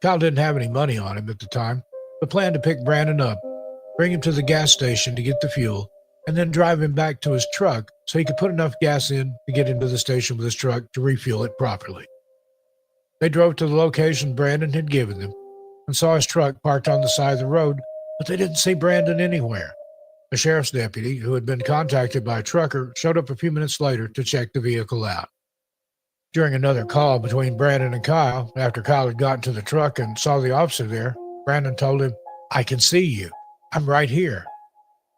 Kyle didn't have any money on him at the time, but planned to pick Brandon up, bring him to the gas station to get the fuel, and then drive him back to his truck so he could put enough gas in to get into the station with his truck to refuel it properly. They drove to the location Brandon had given them and saw his truck parked on the side of the road, but they didn't see Brandon anywhere. A sheriff's deputy who had been contacted by a trucker showed up a few minutes later to check the vehicle out. During another call between Brandon and Kyle, after Kyle had gotten to the truck and saw the officer there, Brandon told him, I can see you. I'm right here.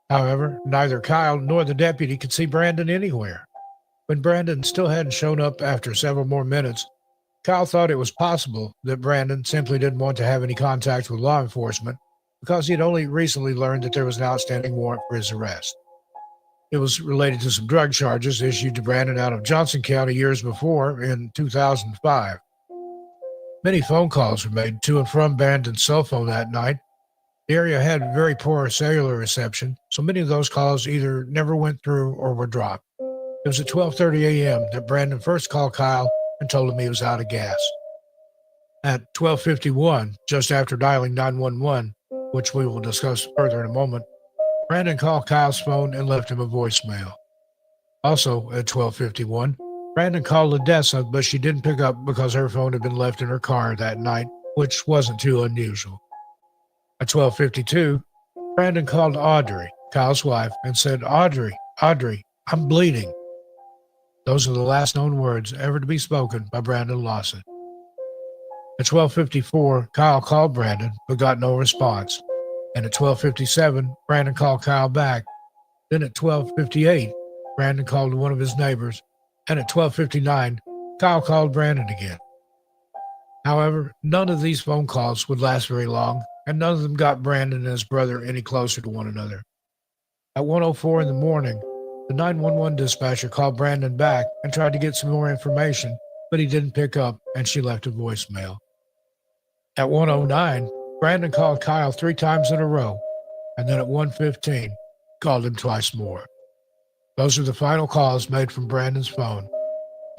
However, neither Kyle nor the deputy could see Brandon anywhere. When Brandon still hadn't shown up after several more minutes, Kyle thought it was possible that Brandon simply didn't want to have any contact with law enforcement because he had only recently learned that there was an outstanding warrant for his arrest. It was related to some drug charges issued to Brandon out of Johnson County years before in 2005. Many phone calls were made to and from Brandon's cell phone that night. The area had very poor cellular reception, so many of those calls either never went through or were dropped. It was at 12:30 a.m. that Brandon first called Kyle and told him he was out of gas. At 12:51, just after dialing 911, which we will discuss further in a moment, Brandon called Kyle's phone and left him a voicemail. Also at 12:51, Brandon called LaDessa, but she didn't pick up because her phone had been left in her car that night, which wasn't too unusual. At 12:52, Brandon called Audrey, Kyle's wife, and said, Audrey, I'm bleeding. Those are the last known words ever to be spoken by Brandon Lawson. At 12:54, Kyle called Brandon, but got no response. And at 12:57, Brandon called Kyle back. Then at 12:58, Brandon called one of his neighbors. And at 12:59, Kyle called Brandon again. However, none of these phone calls would last very long, and none of them got Brandon and his brother any closer to one another. At 1:04 in the morning, the 911 dispatcher called Brandon back and tried to get some more information, but he didn't pick up, and she left a voicemail. At 1:09, Brandon called Kyle 3 times in a row, and then at 1:15, called him twice more. Those are the final calls made from Brandon's phone.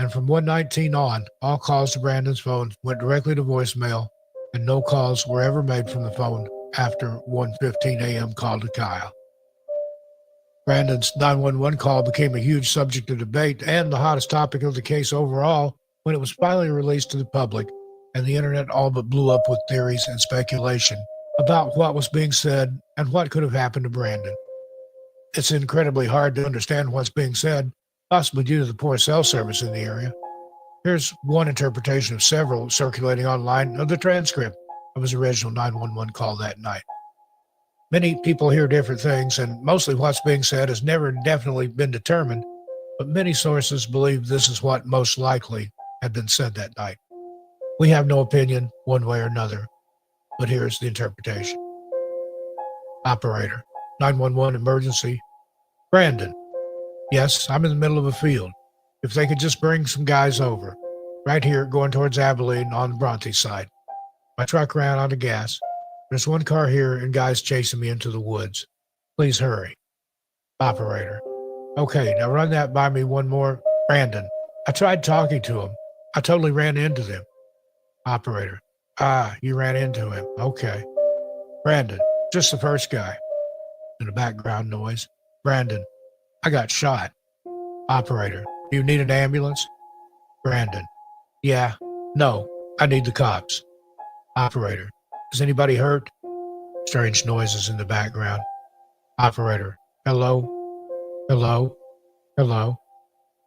And from 1:19 on, all calls to Brandon's phone went directly to voicemail, and no calls were ever made from the phone after 1:15 a.m. call to Kyle. Brandon's 911 call became a huge subject of debate and the hottest topic of the case overall when it was finally released to the public, and the internet all but blew up with theories and speculation about what was being said and what could have happened to Brandon. It's incredibly hard to understand what's being said, possibly due to the poor cell service in the area. Here's one interpretation of several circulating online of the transcript of his original 911 call that night. Many people hear different things, and mostly what's being said has never definitely been determined, but many sources believe this is what most likely had been said that night. We have no opinion one way or another, but here's the interpretation. Operator, 911 emergency. Brandon. Yes, I'm in the middle of a field. If they could just bring some guys over. Right here, going towards Abilene on the Bronte side. My truck ran out of gas. There's one car here and guys chasing me into the woods. Please hurry. Operator. Okay, now run that by me one more. Brandon. I tried talking to him. I totally ran into them. Operator. You ran into him. Okay. Brandon. Just the first guy. In the background noise. Brandon. I got shot. Operator. Do you need an ambulance? Brandon. Yeah. No. I need the cops. Operator. Is anybody hurt? Strange noises in the background. Operator. Hello? Hello? Hello?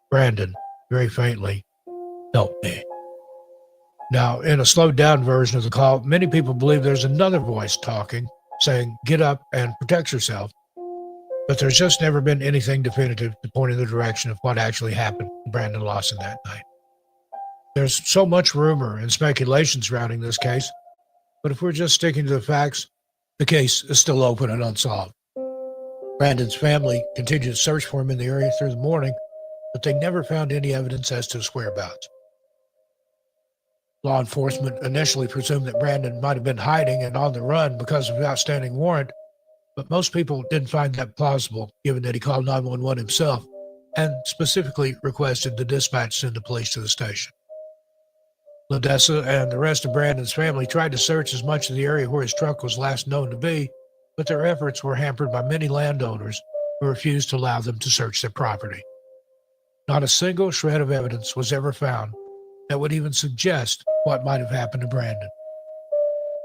Brandon. Very faintly. Help me. Now, in a slowed down version of the call, many people believe there's another voice talking, saying, get up and protect yourself. But there's just never been anything definitive to point in the direction of what actually happened to Brandon Lawson that night. There's so much rumor and speculation surrounding this case, but if we're just sticking to the facts, the case is still open and unsolved. Brandon's family continued to search for him in the area through the morning, but they never found any evidence as to his whereabouts. Law enforcement initially presumed that Brandon might have been hiding and on the run because of an outstanding warrant, but most people didn't find that plausible, given that he called 911 himself and specifically requested the dispatch send the police to the station. Ladessa and the rest of Brandon's family tried to search as much of the area where his truck was last known to be, but their efforts were hampered by many landowners who refused to allow them to search their property. Not a single shred of evidence was ever found that would even suggest what might have happened to Brandon.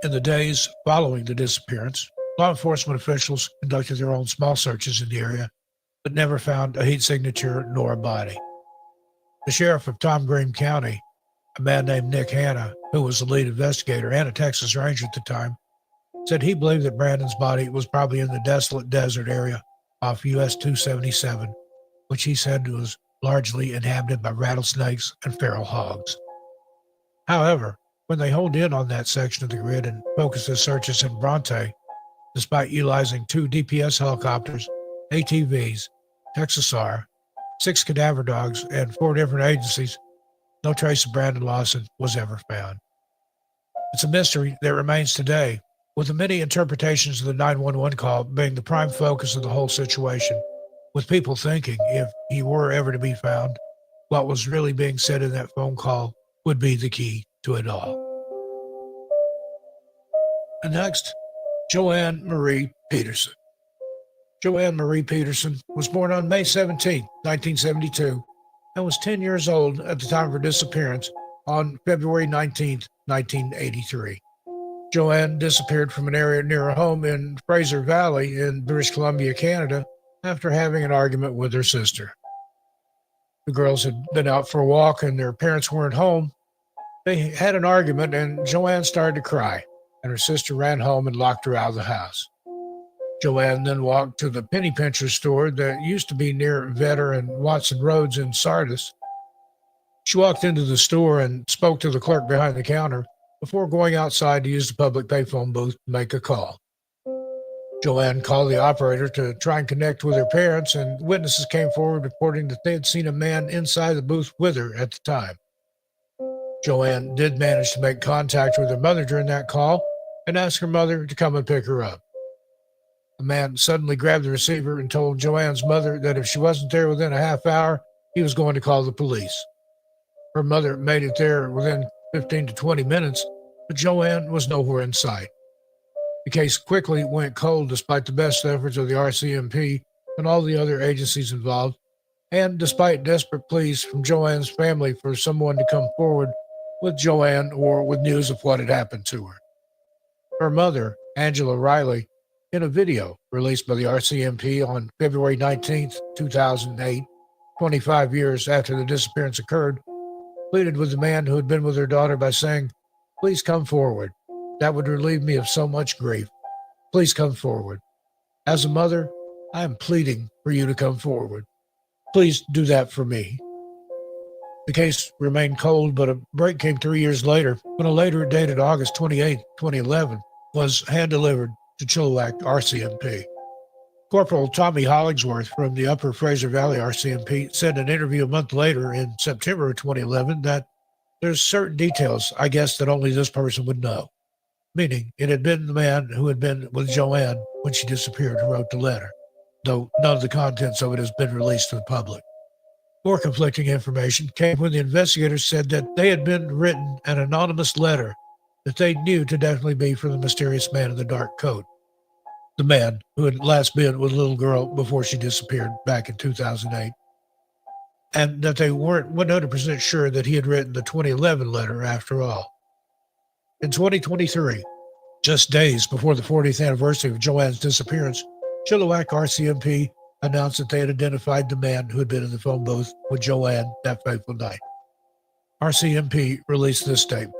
In the days following the disappearance, law enforcement officials conducted their own small searches in the area, but never found a heat signature nor a body. The sheriff of Tom Green County, a man named Nick Hanna, who was the lead investigator and a Texas Ranger at the time, said he believed that Brandon's body was probably in the desolate desert area off US 277, which he said was largely inhabited by rattlesnakes and feral hogs. However, when they honed in on that section of the grid and focused their searches in Bronte, despite utilizing 2 DPS helicopters, ATVs, Texas-R, 6 cadaver dogs, and 4 different agencies, no trace of Brandon Lawson was ever found. It's a mystery that remains today, with the many interpretations of the 911 call being the prime focus of the whole situation, with people thinking if he were ever to be found, what was really being said in that phone call would be the key to it all. And next, Joanne Marie Peterson. Joanne Marie Peterson was born on May 17, 1972, and was 10 years old at the time of her disappearance on February 19, 1983. Joanne disappeared from an area near her home in Fraser Valley in British Columbia, Canada, after having an argument with her sister. The girls had been out for a walk and their parents weren't home. They had an argument and Joanne started to cry, and her sister ran home and locked her out of the house. Joanne then walked to the penny pincher store that used to be near Vetter and Watson Roads in Sardis. She walked into the store and spoke to the clerk behind the counter before going outside to use the public payphone booth to make a call. Joanne called the operator to try and connect with her parents, and witnesses came forward reporting that they had seen a man inside the booth with her at the time. Joanne did manage to make contact with her mother during that call and asked her mother to come and pick her up. The man suddenly grabbed the receiver and told Joanne's mother that if she wasn't there within a half hour, he was going to call the police. Her mother made it there within 15 to 20 minutes, but Joanne was nowhere in sight. The case quickly went cold despite the best efforts of the RCMP and all the other agencies involved, and despite desperate pleas from Joanne's family for someone to come forward with Joanne or with news of what had happened to her. Her mother, Angela Riley, in a video released by the RCMP on February 19, 2008, 25 years after the disappearance occurred, pleaded with the man who had been with her daughter by saying, "Please come forward. That would relieve me of so much grief. Please come forward. As a mother, I am pleading for you to come forward. Please do that for me." The case remained cold, but a break came 3 years later when a later dated August 28, 2011, was hand-delivered to Chilliwack RCMP. Corporal Tommy Hollingsworth from the Upper Fraser Valley RCMP said in an interview a month later in September of 2011 that there's certain details, I guess, that only this person would know. Meaning, it had been the man who had been with Joanne when she disappeared who wrote the letter, though none of the contents of it has been released to the public. More conflicting information came when the investigators said that they had been written an anonymous letter that they knew to definitely be from the mysterious man in the dark coat, the man who had last been with a little girl before she disappeared back in 2008, and that they weren't 100% sure that he had written the 2011 letter after all. In 2023, just days before the 40th anniversary of Joanne's disappearance, Chilliwack RCMP announced that they had identified the man who had been in the phone booth with Joanne that fateful night. RCMP released this statement,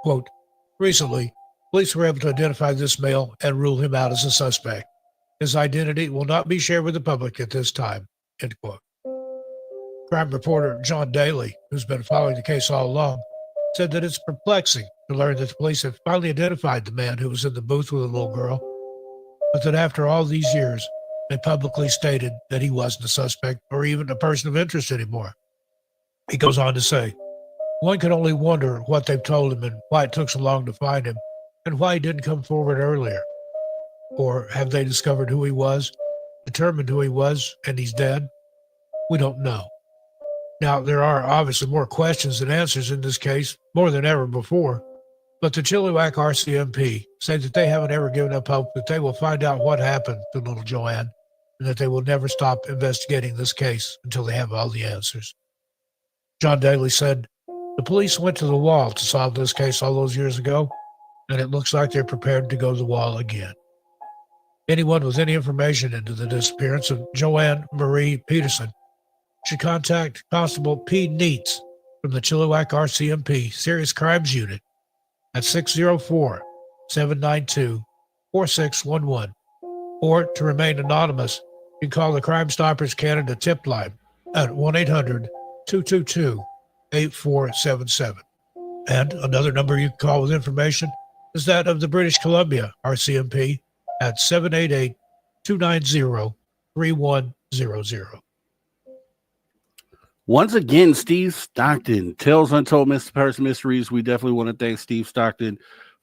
quote, "Recently, police were able to identify this male and rule him out as a suspect. His identity will not be shared with the public at this time," end quote. Crime reporter John Daly, who's been following the case all along, said that it's perplexing to learn that the police have finally identified the man who was in the booth with the little girl, but that after all these years, they publicly stated that he wasn't a suspect or even a person of interest anymore. He goes on to say, "One can only wonder what they've told him and why it took so long to find him and why he didn't come forward earlier. Or have they discovered who he was, determined who he was, and he's dead? We don't know." Now, there are obviously more questions than answers in this case, more than ever before, but the Chilliwack RCMP say that they haven't ever given up hope that they will find out what happened to little Joanne and that they will never stop investigating this case until they have all the answers. John Daly said, "The police went to the wall to solve this case all those years ago, and it looks like they're prepared to go to the wall again." Anyone with any information into the disappearance of Joanne Marie Peterson should contact Constable P. Neitz from the Chilliwack RCMP Serious Crimes Unit at 604-792-4611. Or to remain anonymous, you can call the Crime Stoppers Canada tip line at 1-800-222-8477. And another number you can call with information is that of the British Columbia RCMP at 788-290-3100. Once again, Steve Stockton, Tales Untold Mysteries. We definitely want to thank Steve Stockton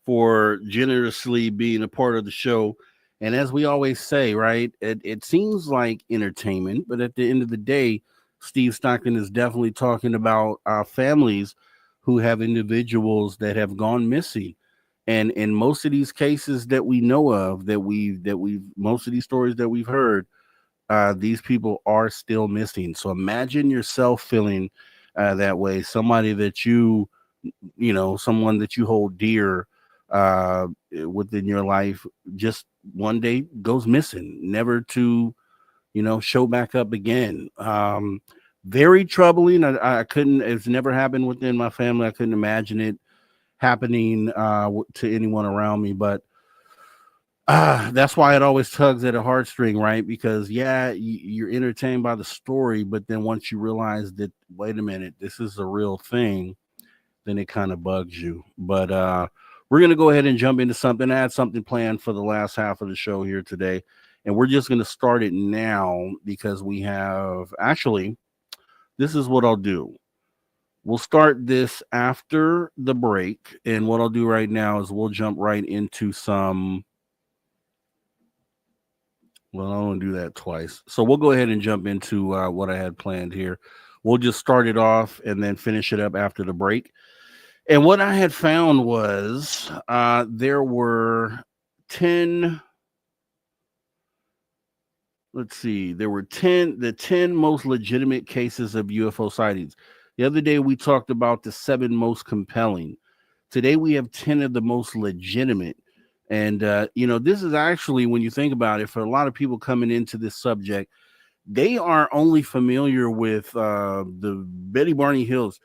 for generously being a part of the show. And as we always say, right, it seems like entertainment, but at the end of the day, Steve Stockton is definitely talking about families who have individuals that have gone missing. And in most of these cases that we know of, most of these stories that we've heard, these people are still missing. So imagine yourself feeling that way. Somebody that someone that you hold dear within your life, just one day goes missing, never to, show back up again. Very troubling. I couldn't, it's never happened within my family. I couldn't imagine it happening to anyone around me, but That's why it always tugs at a heartstring, right? Because you're entertained by the story, but then once you realize that, wait a minute, this is a real thing, then it kind of bugs you. But we're gonna go ahead and jump into something. I had something planned for the last half of the show here today, and we're just gonna start it now because we have actually. This is what I'll do. We'll start this after the break, and what I'll do right now is we'll jump right into some. Well, I don't want to do that twice. So we'll go ahead and jump into what I had planned here. We'll just start it off and then finish it up after the break. And what I had found was there were 10. Let's see. There were the 10 most legitimate cases of UFO sightings. The other day we talked about the 7 most compelling. Today we have 10 of the most legitimate. And, this is actually, when you think about it, for a lot of people coming into this subject, they are only familiar with the Betty Barney Hills,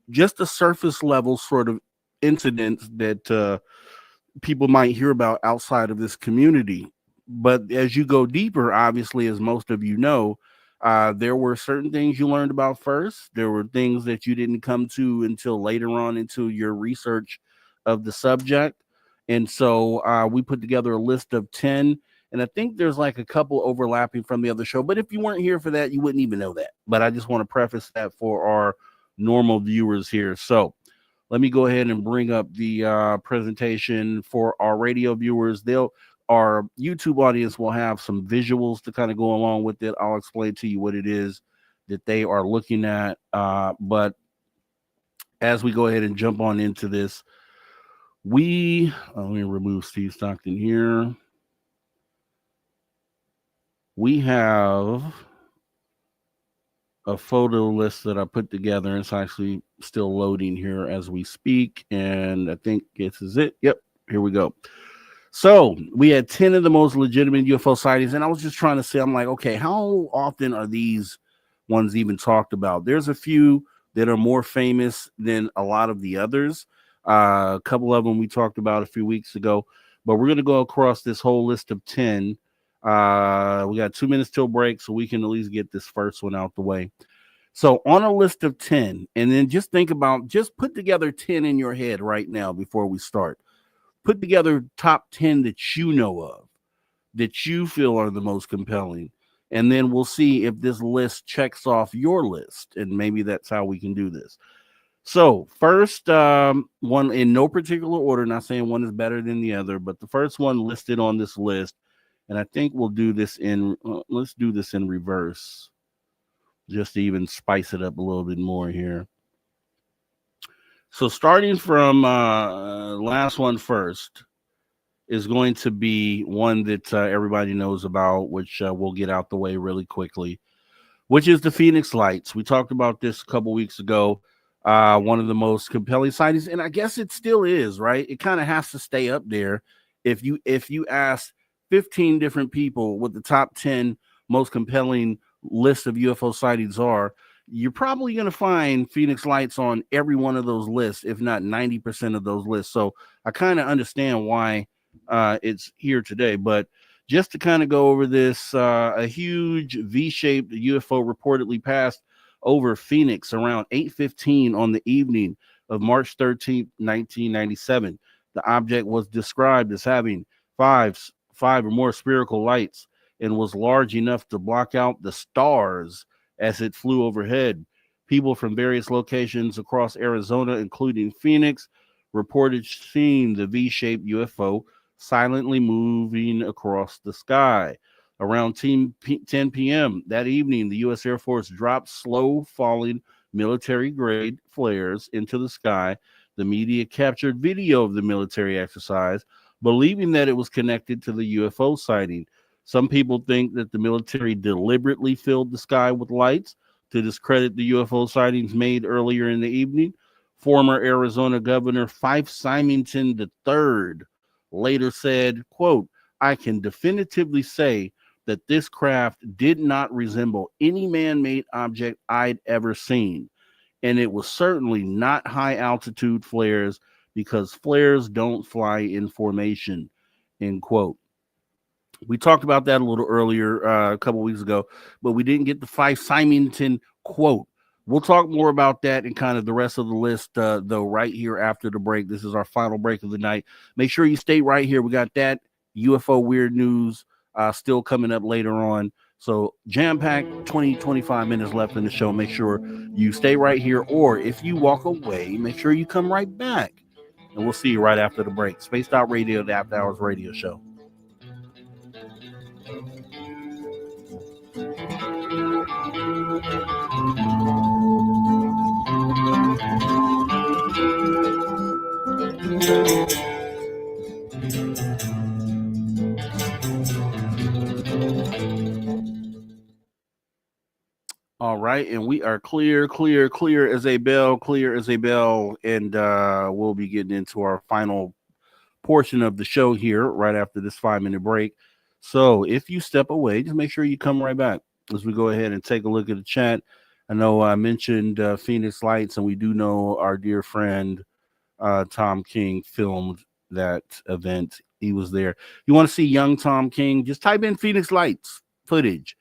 just the surface level sort of incidents that people might hear about outside of this community. But as you go deeper, obviously, as most of you know, there were certain things you learned about first. There were things that you didn't come to until later on into your research of the subject. And so we put together a list of 10, and I think there's like a couple overlapping from the other show. But if you weren't here for that, you wouldn't even know that. But I just want to preface that for our normal viewers here. So let me go ahead and bring up the presentation for our radio viewers. Our YouTube audience will have some visuals to kind of go along with it. I'll explain to you what it is that they are looking at. But as we go ahead and jump on into this, let me remove Steve Stockton here. We have a photo list that I put together. It's actually still loading here as we speak. And I think this is it. Yep, here we go. So we had 10 of the most legitimate UFO sightings. And I was just trying to say, I'm like, okay, how often are these ones even talked about? There's a few that are more famous than a lot of the others. A couple of them we talked about a few weeks ago, but we're going to go across this whole list of 10. We got 2 minutes till break, so we can at least get this first one out the way. So on a list of 10, and then just put together 10 in your head right now before we start. Put together top 10 that you know of, that you feel are the most compelling. And then we'll see if this list checks off your list, and maybe that's how we can do this. So first one, in no particular order, not saying one is better than the other, but the first one listed on this list, and I think we'll do this let's do this in reverse, just to even spice it up a little bit more here. So starting from last one first is going to be one that everybody knows about, which we'll get out the way really quickly, which is the Phoenix Lights. We talked about this a couple weeks ago. One of the most compelling sightings, and I guess it still is, right? It kind of has to stay up there. If you ask 15 different people what the top 10 most compelling list of UFO sightings are, you're probably going to find Phoenix Lights on every one of those lists, if not 90% of those lists. So I kind of understand why it's here today. But just to kind of go over this, a huge V-shaped UFO reportedly passed over Phoenix around 8:15 on the evening of March 13th, 1997. The object was described as having five or more spherical lights and was large enough to block out the stars as it flew overhead. People from various locations across Arizona, including Phoenix, reported seeing the V-shaped UFO silently moving across the sky. Around 10 p.m. that evening, the U.S. Air Force dropped slow-falling military-grade flares into the sky. The media captured video of the military exercise, believing that it was connected to the UFO sighting. Some people think that the military deliberately filled the sky with lights to discredit the UFO sightings made earlier in the evening. Former Arizona Governor Fife Symington III later said, quote, "I can definitively say that this craft did not resemble any man-made object I'd ever seen. And it was certainly not high-altitude flares because flares don't fly in formation," end quote. We talked about that a little earlier, a couple weeks ago, but we didn't get the Fife Symington quote. We'll talk more about that and kind of the rest of the list, though, right here after the break. This is our final break of the night. Make sure you stay right here. We got that UFO weird news still coming up later on. So jam-packed 20-25 minutes left in the show. Make sure you stay right here, or if you walk away, make sure you come right back. And we'll see you right after the break. Spaced Out Radio, the After Hours Radio Show. All right, and we are clear as a bell, and we'll be getting into our final portion of the show here right after this 5-minute break. So if you step away, just make sure you come right back as we go ahead and take a look at the chat. I know I mentioned Phoenix Lights, and we do know our dear friend Tom King filmed that event. He was there. You want to see young Tom King? Just type in Phoenix Lights footage,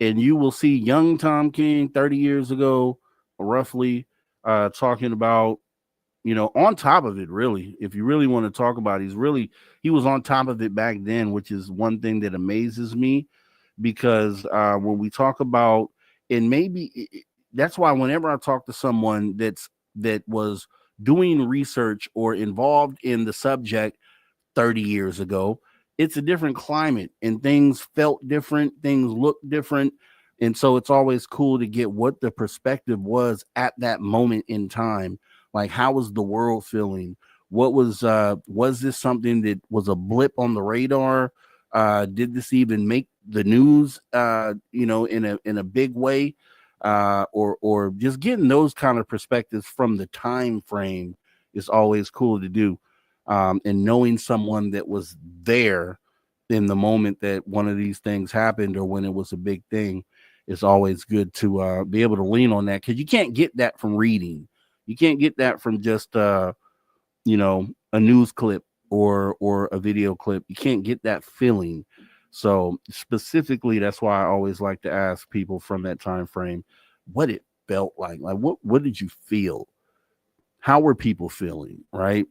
and you will see young Tom King 30 years ago, roughly, talking about, on top of it, really. If you really want to talk about it, he was on top of it back then, which is one thing that amazes me, because when we talk about, and that's why whenever I talk to someone that was doing research or involved in the subject 30 years ago, it's a different climate, and things felt different, things looked different. And so it's always cool to get what the perspective was at that moment in time. Like, how was the world feeling? What was this something that was a blip on the radar? Did this even make the news, in a big way? Or just getting those kind of perspectives from the time frame is always cool to do. And knowing someone that was there in the moment that one of these things happened, or when it was a big thing, is always good to be able to lean on that, because you can't get that from reading. You can't get that from just a news clip or a video clip. You can't get that feeling. So specifically, that's why I always like to ask people from that time frame what it felt like. Like, what did you feel? How were people feeling, right?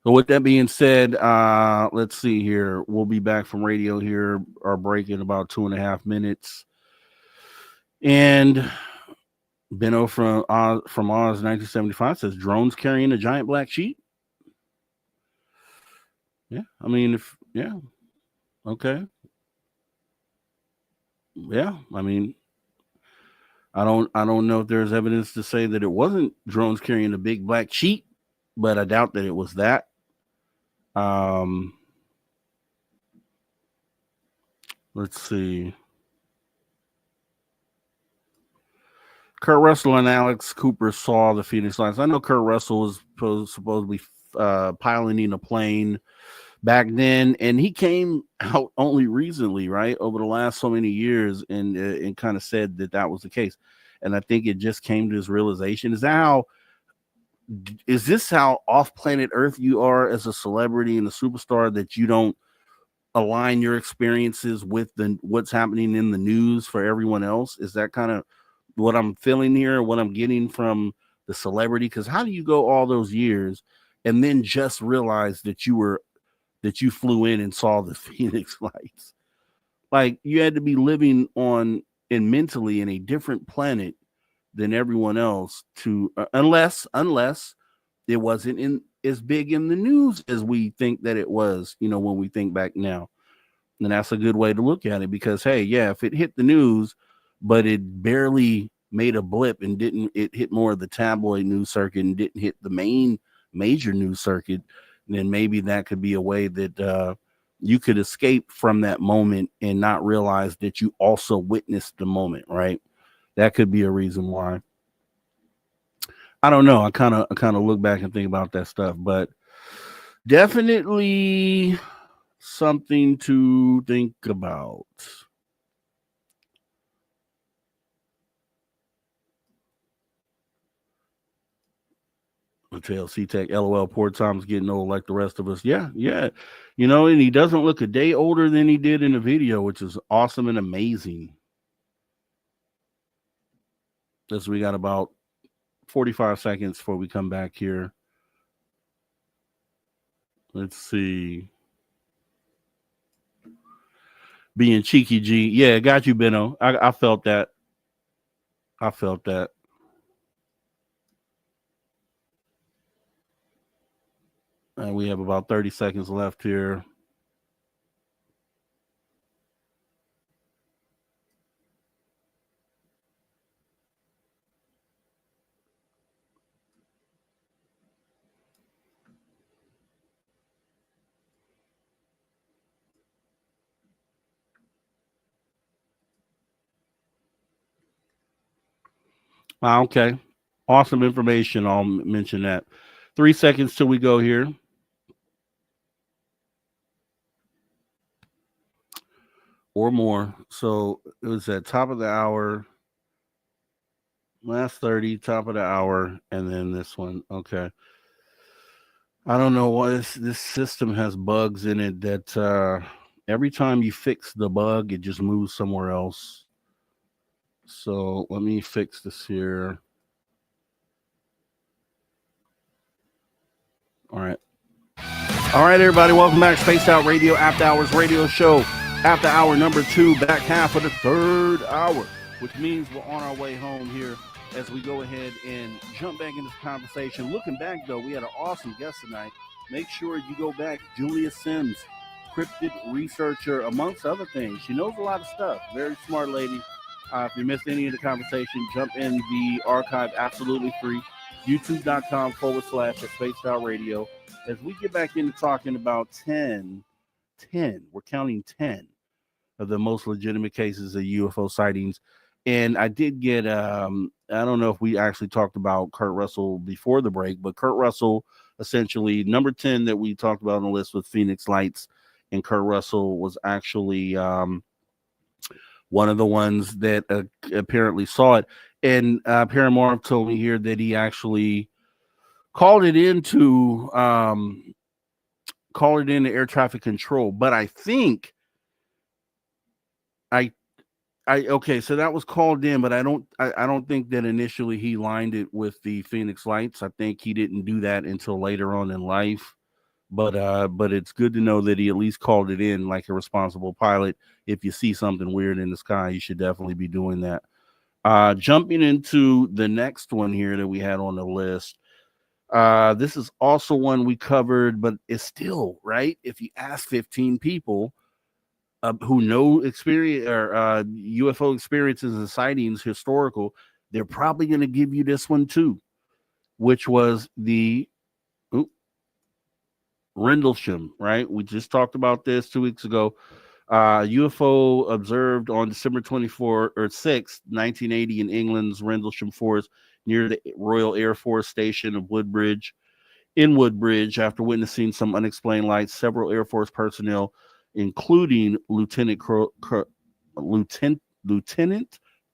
So with that being said, let's see here. We'll be back from radio here, our break in about 2.5 minutes. And Benno from Oz 1975 says, drones carrying a giant black sheep. Yeah, I mean, okay. Yeah, I mean, I don't know if there's evidence to say that it wasn't drones carrying a big black sheep, but I doubt that it was that. Let's see. Kurt Russell and Alex Cooper saw the Phoenix Lights. I know Kurt Russell was supposedly piloting a plane back then, and he came out only recently, right, over the last so many years, and kind of said that was the case. And I think it just came to his realization. Is this how off planet Earth you are as a celebrity and a superstar, that you don't align your experiences with what's happening in the news for everyone else? Is that kind of what I'm feeling here, what I'm getting from the celebrity? Because how do you go all those years and then just realize that you flew in and saw the Phoenix Lights? Like, you had to be living on and mentally in a different planet than everyone else to unless it wasn't as big in the news as we think that it was, when we think back now. And that's a good way to look at it, because, hey, yeah, if it hit the news, but it barely made a blip and it hit more of the tabloid news circuit and didn't hit the main major news circuit, then maybe that could be a way that you could escape from that moment and not realize that you also witnessed the moment, right? That could be a reason why. I don't know. I kind of look back and think about that stuff, but definitely something to think about. Hotel C-Tech, LOL, poor Tom's getting old like the rest of us. Yeah. You know, and he doesn't look a day older than he did in the video, which is awesome and amazing. As we got about 45 seconds before we come back here. Let's see. Being cheeky G. Yeah, got you, Benno. I felt that. I felt that. And we have about 30 seconds left here. Okay. Awesome information. I'll mention that. 3 seconds till we go here. Or more. So it was at top of the hour. Last 30, top of the hour, and then this one. Okay. I don't know why this system has bugs in it that every time you fix the bug, it just moves somewhere else. So let me fix this here. All right. All right, everybody. Welcome back. Spaced Out Radio After Hours Radio Show. After hour number 2, back half of the 3rd hour, which means we're on our way home here as we go ahead and jump back into this conversation. Looking back, though, we had an awesome guest tonight. Make sure you go back. Julia Sims, cryptid researcher, amongst other things. She knows a lot of stuff. Very smart lady. If you missed any of the conversation, jump in the archive absolutely free. YouTube.com/Spaced Out Radio. As we get back into talking about 10, we're counting 10 of the most legitimate cases of UFO sightings. And I did get, I don't know if we actually talked about Kurt Russell before the break, but Kurt Russell, essentially, number 10 that we talked about on the list with Phoenix Lights, and Kurt Russell was actually one of the ones that apparently saw it. And Paramore told me here that he actually called it into air traffic control. But I think okay, so that was called in, but I don't think that initially he lined it with the Phoenix Lights. I think he didn't do that until later on in life. But it's good to know that he at least called it in like a responsible pilot. If you see something weird in the sky, you should definitely be doing that. Jumping into the next one here that we had on the list. This is also one we covered, but it's still right. If you ask 15 people who know experience or UFO experiences and sightings, historical, they're probably going to give you this one too, which was the Rendlesham, right? We just talked about this 2 weeks ago. UFO observed on December 24 or 6, 1980 in England's Rendlesham Forest near the Royal Air Force Station of Woodbridge. In Woodbridge, after witnessing some unexplained lights, several Air Force personnel, including Lieutenant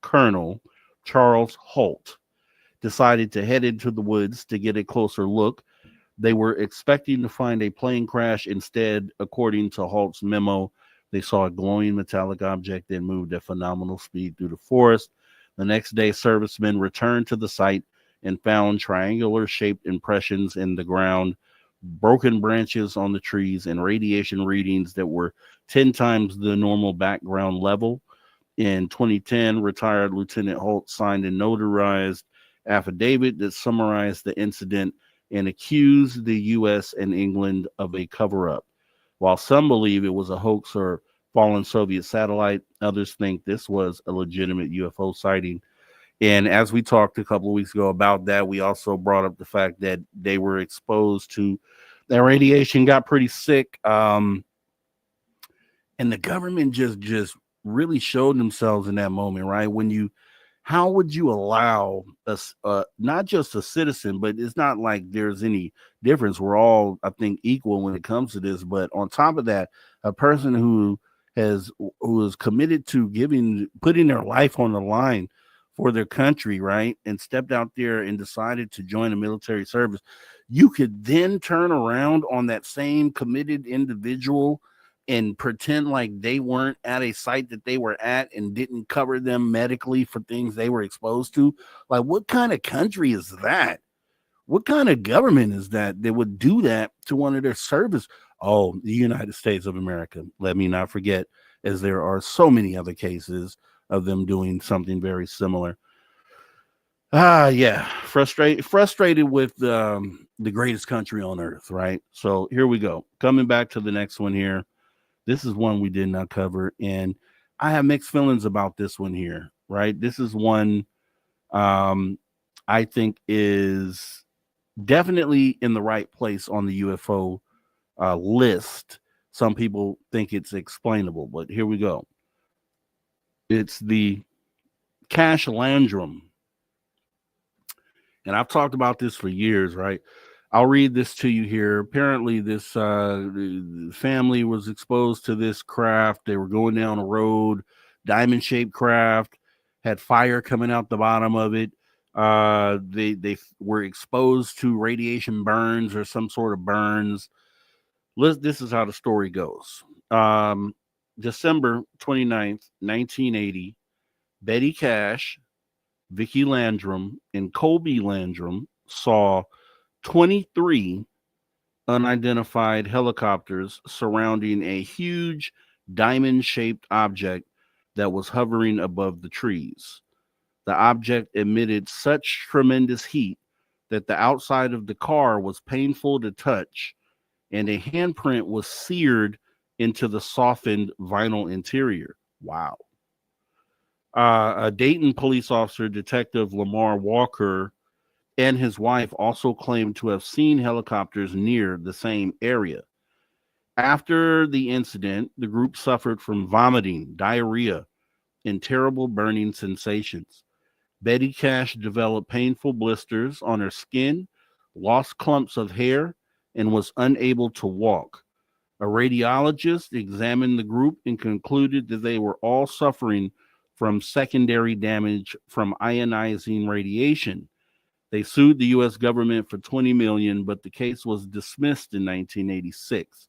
Colonel Charles Holt, decided to head into the woods to get a closer look. They were expecting to find a plane crash. Instead, according to Holt's memo, they saw a glowing metallic object that moved at phenomenal speed through the forest. The next day, servicemen returned to the site and found triangular-shaped impressions in the ground, broken branches on the trees, and radiation readings that were 10 times the normal background level. In 2010, retired Lieutenant Holt signed a notarized affidavit that summarized the incident and accused the U.S. and England of a cover-up. While some believe it was a hoax or fallen Soviet satellite, others think this was a legitimate UFO sighting. And as we talked a couple of weeks ago about that, we also brought up the fact that they were exposed to that radiation, got pretty sick. And the government just really showed themselves in that moment, right? How would you allow us, not just a citizen, but it's not like there's any difference. We're all, I think, equal when it comes to this. But on top of that, a person who is committed to putting their life on the line for their country, right, and stepped out there and decided to join a military service, you could then turn around on that same committed individual and pretend like they weren't at a site that they were at and didn't cover them medically for things they were exposed to. Like, what kind of country is that? What kind of government is that would do that to one of their service? Oh, the United States of America. Let me not forget, as there are so many other cases of them doing something very similar. Yeah, frustrated with the greatest country on earth, right? So here we go. Coming back to the next one here. This is one we did not cover, and I have mixed feelings about this one here, right? This is one I think is definitely in the right place on the UFO list. Some people think it's explainable, but here we go. It's the Cash Landrum. And I've talked about this for years, right? I'll read this to you here. Apparently, this family was exposed to this craft. They were going down a road, diamond-shaped craft, had fire coming out the bottom of it. They were exposed to radiation burns or some sort of burns. This is how the story goes. December 29th, 1980, Betty Cash, Vicky Landrum, and Colby Landrum saw 23 unidentified helicopters surrounding a huge diamond-shaped object that was hovering above the trees. The object emitted such tremendous heat that the outside of the car was painful to touch, and a handprint was seared into the softened vinyl interior. Wow. A Dayton police officer, Detective Lamar Walker, and his wife also claimed to have seen helicopters near the same area. After the incident, the group suffered from vomiting, diarrhea, and terrible burning sensations. Betty Cash developed painful blisters on her skin, lost clumps of hair, and was unable to walk. A radiologist examined the group and concluded that they were all suffering from secondary damage from ionizing radiation. They sued the U.S. government for $20 million, but the case was dismissed in 1986.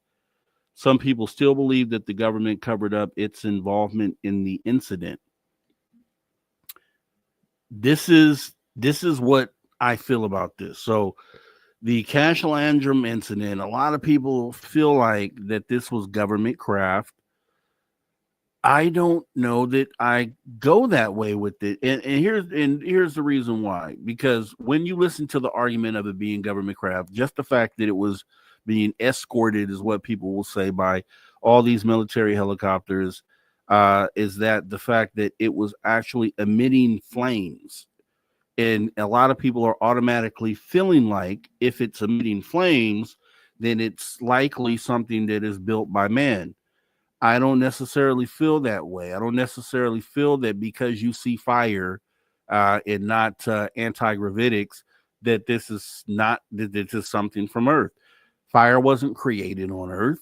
Some people still believe that the government covered up its involvement in the incident. This is what I feel about this. So the Cash Landrum incident, a lot of people feel like that this was government craft. I don't know that I go that way with it. And here's the reason why. Because when you listen to the argument of it being government craft, just the fact that it was being escorted is what people will say by all these military helicopters, is that the fact that it was actually emitting flames. And a lot of people are automatically feeling like if it's emitting flames, then it's likely something that is built by man. I don't necessarily feel that way. I don't necessarily feel that because you see fire and not anti-gravitics, that this is something from Earth. Fire wasn't created on Earth.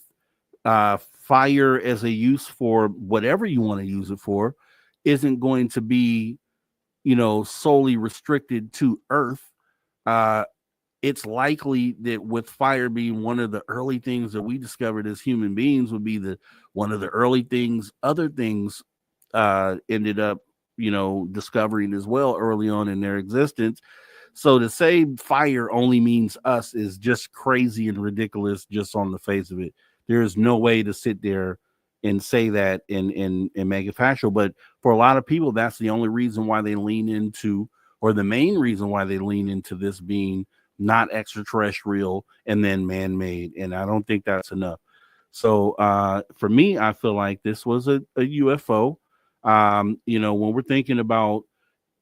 Fire as a use for whatever you want to use it for isn't going to be, solely restricted to Earth. It's likely that with fire being one of the early things that we discovered as human beings would be one of the early things other things ended up, discovering as well early on in their existence. So to say fire only means us is just crazy and ridiculous just on the face of it. There is no way to sit there and say that and make it factual. But for a lot of people, that's the only reason why they lean into, or the main reason why they lean into this being not extraterrestrial and then man-made. And I don't think that's enough. So for me, I feel like this was a UFO. When we're thinking about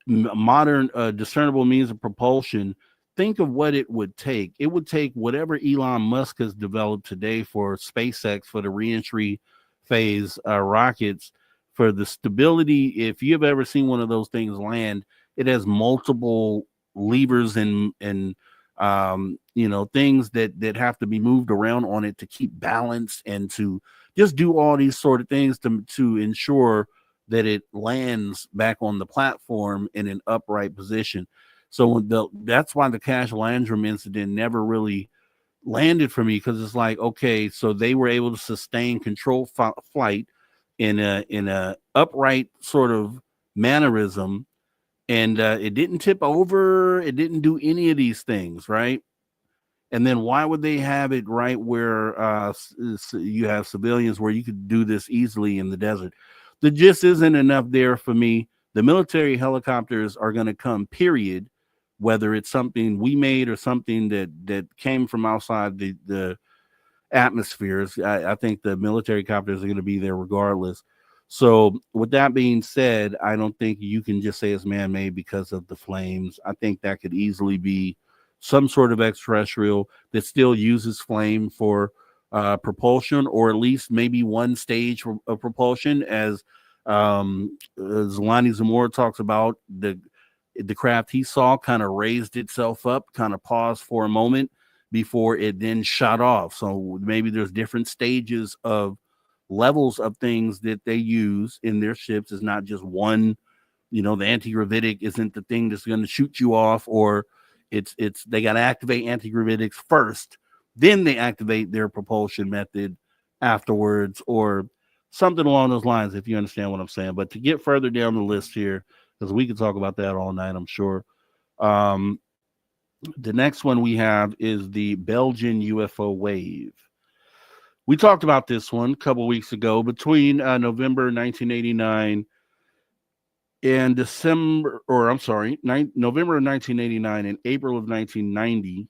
modern discernible means of propulsion, think of what it would take. It would take whatever Elon Musk has developed today for SpaceX, for the reentry phase rockets, for the stability. If you've ever seen one of those things land, it has multiple levers and things that have to be moved around on it to keep balance and to just do all these sort of things to ensure that it lands back on the platform in an upright position. So that's why the Cash Landrum incident never really landed for me, because it's like, okay, so they were able to sustain controlled flight in a upright sort of mannerism, and it didn't tip over, it didn't do any of these things, right? And then why would they have it right where you have civilians, where you could do this easily in the desert? The gist isn't enough there for me. The military helicopters are going to come, period, whether it's something we made or something that came from outside the atmospheres. I think the military copters are going to be there regardless. So with that being said, I don't think you can just say it's man-made because of the flames. I think that could easily be some sort of extraterrestrial that still uses flame for propulsion, or at least maybe one stage of propulsion, as Zelani Zamora talks about. The craft he saw kind of raised itself up, kind of paused for a moment before it then shot off. So maybe there's different stages of levels of things that they use in their ships. It's not just one, the anti-gravitic isn't the thing that's going to shoot you off, or it's they got to activate anti-gravitics first, then they activate their propulsion method afterwards, or something along those lines, if you understand what I'm saying. But to get further down the list here, because we could talk about that all night, I'm sure. The next one we have is the Belgian UFO wave. We talked about this one a couple of weeks ago. Between November 1989 and November of 1989 and April of 1990,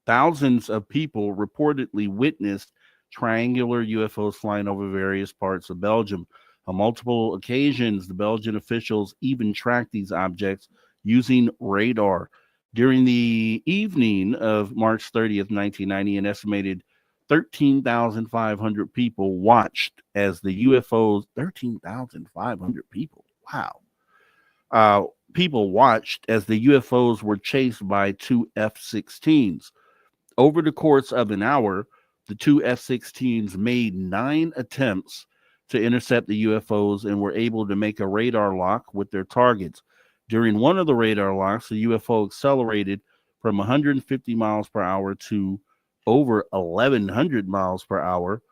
thousands of people reportedly witnessed triangular UFOs flying over various parts of Belgium. On multiple occasions, the Belgian officials even tracked these objects using radar. During the evening of March 30th, 1990, an estimated 13,500 people watched as the UFOs, 13,500 people, wow. People watched as the UFOs were chased by two F-16s. Over the course of an hour, the two F-16s made 9 attempts to intercept the UFOs and were able to make a radar lock with their targets. During one of the radar locks, the UFO accelerated from 150 miles per hour to over 1,100 miles per hour,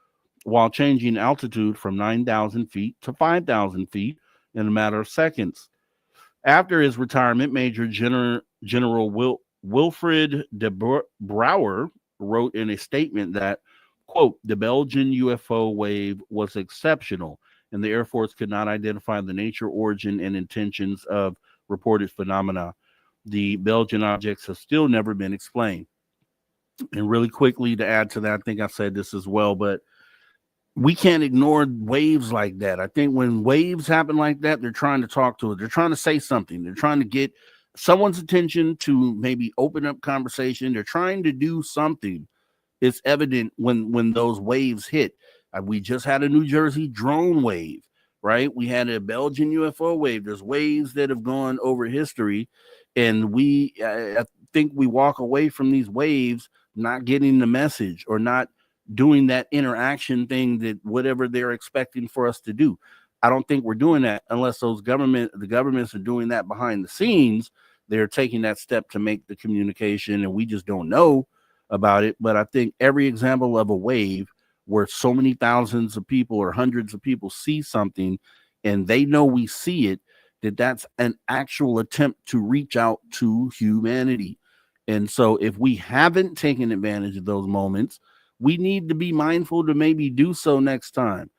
while changing altitude from 9,000 feet to 5,000 feet in a matter of seconds. After his retirement, Major General Wilfred de Brouwer wrote in a statement that, quote, the Belgian UFO wave was exceptional, and the Air Force could not identify the nature, origin, and intentions of reported phenomena. The Belgian objects have still never been explained. And really quickly to add to that, I think I said this as well, but we can't ignore waves like that. I think when waves happen like that, they're trying to talk to us. They're trying to say something. They're trying to get someone's attention to maybe open up conversation. They're trying to do something. It's evident when those waves hit. We just had a New Jersey drone wave, right? We had a Belgian UFO wave. There's waves that have gone over history, and I think we walk away from these waves not getting the message, or not doing that interaction thing that whatever they're expecting for us to do. I don't think we're doing that unless the governments are doing that behind the scenes. They're taking that step to make the communication, and we just don't know about it. But I think every example of a wave where so many thousands of people or hundreds of people see something and they know we see it, that's an actual attempt to reach out to humanity. And so if we haven't taken advantage of those moments, we need to be mindful to maybe do so next time.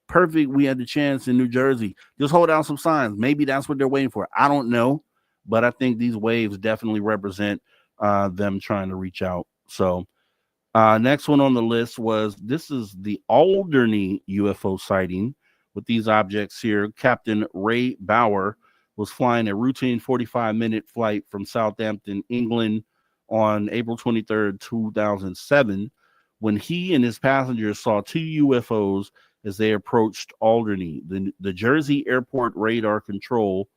Perfect. We had the chance in New Jersey. Just hold out some signs. Maybe that's what they're waiting for. I don't know. But I think these waves definitely represent them trying to reach out. So next one on the list this is the Alderney UFO sighting with these objects here. Captain Ray Bauer was flying a routine 45-minute flight from Southampton, England on April 23rd, 2007, when he and his passengers saw 2 UFOs as they approached Alderney. The Jersey Airport radar control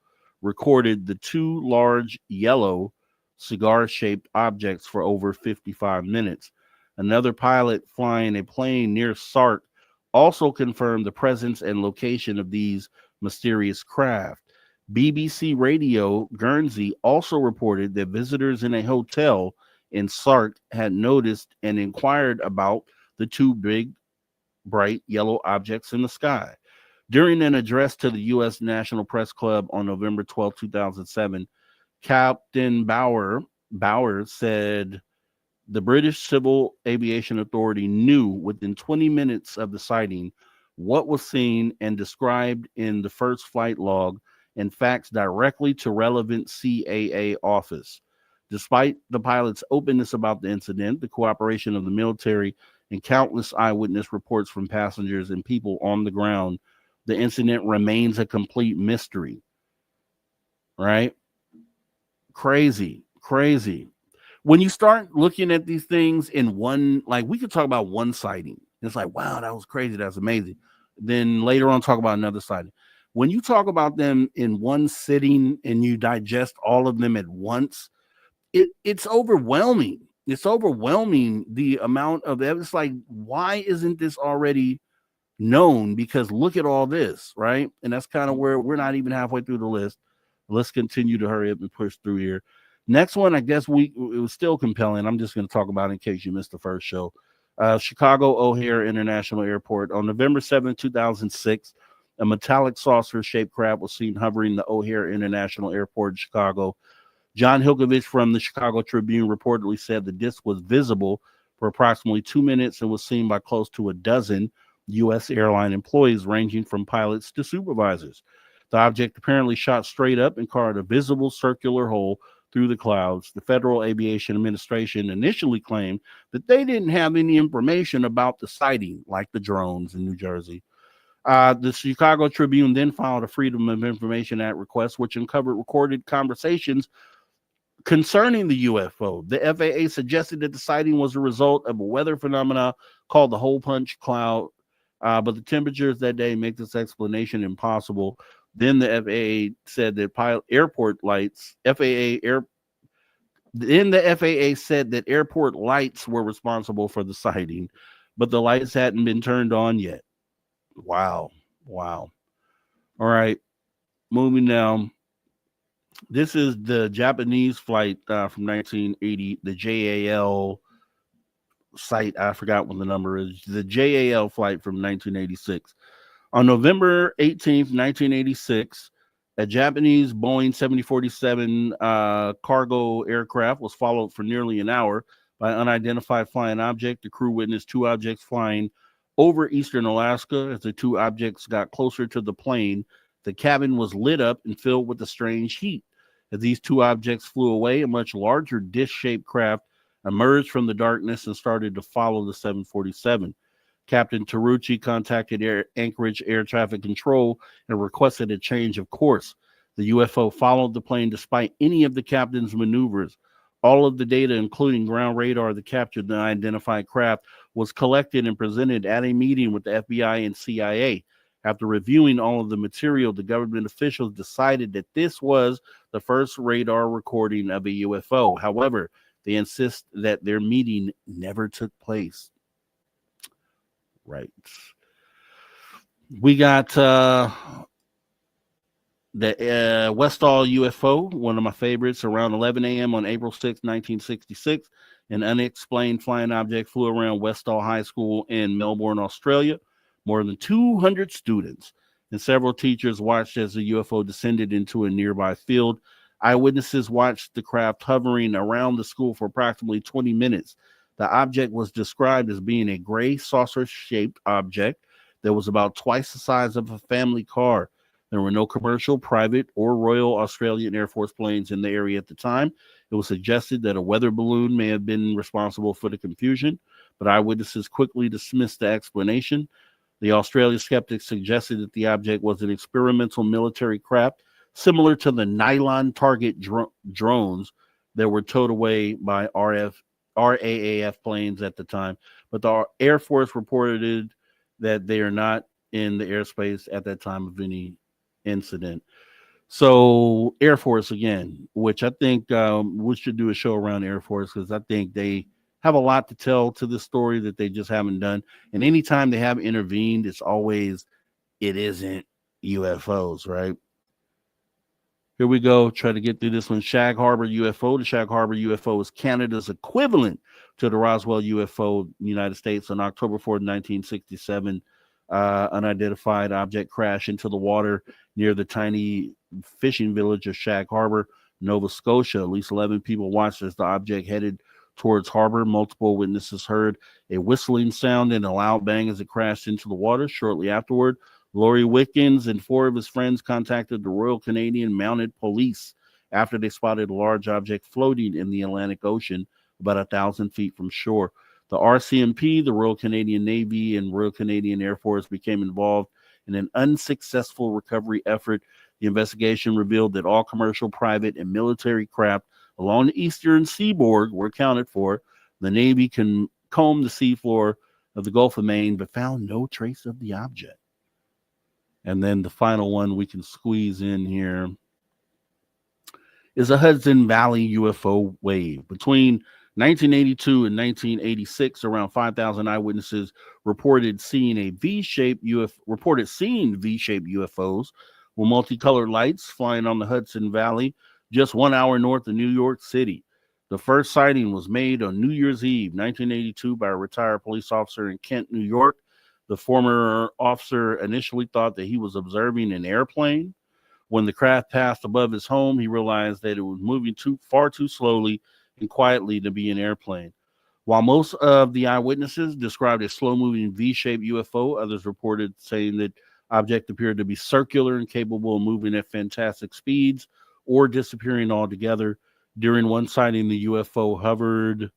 recorded the 2 large yellow cigar-shaped objects for over 55 minutes. Another pilot flying a plane near Sark also confirmed the presence and location of these mysterious craft. BBC Radio Guernsey also reported that visitors in a hotel in Sark had noticed and inquired about the two big, bright yellow objects in the sky. During an address to the U.S. National Press Club on November 12, 2007, Captain Bauer said the British Civil Aviation Authority knew within 20 minutes of the sighting what was seen and described in the first flight log and facts directly to relevant CAA office. Despite the pilot's openness about the incident, the cooperation of the military, and countless eyewitness reports from passengers and people on the ground, the incident remains a complete mystery. Right? Crazy. When you start looking at these things in one, like we could talk about one sighting. It's like, wow, that was crazy. That's amazing. Then later on, talk about another sighting. When you talk about them in one sitting and you digest all of them at once, it's overwhelming. It's overwhelming the amount of evidence. Like, why isn't this already known? Because look at all this, right? And that's kind of where we're not even halfway through the list. Let's continue to hurry up and push through here. Next one, I guess it was still compelling. I'm just going to talk about it in case you missed the first show. Chicago O'Hare International Airport. On November 7, 2006, a metallic saucer-shaped craft was seen hovering the O'Hare International Airport in Chicago. John Hilkovich from the Chicago Tribune reportedly said the disc was visible for approximately 2 minutes and was seen by close to a dozen U.S. airline employees, ranging from pilots to supervisors. The object apparently shot straight up and carved a visible circular hole through the clouds. The Federal Aviation Administration initially claimed that they didn't have any information about the sighting, like the drones in New Jersey. The Chicago Tribune then filed a Freedom of Information Act request, which uncovered recorded conversations concerning the UFO. The FAA suggested that the sighting was a result of a weather phenomenon called the hole punch cloud, but the temperatures that day make this explanation impossible. Then the FAA said that FAA said that airport lights were responsible for the sighting, but the lights hadn't been turned on yet. Wow. All right, moving down. This is the Japanese flight from 1980, the JAL site. I forgot what the number is. The JAL flight from 1986. On November 18th, 1986, a Japanese Boeing 7047 cargo aircraft was followed for nearly an hour by an unidentified flying object. The crew witnessed two objects flying over eastern Alaska. As the two objects got closer to the plane, the cabin was lit up and filled with a strange heat. As these two objects flew away, a much larger disc-shaped craft emerged from the darkness and started to follow the 747. Captain Taruchi contacted Anchorage Air Traffic Control and requested a change of course. The UFO followed the plane despite any of the captain's maneuvers. All of the data, including ground radar that captured the unidentified craft, was collected and presented at a meeting with the FBI and CIA. After reviewing all of the material, the government officials decided that this was the first radar recording of a UFO. However, they insist that their meeting never took place. Right. We got the Westall UFO, one of my favorites. Around 11 a.m. on April 6, 1966, an unexplained flying object flew around Westall High School in Melbourne, Australia. More than 200 students and several teachers watched as the UFO descended into a nearby field. Eyewitnesses watched the craft hovering around the school for approximately 20 minutes. The object was described as being a gray saucer-shaped object that was about twice the size of a family car. There were no commercial, private, or Royal Australian Air Force planes in the area at the time. It was suggested that a weather balloon may have been responsible for the confusion, but eyewitnesses quickly dismissed the explanation. The Australian skeptics suggested that the object was an experimental military craft similar to the nylon target drones that were towed away by RAAF planes at the time. But the Air Force reported that they are not in the airspace at that time of any incident. So Air Force again, which I think we should do a show around Air Force, because I think they have a lot to tell to this story that they just haven't done. And anytime they have intervened, it's always, it isn't UFOs, right? Here we go. Try to get through this one. Shag Harbor UFO. The Shag Harbor UFO is Canada's equivalent to the Roswell UFO in the United States. On October 4th, 1967, unidentified object crashed into the water near the tiny fishing village of Shag Harbor, Nova Scotia. At least 11 people watched as the object headed towards harbor. Multiple witnesses heard a whistling sound and a loud bang as it crashed into the water. Shortly afterward, Laurie Wickens and 4 of his friends contacted the Royal Canadian Mounted Police after they spotted a large object floating in the Atlantic Ocean about 1,000 feet from shore. The RCMP, the Royal Canadian Navy, and Royal Canadian Air Force became involved in an unsuccessful recovery effort. The investigation revealed that all commercial, private, and military craft along the eastern seaboard were accounted for. The Navy combed the seafloor of the Gulf of Maine, but found no trace of the object. And then the final one we can squeeze in here is a Hudson Valley UFO wave. Between 1982 and 1986, around 5,000 eyewitnesses reported seeing V-shaped UFOs with multicolored lights flying on the Hudson Valley, just 1 hour north of New York City. The first sighting was made on New Year's Eve, 1982, by a retired police officer in Kent, New York. The former officer initially thought that he was observing an airplane. When the craft passed above his home, he realized that it was moving far too slowly and quietly to be an airplane. While most of the eyewitnesses described a slow-moving V-shaped UFO, others reported saying that object appeared to be circular and capable of moving at fantastic speeds or disappearing altogether. During one sighting, the UFO hovered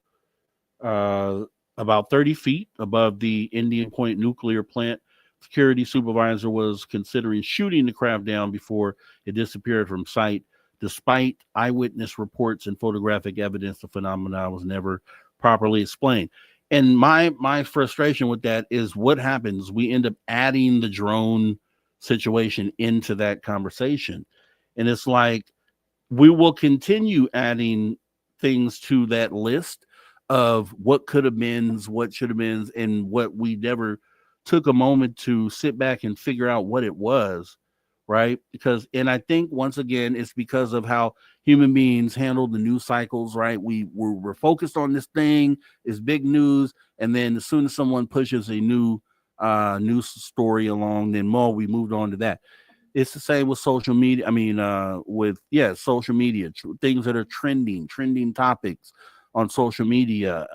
about 30 feet above the Indian Point nuclear plant. Security supervisor was considering shooting the craft down before it disappeared from sight. Despite eyewitness reports and photographic evidence, the phenomenon was never properly explained. And my frustration with that is what happens. We end up adding the drone situation into that conversation. And it's like, we will continue adding things to that list of what could have been, what should have been, and what we never took a moment to sit back and figure out what it was, right? And I think once again, it's because of how human beings handle the news cycles, right? We're focused on this thing, it's big news, and then as soon as someone pushes a new news story along, then we moved on to that. It's the same with social media. Social media, things that are trending topics on social media.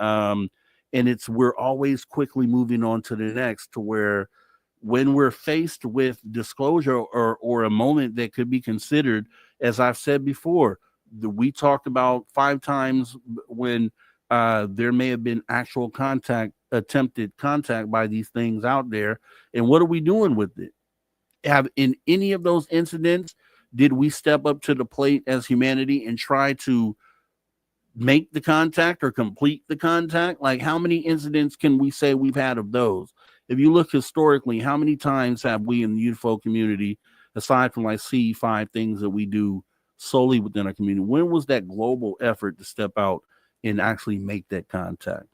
And we're always quickly moving on to the next, to where when we're faced with disclosure or a moment that could be considered, as I've said before, we talked about 5 times when there may have been actual attempted contact by these things out there. And what are we doing with it? In any of those incidents, did we step up to the plate as humanity and try to make the contact or complete the contact? Like, how many incidents can we say we've had of those? If you look historically, how many times have we in the UFO community, aside from like C5 things that we do solely within our community, when was that global effort to step out and actually make that contact?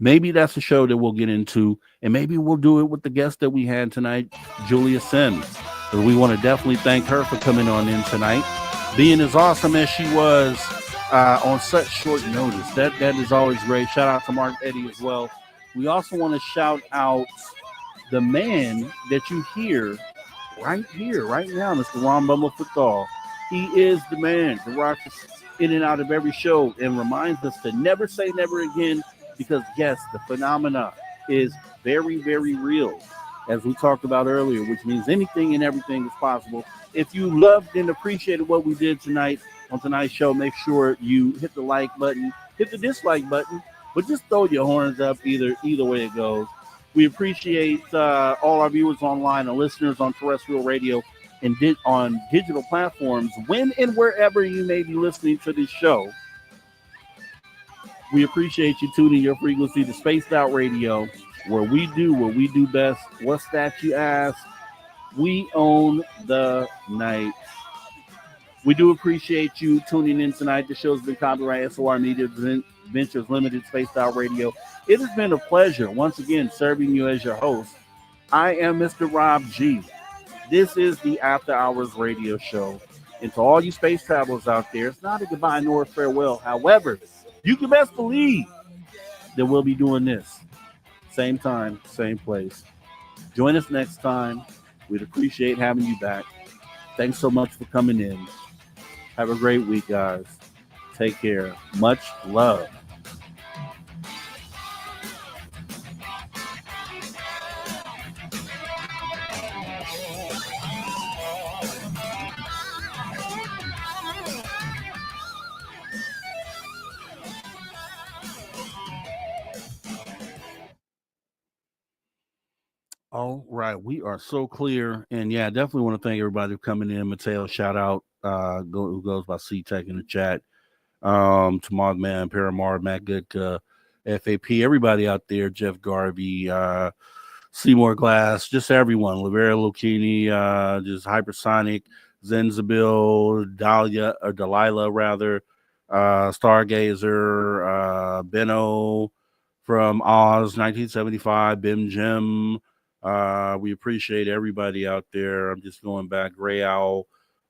Maybe that's a show that we'll get into, and maybe we'll do it with the guest that we had tonight, Julia Sims. So we want to definitely thank her for coming on in tonight, being as awesome as she was on such short notice. That is always great. Shout out to Mark Eddy as well. We also want to shout out the man that you hear right here, right now, Mr. Ron Bumblefoot. He is the man that rocks in and out of every show and reminds us to never say never again, because yes, the phenomena is very, very real, as we talked about earlier, which means anything and everything is possible. If you loved and appreciated what we did tonight on tonight's show, make sure you hit the like button, hit the dislike button, but just throw your horns up either way it goes. We appreciate all our viewers online and listeners on terrestrial radio and on digital platforms, when and wherever you may be listening to this show. We appreciate you tuning your frequency to Spaced Out Radio, where we do what we do best. What's that, you ask? We own the night. We do appreciate you tuning in tonight. The show's been copyright SOR Media Ventures Limited, Spaced Out Radio. It has been a pleasure once again serving you as your host. I am Mr. Rob G. This is the After Hours radio show. And to all you space travelers out there, it's not a goodbye nor a farewell. However, you can best believe that we'll be doing this. Same time, same place. Join us next time. We'd appreciate having you back. Thanks so much for coming in. Have a great week, guys. Take care. Much love. All right, we are so clear, and yeah, I definitely want to thank everybody for coming in. Mateo, shout out, who goes by C-Tech in the chat, to Mogman, Paramar, Matt Good, FAP, everybody out there, Jeff Garvey, Seymour Glass, just everyone, Lavera Lucchini, just Hypersonic, Zenzabil, Delilah rather, Stargazer, Benno from Oz, 1975, Bim Jim. We appreciate everybody out there. I'm just going back. Gray Owl,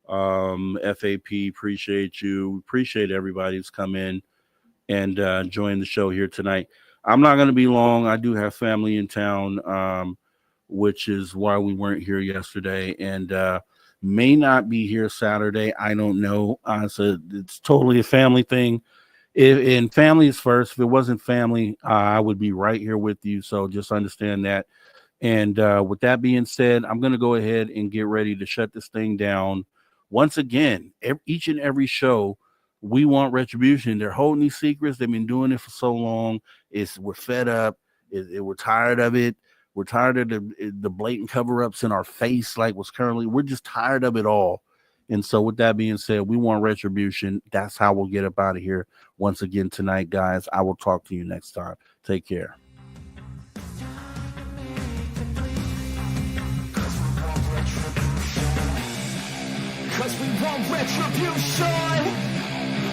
FAP, appreciate you. Appreciate everybody who's come in and joined the show here tonight. I'm not going to be long. I do have family in town, which is why we weren't here yesterday, and may not be here Saturday. I don't know. So it's totally a family thing. And family is first. If it wasn't family, I would be right here with you. So just understand that. And with that being said, I'm going to go ahead and get ready to shut this thing down. Once again, each and every show, we want retribution. They're holding these secrets. They've been doing it for so long. We're fed up. We're tired of it. We're tired of the blatant cover-ups in our face like what's currently. We're just tired of it all. And so with that being said, we want retribution. That's how we'll get up out of here. Once again tonight, guys, I will talk to you next time. Take care. Cause we want retribution.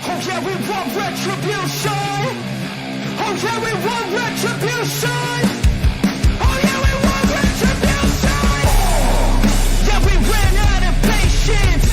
Oh yeah, we want retribution. Oh yeah, we want retribution. Oh yeah, we want retribution. Yeah, we ran out of patience.